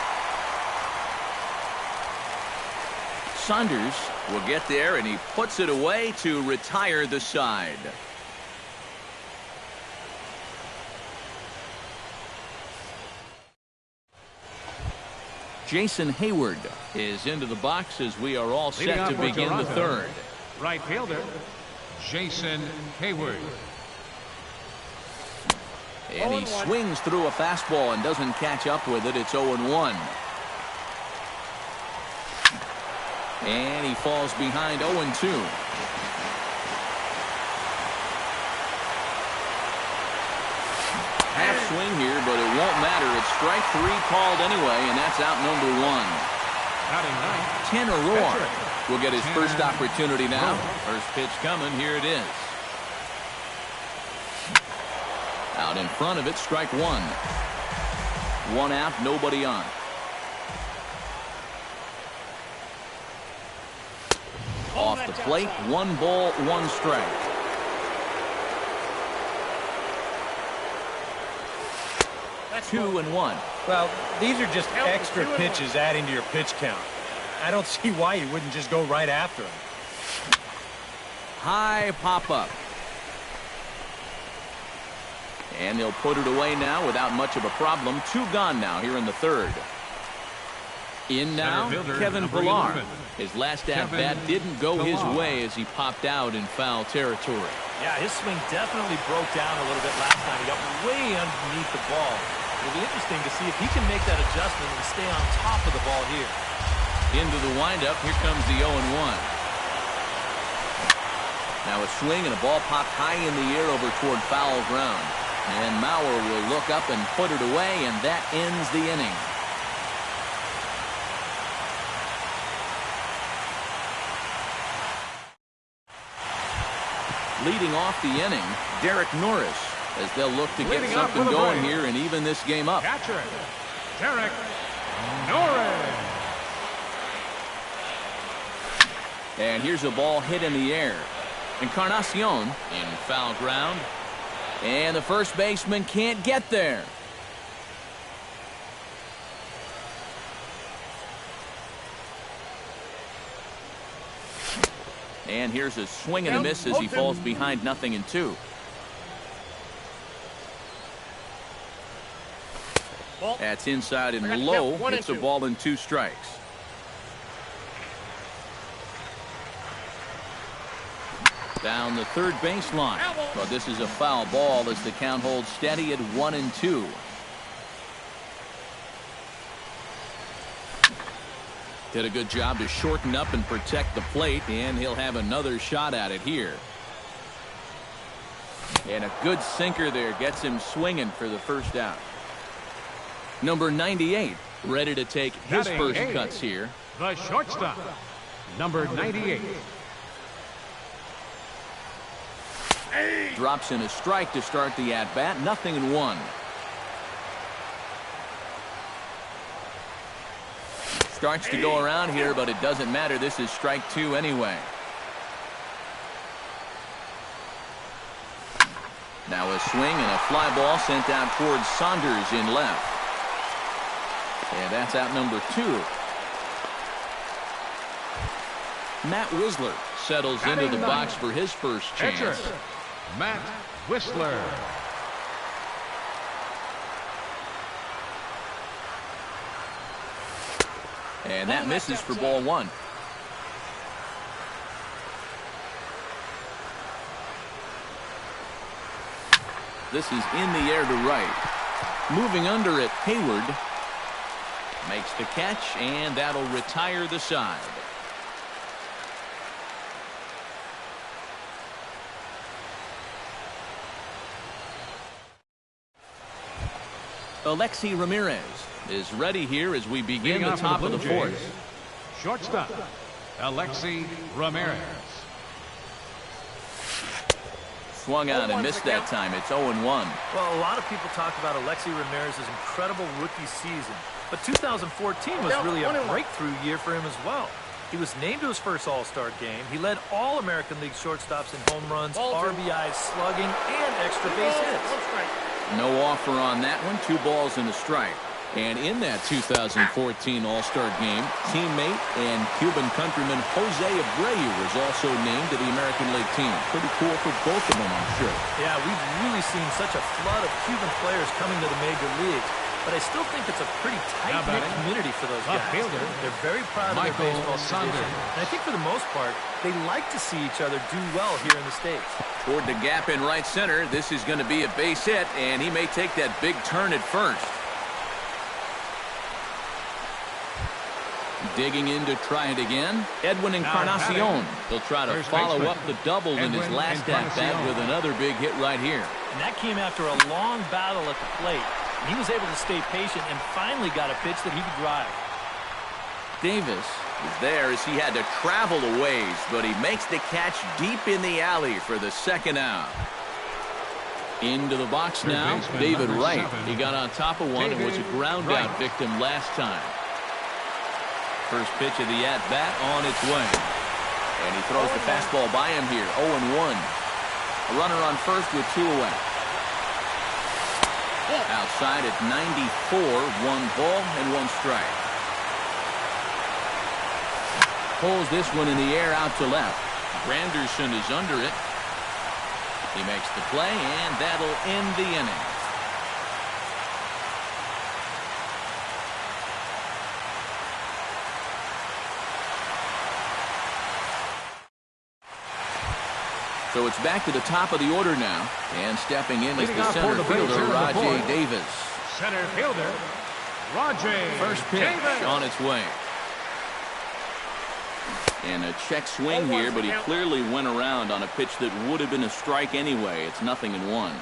Saunders will get there, and he puts it away to retire the side. Jason Hayward is into the box as we are all set to begin the third. Right fielder, Jason Hayward. And he swings through a fastball and doesn't catch up with it. It's 0-1. And he falls behind 0-2. Half swing here, but it won't matter. It's strike 3 called anyway, and that's out number 1. Tanner Roar will get his first opportunity now. First pitch coming. Here it is. Out in front of it, strike 1. 1 out, nobody on. Off the plate, 1 ball, 1 strike. That's 2-1. Well, these are just extra pitches adding to your pitch count. I don't see why you wouldn't just go right after them. High pop-up. And they'll put it away now without much of a problem. 2 gone now here in the third. In now, Kevin Pillar. His last at-bat didn't go his way as he popped out in foul territory. Yeah, his swing definitely broke down a little bit last time. He got way underneath the ball. It'll be interesting to see if he can make that adjustment and stay on top of the ball here. Into the windup, here comes the 0-1. Now a swing and a ball popped high in the air over toward foul ground. And Mauer will look up and put it away, and that ends the inning. Leading off the inning, Derek Norris, as they'll look to get something going here and even this game up. Catcher, Derek Norris. And here's a ball hit in the air. Encarnacion in foul ground. And the first baseman can't get there. And here's a swing and a miss as he falls behind 0-2. That's inside and low. It's a ball and 2 strikes. Down the third baseline. But this is a foul ball as the count holds steady at 1-2. Did a good job to shorten up and protect the plate, and he'll have another shot at it here. And a good sinker there gets him swinging for the first out. Number 98 ready to take his first cuts here. The shortstop, number 98. Drops in a strike to start the at-bat. 0-1. Starts to go around here, but it doesn't matter. This is strike 2 anyway. Now a swing and a fly ball sent out towards Saunders in left. And that's out number 2. Matt Whistler settles into the box for his first chance. Pitcher, Matt Whistler. And that misses for ball one. This is in the air to right. Moving under it, Hayward makes the catch, and that'll retire the side. Alexi Ramirez is ready here as we begin the top of the fourth. Shortstop, Alexi Ramirez. Swung on and missed that time. It's 0-1. Well, a lot of people talk about Alexi Ramirez's incredible rookie season, but 2014 was really a breakthrough year for him as well. He was named to his first All-Star game. He led all American League shortstops in home runs, RBIs, slugging, and extra base hits. No offer on that one. 2 balls and a strike. And in that 2014 All-Star game, teammate and Cuban countryman Jose Abreu was also named to the American League team. Pretty cool for both of them, I'm sure. Yeah, we've really seen such a flood of Cuban players coming to the major leagues. But I still think it's a pretty tight-knit community for those guys. They're very proud of their baseball tradition. And I think for the most part, they like to see each other do well here in the States. Toward the gap in right center, this is going to be a base hit, and he may take that big turn at first. Digging in to try it again. Edwin Encarnacion. He'll try to follow up the double in his last at-bat with another big hit right here. And that came after a long battle at the plate. And he was able to stay patient and finally got a pitch that he could drive. Davis is there as he had to travel a ways, but he makes the catch deep in the alley for the second out. Into the box now, David Wright. He got on top of one and was a ground-out victim last time. First pitch of the at-bat on its way. And he throws the fastball by him here. 0-1. A runner on first with 2 away. Outside at 94, 1 ball and 1 strike. Pulls this one in the air out to left. Granderson is under it. He makes the play, and that'll end the inning. So it's back to the top of the order now. And stepping in is the center fielder, Rajai Davis. Center fielder, Rajai First pitch on its way. And a check swing here, but he clearly went around on a pitch that would have been a strike anyway. It's 0-1.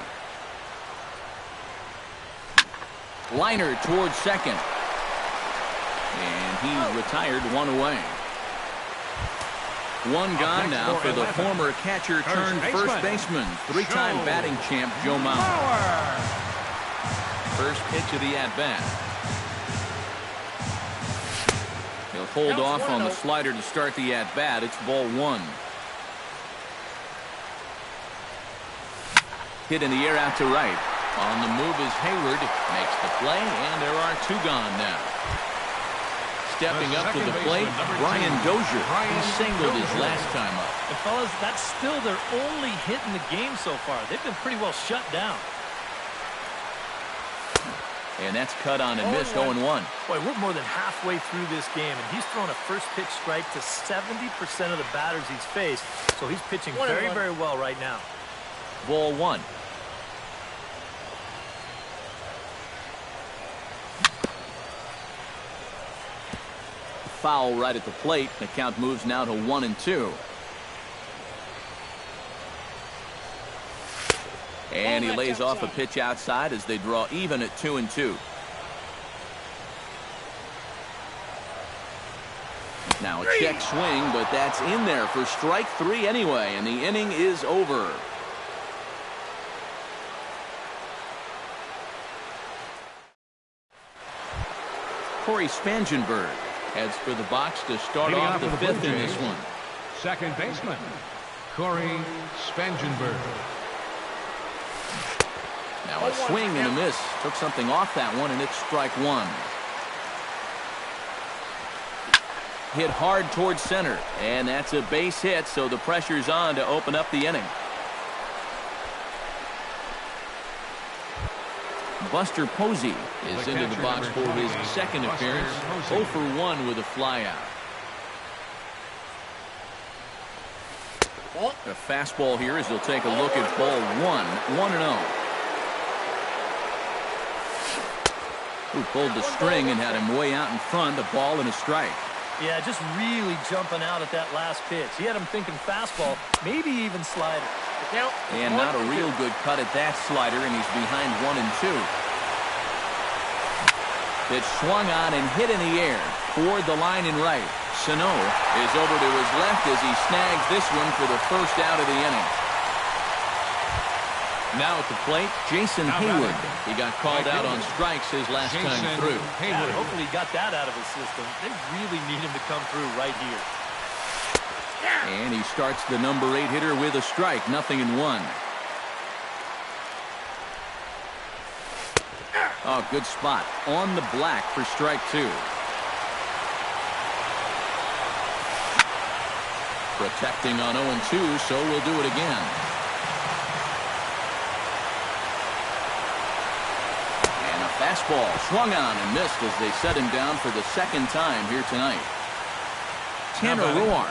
Liner towards second. And he retired 1 away. 1 gone now for the former catcher turned first baseman, 3-time batting champ Joe Mauer. First pitch of the at-bat. He'll hold off on the slider to start the at-bat. It's ball 1. Hit in the air out to right. On the move is Hayward. Makes the play, and there are 2 gone now. Stepping up to the plate, Brian Dozier. He singled his last time up. And fellas, that's still their only hit in the game so far. They've been pretty well shut down. And that's cut on and missed. 0-1. Boy, we're more than halfway through this game, and he's thrown a first pitch strike to 70% of the batters he's faced. So he's pitching very, very well right now. Ball 1. Foul right at the plate. The count moves now to 1-2. And he lays off a pitch outside as they draw even at 2-2. Now a check swing, but that's in there for strike 3 anyway, and the inning is over. Corey Spangenberg heads for the box to start off the 5th in this one. Second baseman, Corey Spangenberg. Now a swing and a miss. Took something off that one, and it's strike 1. hit hard towards center. And that's a base hit, so the pressure's on to open up the inning. Buster Posey is into the box for his second appearance. 0 for 1 with a flyout. A fastball here as he'll take a look at ball 1. 1-0. Who pulled the string and had him way out in front, a ball and a strike. Yeah, just really jumping out at that last pitch. He had him thinking fastball, maybe even slider. And not a real good cut at that slider, and he's behind 1-2. It's swung on and hit in the air toward the line and right. Sano is over to his left as he snags this one for the first out of the inning. Now at the plate, Jason Hayward. He got called out on strikes his last time through. Yeah, hopefully he got that out of his system. They really need him to come through right here. And he starts the number 8 hitter with a strike, 0-1. Oh, good spot on the black for strike 2. Protecting on 0-2, so we'll do it again. And a fastball swung on and missed as they set him down for the second time here tonight. Tanner Roar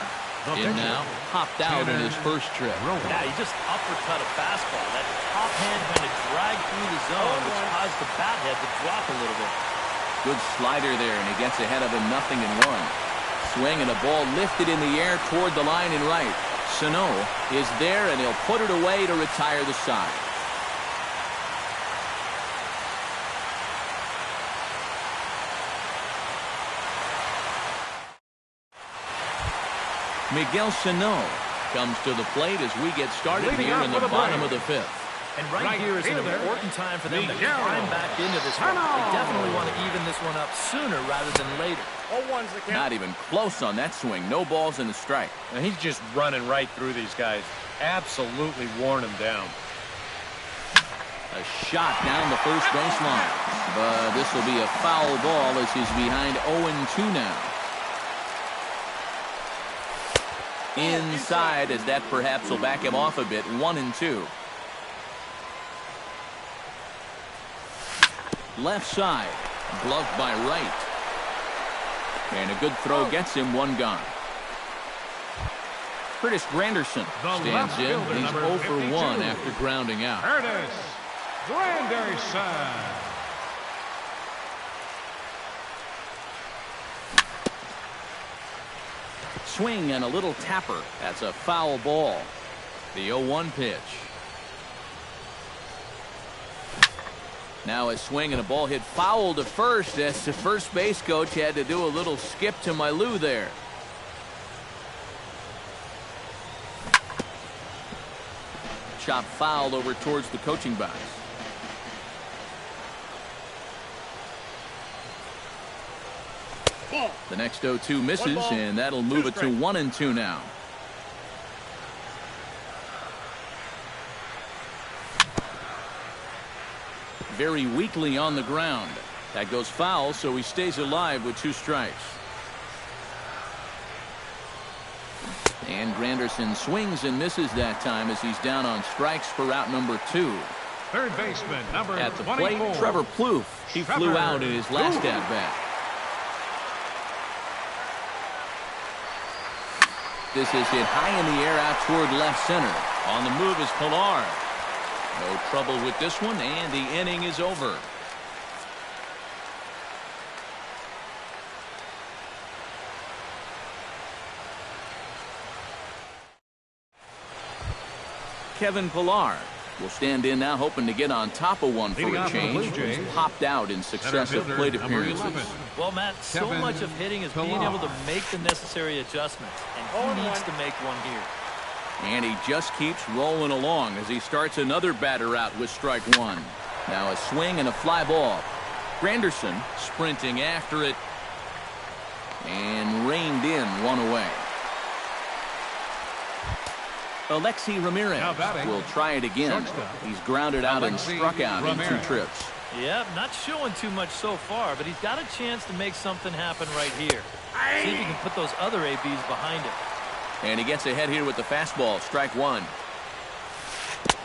in now, popped out in his first trip. Yeah, he just uppercut a fastball. That top hand kind of dragged through the zone, which caused the bat head to drop a little bit. Good slider there, and he gets ahead of him 0-1. Swing and a ball lifted in the air toward the line and right. Sano is there, and he'll put it away to retire the side. Miguel Sano comes to the plate as we get started here in the bottom of the 5th. And right here is an important time for them to climb back into this one. They definitely want to even this one up sooner rather than later. Not even close on that swing. No balls and a strike. And he's just running right through these guys. Absolutely worn them down. A shot down the first baseline. But this will be a foul ball as he's behind 0-2 now. Inside as that perhaps will back him off a bit. 1-2. Left side. Gloved by right. And a good throw gets him one gone. Curtis Granderson stands in. He's 0 for 1 after grounding out. Curtis Granderson. Swing and a little tapper. That's a foul ball. The 0-1 pitch. Now a swing and a ball hit foul to first as the first base coach had to do a little skip to my loo there. Chop foul over towards the coaching box. The next 0-2 misses, and that'll move it to 1-2 now. Very weakly on the ground. That goes foul, so he stays alive with 2 strikes. And Granderson swings and misses that time as he's down on strikes for out number 2. Third baseman, number 24. At the plate, Trevor Plouffe. He flew out in his last at-bat. This is hit high in the air out toward left center. On the move is Pilar. No trouble with this one, and the inning is over. Kevin Pilar will stand in now, hoping to get on top of one for a change. He's popped out in successive plate appearances. Well, Matt, so much of hitting is being able to make the necessary adjustments, and he needs to make one here. And he just keeps rolling along as he starts another batter out with strike 1. Now a swing and a fly ball. Granderson sprinting after it and reined in, 1 away. Alexi Ramirez will try it again. He's grounded out and struck out in 2 trips. Yep, not showing too much so far, but he's got a chance to make something happen right here. See if he can put those other ABs behind him. And he gets ahead here with the fastball. Strike one.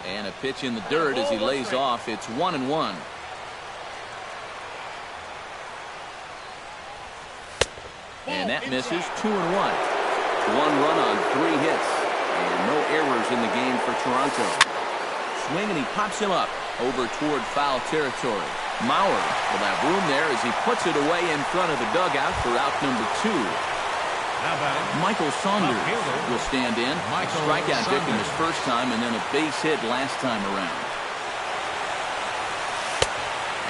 And a pitch in the dirt as he lays off. It's 1-1. And that misses. 2-1. One run on 3 hits. And no errors in the game for Toronto. Swing, and he pops him up over toward foul territory. Mauer will have room there as he puts it away in front of the dugout for out number 2. Michael Saunders will stand in. A strikeout victim his first time, and then a base hit last time around.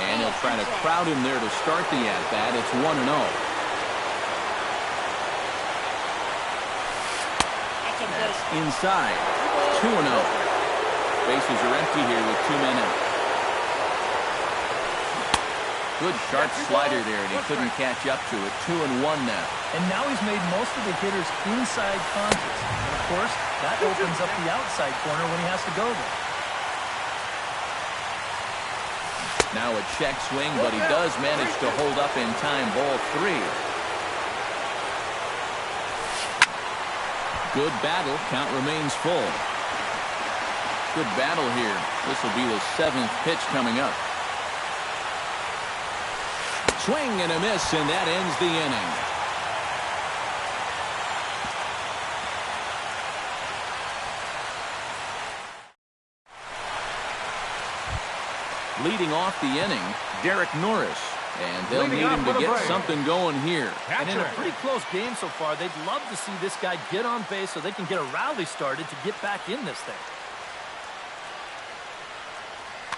And he'll try to crowd him there to start the at-bat. It's 1-0. That's inside. 2-0. Bases are empty here with 2 men out. Good sharp slider there, and he couldn't catch up to it. 2-1 now. And now he's made most of the hitters inside conscious. And of course, that opens up the outside corner when he has to go there. Now a check swing, but he does manage to hold up in time. Ball 3. Good battle. Count remains full. Good battle here. This will be the 7th pitch coming up. Swing and a miss, and that ends the inning. Leading off the inning, Derek Norris. And they'll need him to get something going here. And in a pretty close game so far, they'd love to see this guy get on base so they can get a rally started to get back in this thing.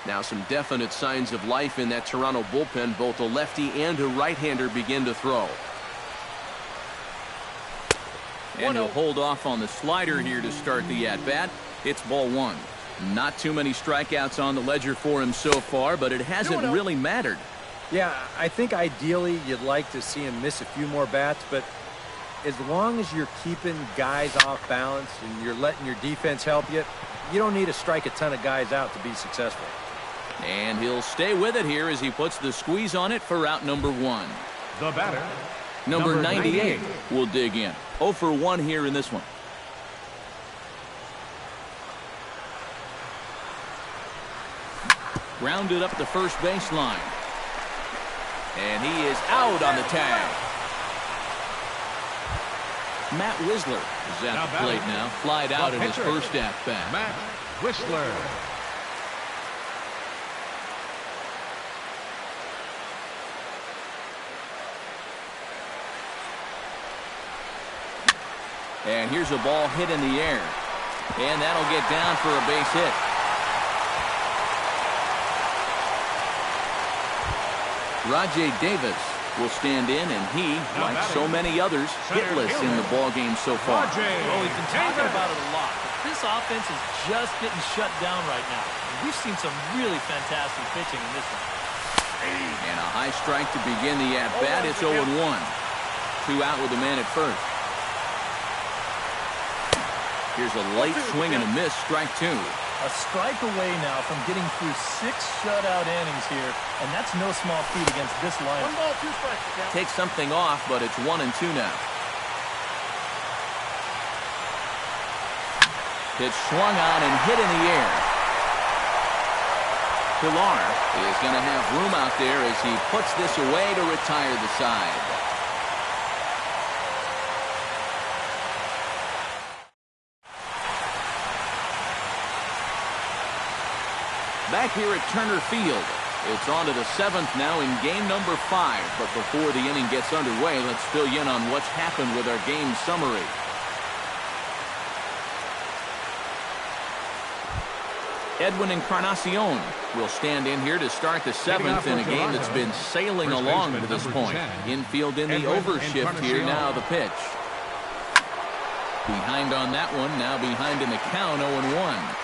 Now some definite signs of life in that Toronto bullpen. Both a lefty and a right-hander begin to throw. And he'll hold off on the slider here to start the at-bat. It's ball 1. Not too many strikeouts on the ledger for him so far, but it hasn't really mattered. Yeah, I think ideally you'd like to see him miss a few more bats, but as long as you're keeping guys off balance and you're letting your defense help you, you don't need to strike a ton of guys out to be successful. And he'll stay with it here as he puts the squeeze on it for out number 1. The batter, Number 98 will dig in. 0 for 1 here in this one. Grounded up the first baseline. And he is out on the tag. Matt Wisler is at the plate now. Flied out in his first at-bat. Matt Wisler. And here's a ball hit in the air. And that'll get down for a base hit. Rajay Davis will stand in, and he, like so many others, hitless in the ballgame so far. Oh, we've been talking about it a lot. This offense is just getting shut down right now. We've seen some really fantastic pitching in this one. And a high strike to begin the at-bat. It's 0-1. 2 out with the man at first. Here's a late swing and a miss. Strike 2. A strike away now from getting through 6 shutout innings here, and that's no small feat against this lineup. 1 ball, 2 strikes. Takes something off, but it's 1-2 now. Pitch swung on and hit in the air. Pilar is going to have room out there as he puts this away to retire the side. Back here at Turner Field, it's on to the 7th now in game number 5. But before the inning gets underway, let's fill you in on what's happened with our game summary. Edwin Encarnacion will stand in here to start the 7th in a game that's been sailing along to this point. Infield in the overshift here, now the pitch. Behind on that one, now behind in the count, 0-1.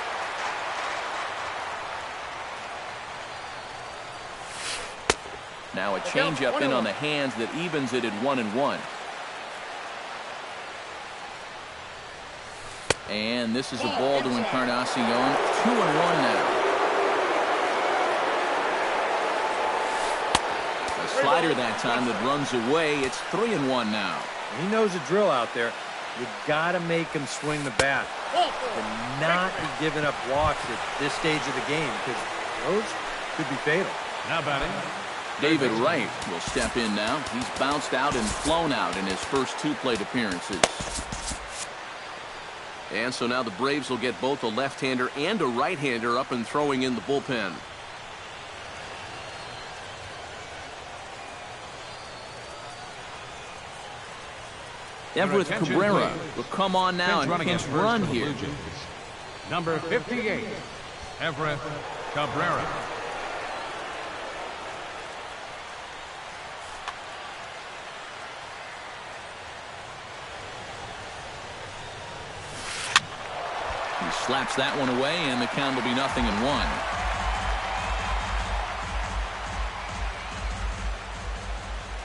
Now a changeup in on the hands that evens it at 1-1. And this is a ball to Encarnacion. 2-1 now. slider that time that runs away. It's 3-1 now. He knows the drill out there. You got to make him swing the bat and not be giving up walks at this stage of the game, because those could be fatal. Now batting, David Wright will step in now. He's bounced out and flown out in his first 2 plate appearances. And so now the Braves will get both a left-hander and a right-hander up and throwing in the bullpen. Everett Cabrera will come on now and pinch run here. Number 58, Everett Cabrera. He slaps that one away, and the count will be 0-1.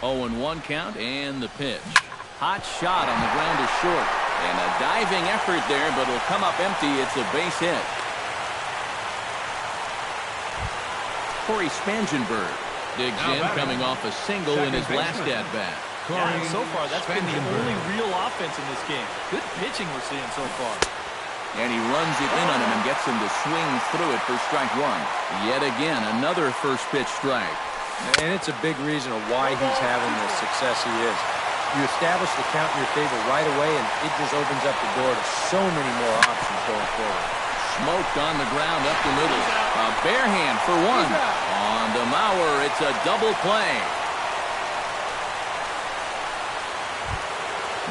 Oh, and 1 count, and the pitch. Hot shot on the ground to short. And a diving effort there, but it'll come up empty. It's a base hit. Corey Spangenberg digs in, coming off a single in his last at-bat. Yeah, so far, that's been the only real offense in this game. Good pitching we're seeing so far. And he runs it in on him and gets him to swing through it for strike 1. Yet again, another first pitch strike. And it's a big reason of why he's having the success he is. You establish the count in your favor right away, and it just opens up the door to so many more options going forward. Smoked on the ground up the middle. A bare hand for 1. On to Mauer, it's a double play.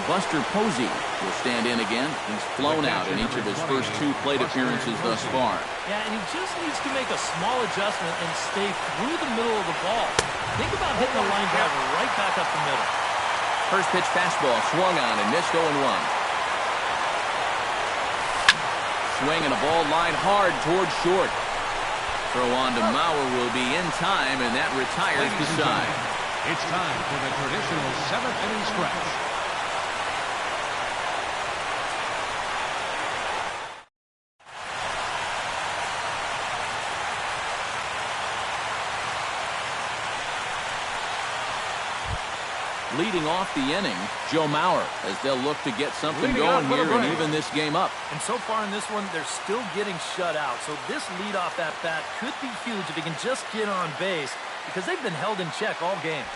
Buster Posey will stand in again. He's flown out in each of his first 2 plate appearances thus far. Yeah, and he just needs to make a small adjustment and stay through the middle of the ball. Think about hitting a line driver right back up the middle. First pitch fastball swung on and missed 0-1. Swing and a ball line hard towards short. Throw on to Mauer will be in time, and that retires the side. It's time for the traditional 7th inning stretch. Leading off the inning, Joe Mauer, as they'll look to get something going here and even this game up. And so far in this one, they're still getting shut out. So this leadoff at bat could be huge if he can just get on base, because they've been held in check all game.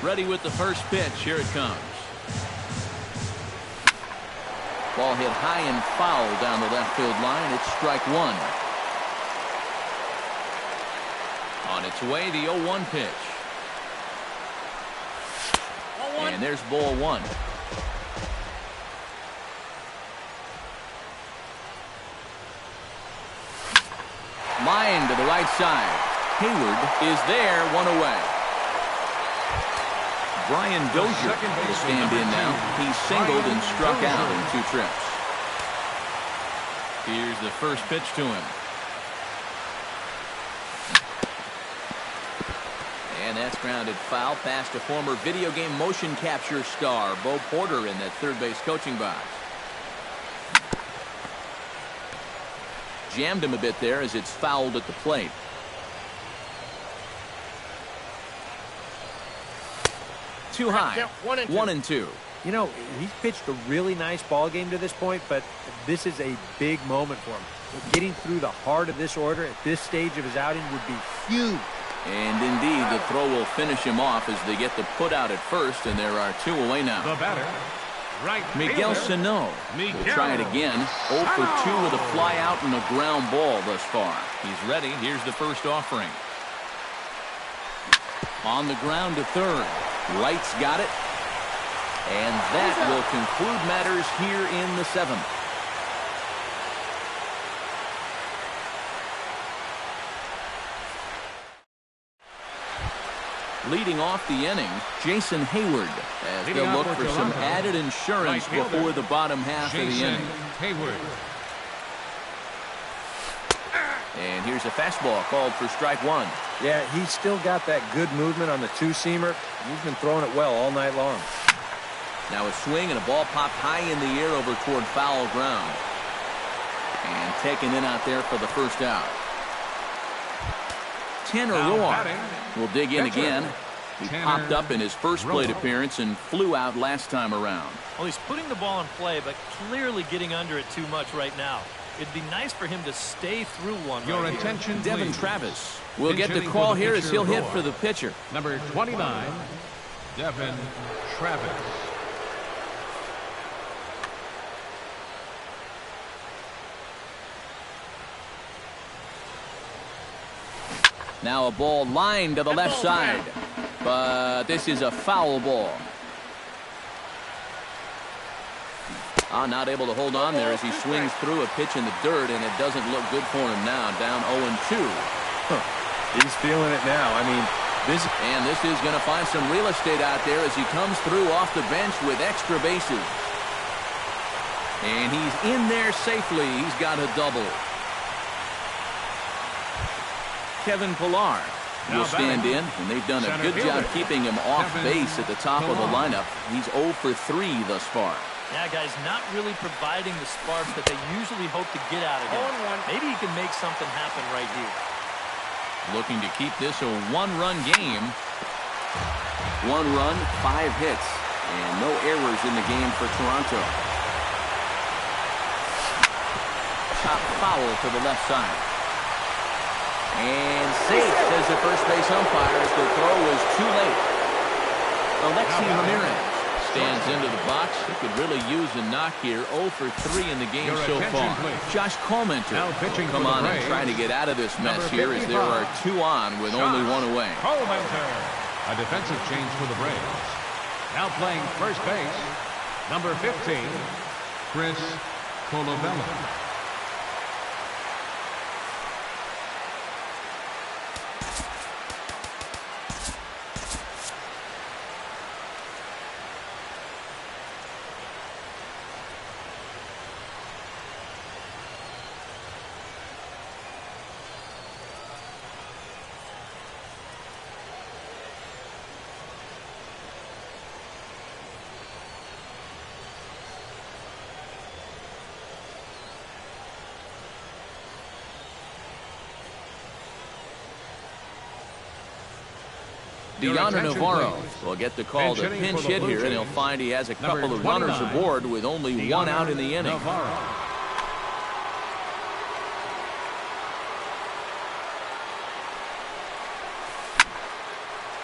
Ready with the first pitch. Here it comes. Ball hit high and foul down the left field line. It's strike 1. On its way, the 0-1 pitch. And there's ball 1. Line to the right side. Hayward is there, 1 away. Brian Dozier will stand in now. He singled and struck out in 2 trips. Here's the first pitch to him. And that's grounded foul past a former video game motion capture star, Bo Porter, in that third base coaching box. Jammed him a bit there as it's fouled at the plate. Too high. 1-2. You know, he's pitched a really nice ball game to this point, but this is a big moment for him. Getting through the heart of this order at this stage of his outing would be huge. And indeed, the throw will finish him off as they get the put out at first, and there are 2 away now. The batter, right Miguel Sano will try it again. 0 for 2 with a fly out and a ground ball thus far. He's ready. Here's the first offering. On the ground to third. Wright's got it. And that will conclude matters here in the 7th. Leading off the inning, Jason Hayward, as they'll look for some added insurance before the bottom half of the inning. Hayward. And here's a fastball called for strike one. Yeah, he's still got that good movement on the two-seamer. He's been throwing it well all night long. Now a swing and a ball popped high in the air over toward foul ground. And taken in out there for the first out. Tanner Roark will dig in again. He popped up in his first plate appearance and flew out last time around. Well, he's putting the ball in play, but clearly getting under it too much right now. It'd be nice for him to stay through one. Your right attention, here. Devin please. Travis will get the Pitching call for the here as pitcher, he'll hit Roark. for the pitcher. Number 29, Devin Travis. Now a ball lined to the left side. But this is a foul ball. Not able to hold on there as he swings through a pitch in the dirt, and it doesn't look good for him now. Down 0-2. He's feeling it now. I mean, this is going to find some real estate out there as he comes through off the bench with extra bases. And he's in there safely. He's got a double. Kevin Pillar will stand in, and they've done a good job keeping him off base at the top of the lineup. He's 0 for 3 thus far. Yeah, guys, not really providing the sparks that they usually hope to get out of him. Maybe he can make something happen right here. Looking to keep this a one-run game. 1 run, 5 hits, and no errors in the game for Toronto. Chop foul to the left side. And safe, says the first base umpire, as the throw was too late. Alexi Ramirez stands into the box. He could really use a knock here. 0 for 3 in the game so far. Josh Colmenter will come on and try to get out of this mess here as there are 2 on with only 1 away. A defensive change for the Braves. Now playing first base, number 15, Chris Colabella. Deanna Navarro will get the call to pinch hit here, and he'll find he has a couple of runners aboard with only 1 out in the inning.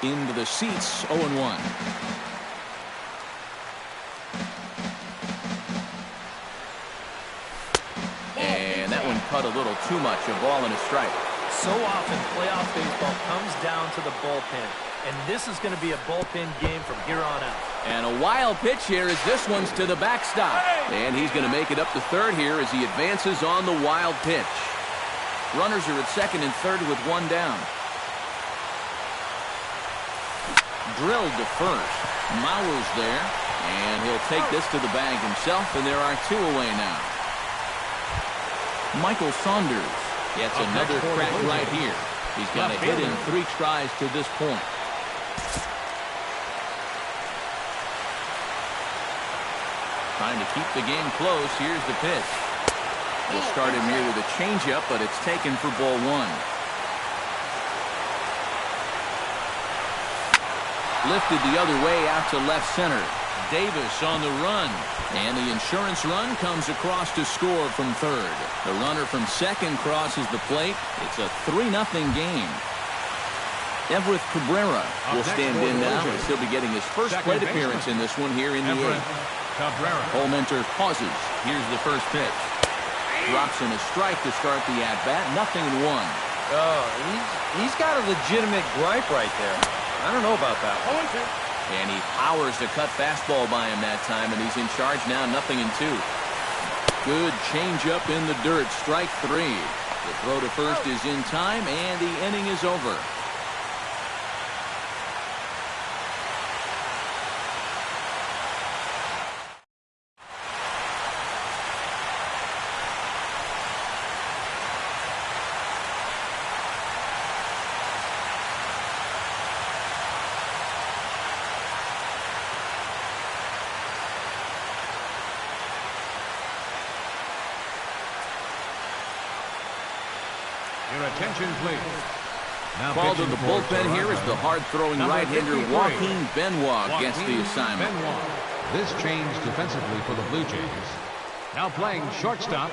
Into the seats, 0-1. And that one cut a little too much, a ball and a strike. So often, playoff baseball comes down to the bullpen. And this is going to be a bullpen game from here on out. And a wild pitch here as this one's to the backstop. And he's going to make it up to third here as he advances on the wild pitch. Runners are at second and third with 1 down. Drilled to first. Mauer's there. And he'll take this to the bag himself, and there are 2 away now. Michael Saunders gets another crack right here. He's got a hit in 3 tries to this point. Trying to keep the game close. Here's the pitch. We'll start him here with a changeup, but it's taken for ball 1. Lifted the other way out to left center. Davis on the run. And the insurance run comes across to score from third. The runner from second crosses the plate. It's a 3-0 game. Everett Cabrera will stand in now as he'll be getting his first plate appearance in this one here in the 8th. Colmenter pauses. Here's the first pitch. Drops in a strike to start the at-bat. 0-1. Oh, he's got a legitimate gripe right there. I don't know about that one. And he powers the cut fastball by him that time, and he's in charge now. 0-2. Good changeup in the dirt. Strike 3. The throw to first is in time, and the inning is over. Your attention, please. Now Called to the pitching for bullpen here is the hard-throwing Number right-hander 53, Joaquin Benoit gets the Joaquin assignment. Benoit. This change defensively for the Blue Jays. Now playing shortstop,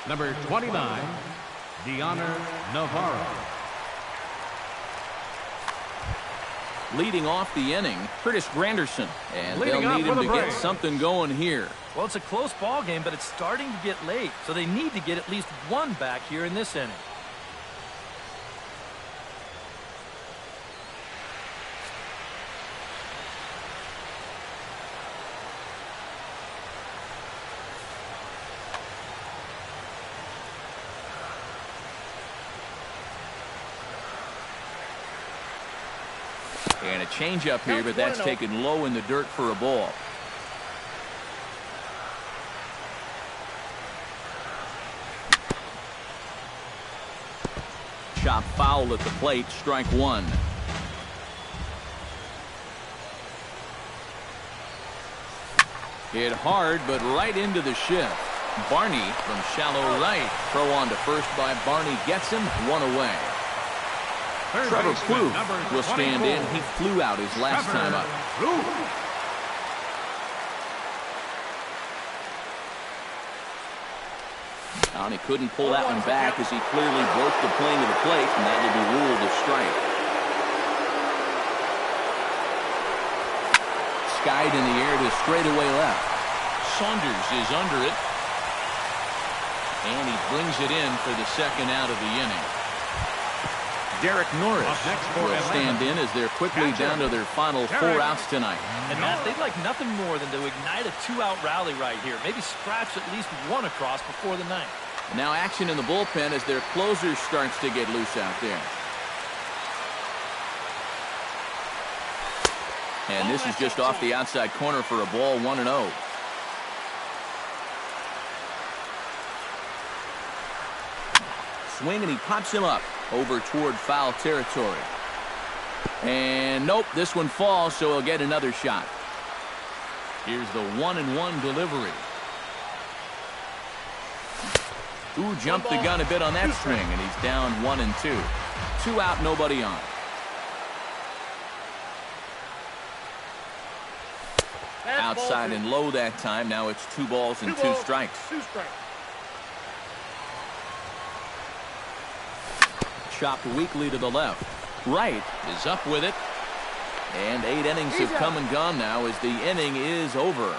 number 29, Deoner Navarro. Leading off the inning, Curtis Granderson. And Leading they'll off need for him the to get Braves. something going here. Well, it's a close ball game, but it's starting to get late, so they need to get at least one back here in this inning. And a changeup here, but that's taken low in the dirt for a ball. Chop foul at the plate, strike one. Hit hard, but right into the shift. Barney from shallow right. Throw on to first by Barney gets him, one away. Trevor Plouffe will stand in. He flew out his last time up. And he couldn't pull that one back as he clearly broke the plane to the plate, and that will be ruled a strike. Skied in the air to straightaway left. Saunders is under it. And he brings it in for the second out of the inning. Derek Norris will stand in as they're quickly down to their final 4 outs tonight. And Matt, they'd like nothing more than to ignite a 2-out rally right here. Maybe scratch at least one across before the ninth. Now action in the bullpen as their closer starts to get loose out there. And this is just off the outside corner for a ball, 1-0. Swing, and he pops him up over toward foul territory. And nope, this one falls, so he'll get another shot. Here's the 1-1 delivery. Ooh, jumped the gun a bit on that swing, and he's down 1-2. 2 out, nobody on. Outside and low that time. Now it's 2 balls and 2 strikes. Chopped weakly to the left. Right is up with it. And 8 innings have come and gone now as the inning is over.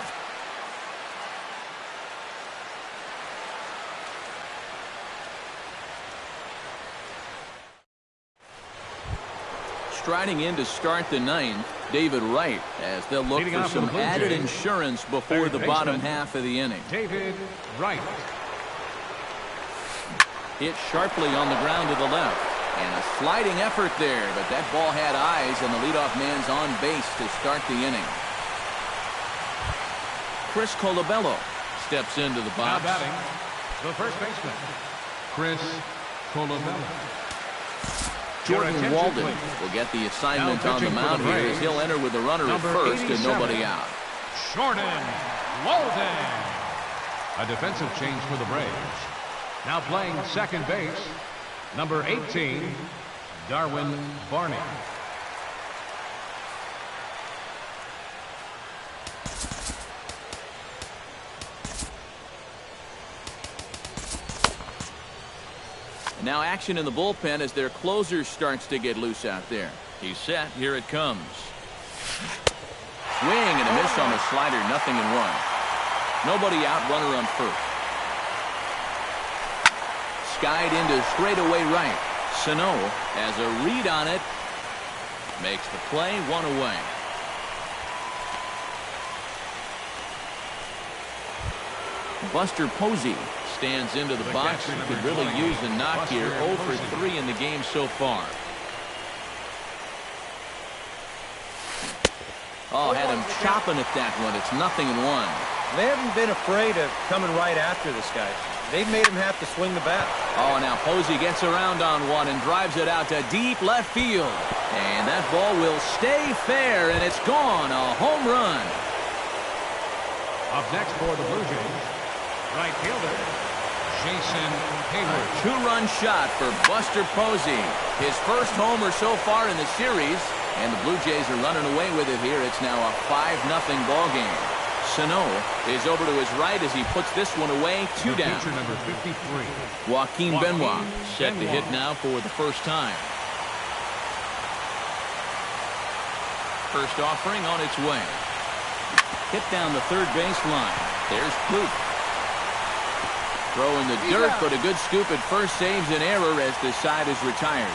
Striding in to start the 9th, David Wright, as they'll look for some added insurance before the bottom half of the inning. David Wright. Hit sharply on the ground to the left. And a sliding effort there, but that ball had eyes, and the leadoff man's on base to start the inning. Chris Colabello steps into the box. Now batting, the first baseman, Chris Colabello. Jordan Walden will get the assignment on the mound here as he'll enter with the runner at first and nobody out. Jordan Walden. A defensive change for the Braves. Now playing second base, number 18, Darwin Barney. Now action in the bullpen as their closer starts to get loose out there. He's set. Here it comes. Swing and a miss on the slider. 0-1. Nobody out. Runner on first. Skied into straightaway right. Sano has a read on it. Makes the play. 1 away. Buster Posey stands into the box. He could really use a knock here. 0 for 3 in the game so far. Oh, had him chopping at that one. It's 0-1. They haven't been afraid of coming right after this guy. They've made him have to swing the bat. Oh, now Posey gets around on one and drives it out to deep left field. And that ball will stay fair, and it's gone. A home run. Up next for the Blue Jays, right fielder, Jason Hayward. Two-run shot for Buster Posey. His first homer so far in the series, and the Blue Jays are running away with it here. It's now a 5-0 ball game. Sano is over to his right as he puts this one away. Two down. Pitcher number 53. Joaquin Benoit set to hit now for the first time. First offering on its way. Hit down the third base line. There's Plouffe. Throw in the dirt, but a good scoop at first saves an error as the side is retired.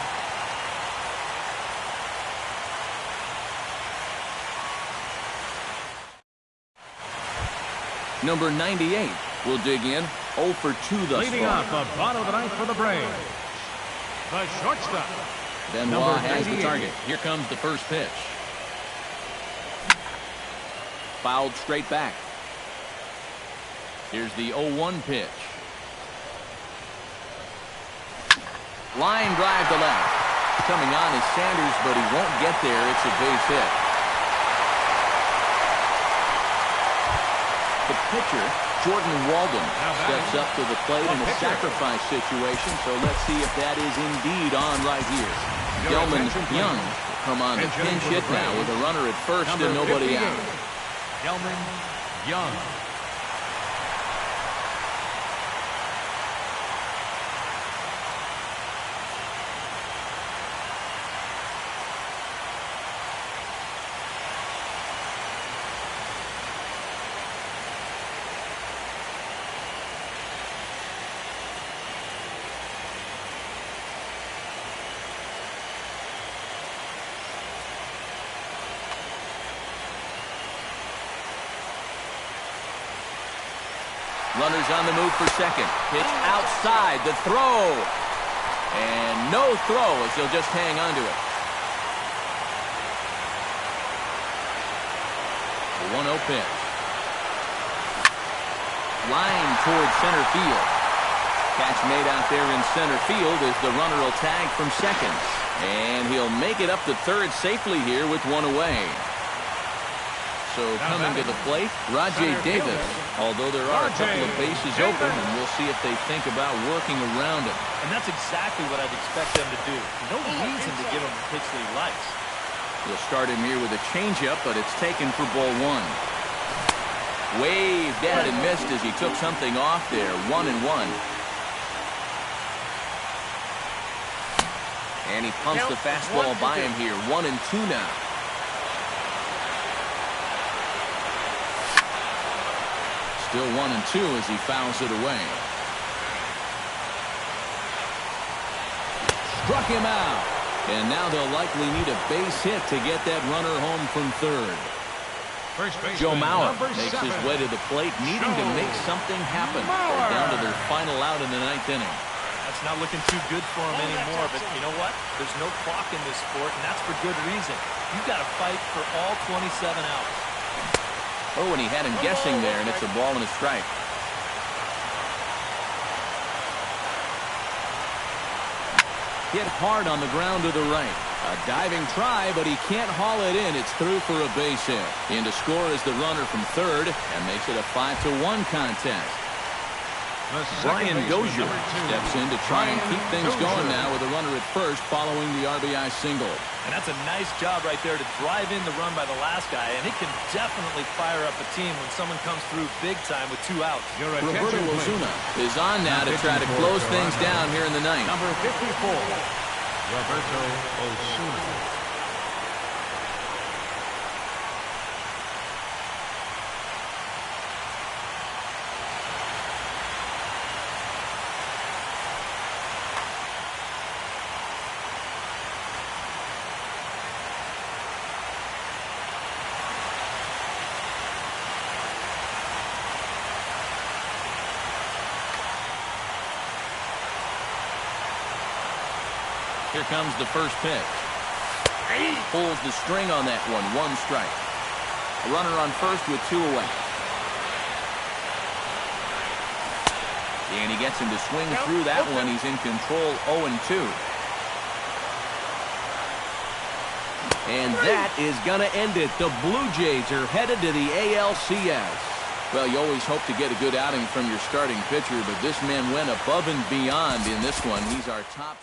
Number 98 will dig in. 0 for 2 thus Leading far. off the bottom of the ninth for the Braves, the shortstop. Benoit has the target. Here comes the first pitch. Fouled straight back. Here's the 0-1 pitch. Line drive to left. Coming on is Sanders, but he won't get there. It's a base hit. The pitcher, Jordan Walden, steps up to the plate in a sacrifice situation, so let's see if that is indeed on right here. Gelman Young will come on to pinch hit now with a runner at first and nobody out. Gelman Young. Runners on the move for second. Pitch outside. The throw. And no throw as he'll just hang on to it. The 1-0 pitch. Line towards center field. Catch made out there in center field as the runner will tag from second. And he'll make it up to third safely here with one away. So coming to the plate, Rajay Davis, although there are a couple of bases open, and we'll see if they think about working around him. And that's exactly what I'd expect them to do. No reason to give him the pitch that he likes. He'll start him here with a changeup, but it's taken for ball one. Waved at and missed as he took something off there. 1-1. And he pumps the fastball by him here. 1-2 now. Still 1-2 as he fouls it away. Struck him out. And now they'll likely need a base hit to get that runner home from third. Joe Mauer makes his way to the plate, needing to make something happen. They're down to their final out in the ninth inning. That's not looking too good for him anymore, but you know what? There's no clock in this sport, and that's for good reason. You've got to fight for all 27 outs. Oh, and he had him guessing there, and it's a ball and a strike. Hit hard on the ground to the right. A diving try, but he can't haul it in. It's through for a base hit. In to score is the runner from third, and makes it a 5-1 contest. Brian Dozier steps in to try and keep things going now with a runner at first following the RBI single. And that's a nice job right there to drive in the run by the last guy, and it can definitely fire up a team when someone comes through big time with 2 outs. Roberto Osuna is on now to try to close things down here in the ninth. Number 54, Roberto Osuna. Here comes the first pitch. Pulls the string on that one. 1 strike. A runner on first with 2 away. And he gets him to swing through that one. He's in control. 0-2. And that is going to end it. The Blue Jays are headed to the ALCS. Well, you always hope to get a good outing from your starting pitcher, but this man went above and beyond in this one. He's our top